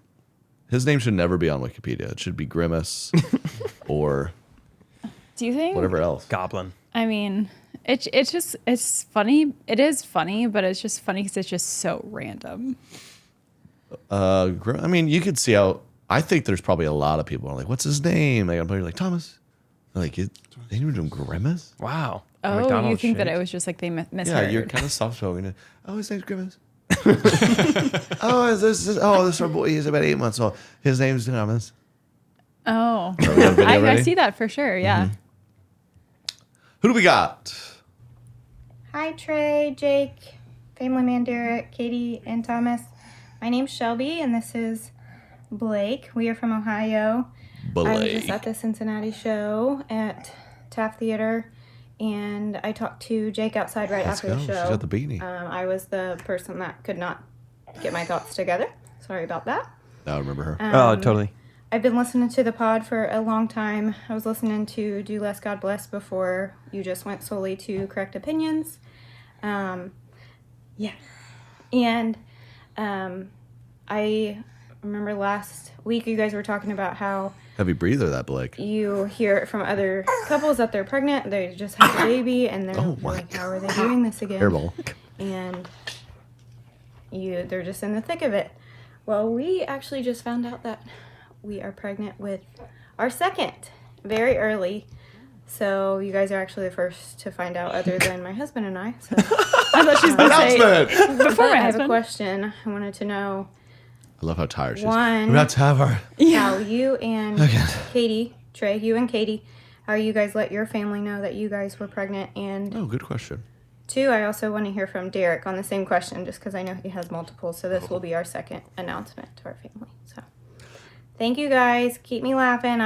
His name should never be on Wikipedia. It should be Grimace or Do you think? whatever else. Goblin. I mean, it's funny. It is funny, but it's just funny because it's just so random. I mean, you could see how. I think there's probably a lot of people who are like, "What's his name?" Like, I'm probably like Thomas. Like, they even do Grimace. Wow. Oh, McDonald's you think that shakes. it was just like they misheard? Yeah, you're kind of soft spoken. Oh, his name's Grimace. This is our boy. He's about 8 months old. His name's Thomas. Oh, we got a video I ready? see that for sure. Yeah. Who do we got? Hi, Trey, Jake, Family Man Derek, Katie, and Thomas. My name's Shelby, and this is Blake. We are from Ohio. I was just at the Cincinnati show at Taft Theater, and I talked to Jake outside right Let's after go. the She's show. got the beanie. I was the person that could not get my thoughts together. Sorry about that. I remember her. Oh, totally. I've been listening to the pod for a long time. I was listening to Do Less, God Bless before you just went solely to Correct Opinions. Yeah. And I remember last week you guys were talking about how Heavy breather, that Blake. you hear it from other couples that they're pregnant, they just had a baby, and they're Oh my like, how are they doing this again? Hairball. And they're just in the thick of it. Well, we actually just found out that we are pregnant with our second very early. So you guys are actually the first to find out other than my husband and I. So I thought she was going to say Announcement! before but my I have a husband. question. I wanted to know I love how tired she is. One. We're about to have our. how you and Katie, Trey, you and Katie, how you guys let your family know that you guys were pregnant. And Oh, good question. two, I also want to hear from Derek on the same question, just because I know he has multiple. So this will be our second announcement to our family. So thank you guys. Keep me laughing.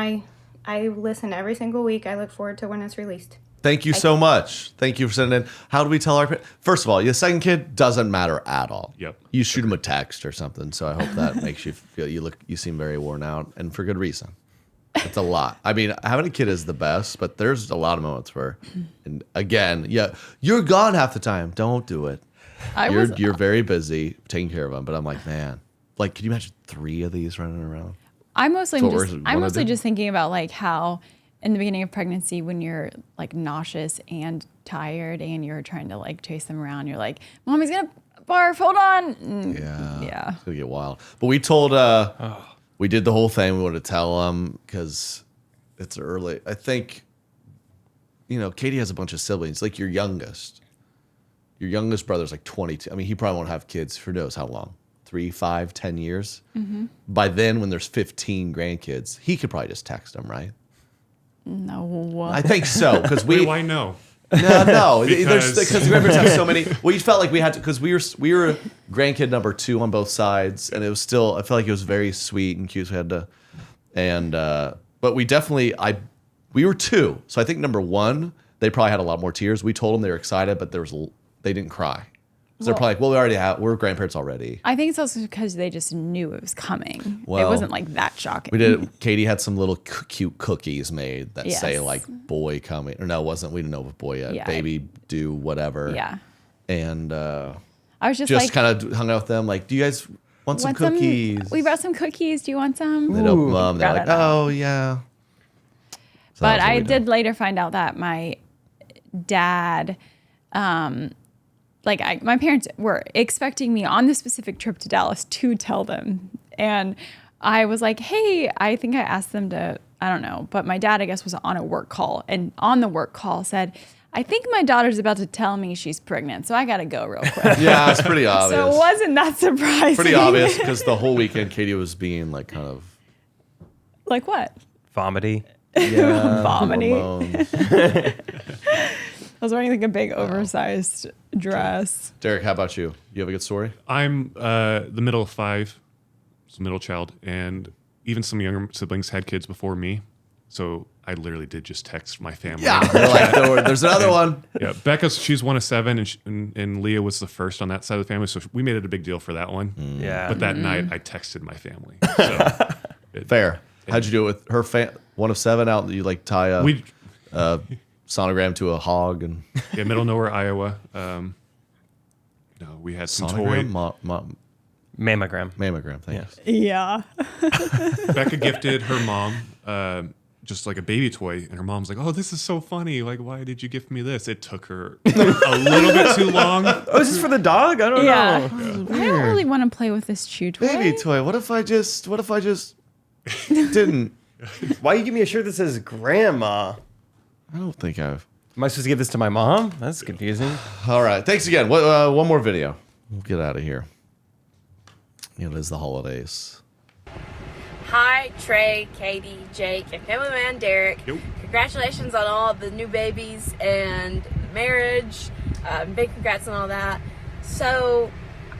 I listen every single week. I look forward to when it's released. Thank you so much. Thank you for sending in. How do we tell our first of all, your second kid doesn't matter at all. Yep. You shoot him a text or something. So I hope that makes you feel you seem very worn out, and for good reason. It's a lot. I mean, having a kid is the best, but there's a lot of moments where, and again, yeah, you're gone half the time. Don't do it. You're very busy taking care of them. But I'm like, man, like, can you imagine 3 of these running around? I'm mostly That's what just we're I'm gonna mostly do. just thinking about like how in the beginning of pregnancy when you're like nauseous and tired and you're trying to like chase them around, you're like, Mommy's gonna barf, hold on. Yeah. It's gonna get wild. But we told we did the whole thing. We wanted to tell them because it's early. I think, Katie has a bunch of siblings. Like your youngest brother's like 22. I mean, he probably won't have kids for knows how long. 3, 5, 10 years. Mm-hmm. By then, when there's 15 grandkids, he could probably just text them, right? No. I think so because Wait, why no? No, Because- because grandparents have so many. We felt like we had to because we were grandkid number 2 on both sides, and it was still. I felt like it was very sweet and cute. So we had to, but we definitely we were 2, so I think number 1 they probably had a lot more tears. We told them they were excited, but they didn't cry. So they're probably like, well, we're grandparents already. I think it's also because they just knew it was coming. Well, it wasn't like that shocking. We did. Katie had some little cute cookies made that say Yes. like "boy coming" or no, it wasn't. We didn't know what boy yet. Yeah. Baby do whatever. Yeah. And I was just like, kind of hung out with them. Like, do you guys want some cookies? We brought some cookies. Do you want some? They open them. They're Got like, it out. oh yeah. So But that's what I we did later find out that my dad, my parents were expecting me on this specific trip to Dallas to tell them. And I was like, hey, I think I asked them to, I don't know. But my dad, I guess, was on a work call. And on the work call said, I think my daughter's about to tell me she's pregnant. So I got to go real quick. Yeah, it's pretty obvious. So it wasn't that surprising. pretty obvious because the whole weekend Katie was being like kind of Like what? Vomity. Vomiting. hormones. I was wearing like a big oversized dress. Derek, how about you? You have a good story? I'm the middle of 5, so middle child, and even some younger siblings had kids before me. So I literally did just text my family. Yeah, they're like, there's another one. Yeah, Becca, she's one of 7, and Leah was the first on that side of the family. So we made it a big deal for that one. Yeah. But that night, I texted my family. So Fair. How'd you do it with her? One of 7 out. You like tie a we, sonogram to a hog and yeah, middle of nowhere, Iowa. No, we had some toy. sonogram, Mammogram. mammogram. Thanks. Yeah. Becca gifted her mom just like a baby toy, and her mom's like, "Oh, this is so funny! Like, why did you gift me this?" It took her a little bit too long. Oh, is this for the dog? I don't Yeah. know. I don't really want to play with this chew toy. Baby toy. What if I just didn't? Why you give me a shirt that says grandma? I don't think I've. Am I supposed to give this to my mom? That's confusing. All right. Thanks again. One more video. We'll get out of here. It is the holidays. Hi, Trey, Katie, Jake, and family man Derek. Yep. Congratulations on all the new babies and marriage. Big congrats on all that. So,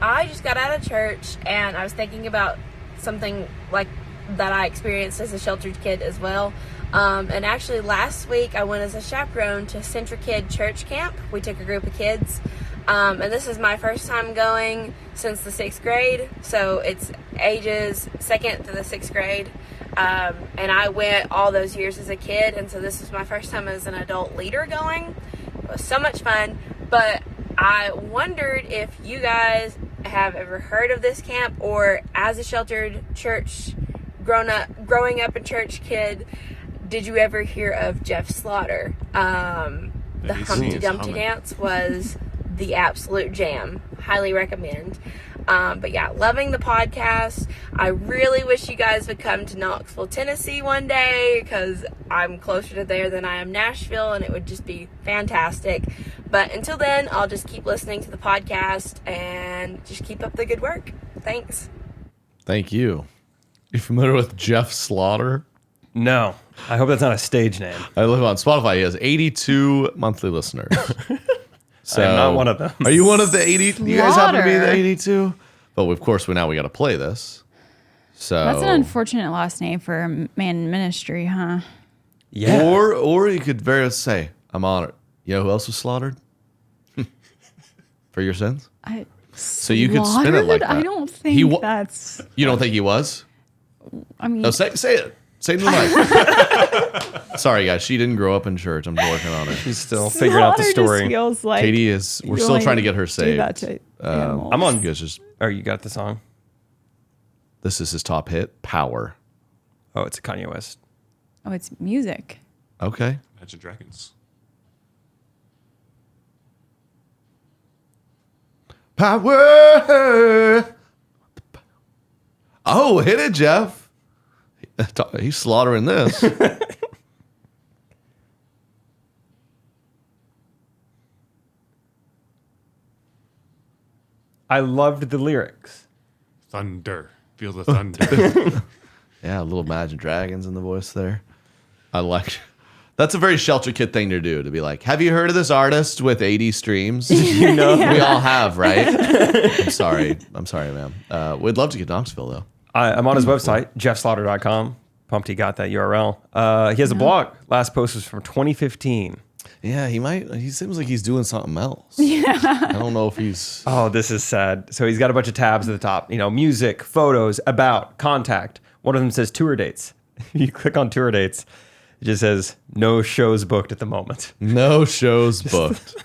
I just got out of church and I was thinking about something like that I experienced as a sheltered kid as well. And actually last week I went as a chaperone to Central Kid Church Camp. We took a group of kids. And this is my first time going since the 6th grade. So it's ages 2nd to the 6th grade. And I went all those years as a kid. And so this is my first time as an adult leader going. It was so much fun. But I wondered if you guys have ever heard of this camp, or as a sheltered church, growing up a church kid, did you ever hear of Jeff Slaughter? The Humpty Dumpty dance was the absolute jam. Highly recommend. But yeah, loving the podcast. I really wish you guys would come to Knoxville, Tennessee one day, because I'm closer to there than I am Nashville, and it would just be fantastic. But until then, I'll just keep listening to the podcast and just keep up the good work. Thanks. Thank you. You familiar with Jeff Slaughter? No. I hope that's not a stage name. I live on Spotify. He has 82 monthly listeners. So, I'm not one of them. Are you one of the 80? You guys happen to be the Slaughter. 82? But of course, we got to play this. So That's an unfortunate last name for a man in ministry, huh? Yeah. Or you could very well say, "I'm honored." You know who else was slaughtered for your sins? So you could spin it like that. I don't think that's. You don't think he was? I mean, No, say it. Say it in the mic. Sorry, guys. She didn't grow up in church. I'm working on it. She's still figuring out the Slaughter story. Just feels like Katie is. We're you still only trying to get her do saved. that to animals. I'm on. You guys just. Oh, you got the song? This is his top hit, "Power." Oh, it's a Kanye West. Oh, it's music. Okay. Imagine Dragons. Power. Oh, hit it, Jeff. He's slaughtering this. I loved the lyrics. Thunder. Feel the thunder. Yeah, a little Imagine Dragons in the voice there. I like. That's a very shelter kid thing to do, to be like, "Have you heard of this artist with 80 streams?" You know? We all have, right? I'm sorry, ma'am. We'd love to get Knoxville, though. I'm on his website, jeffslaughter.com. Pumped he got that URL. He has a blog. Last post was from 2015. Yeah, he seems like he's doing something else. Yeah. I don't know if he's. Oh, this is sad. So he's got a bunch of tabs at the top. You know, music, photos, about, contact. One of them says tour dates. You click on tour dates. It just says no shows booked at the moment. No shows booked.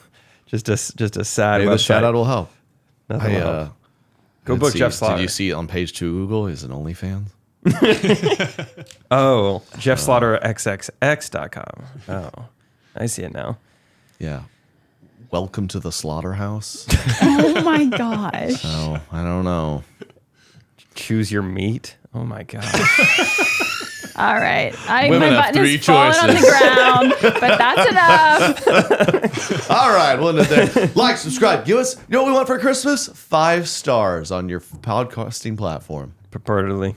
Just a sad Maybe website. the shout out will help. Nothing will help. Go book see, Jeff Slaughter. Did you see it on page 2 Google? Is it OnlyFans? Oh, jeffslaughterxxx.com. Oh, I see it now. Yeah. Welcome to the slaughterhouse. Oh my gosh. Oh, I don't know. Choose your meat. Oh my god. All right. Women My have button 3 is falling on the choices. ground, but that's enough. All right, we'll end it there. Like, subscribe. Give us, you know what we want for Christmas? 5 stars on your podcasting platform. Purportedly.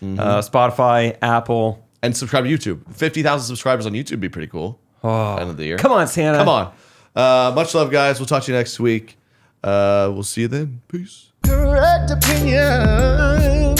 Spotify, Apple. And subscribe to YouTube. 50,000 subscribers on YouTube would be pretty cool. End of the year. Come on, Santa. Come on. Much love, guys. We'll talk to you next week. We'll see you then. Peace. Correct opinion.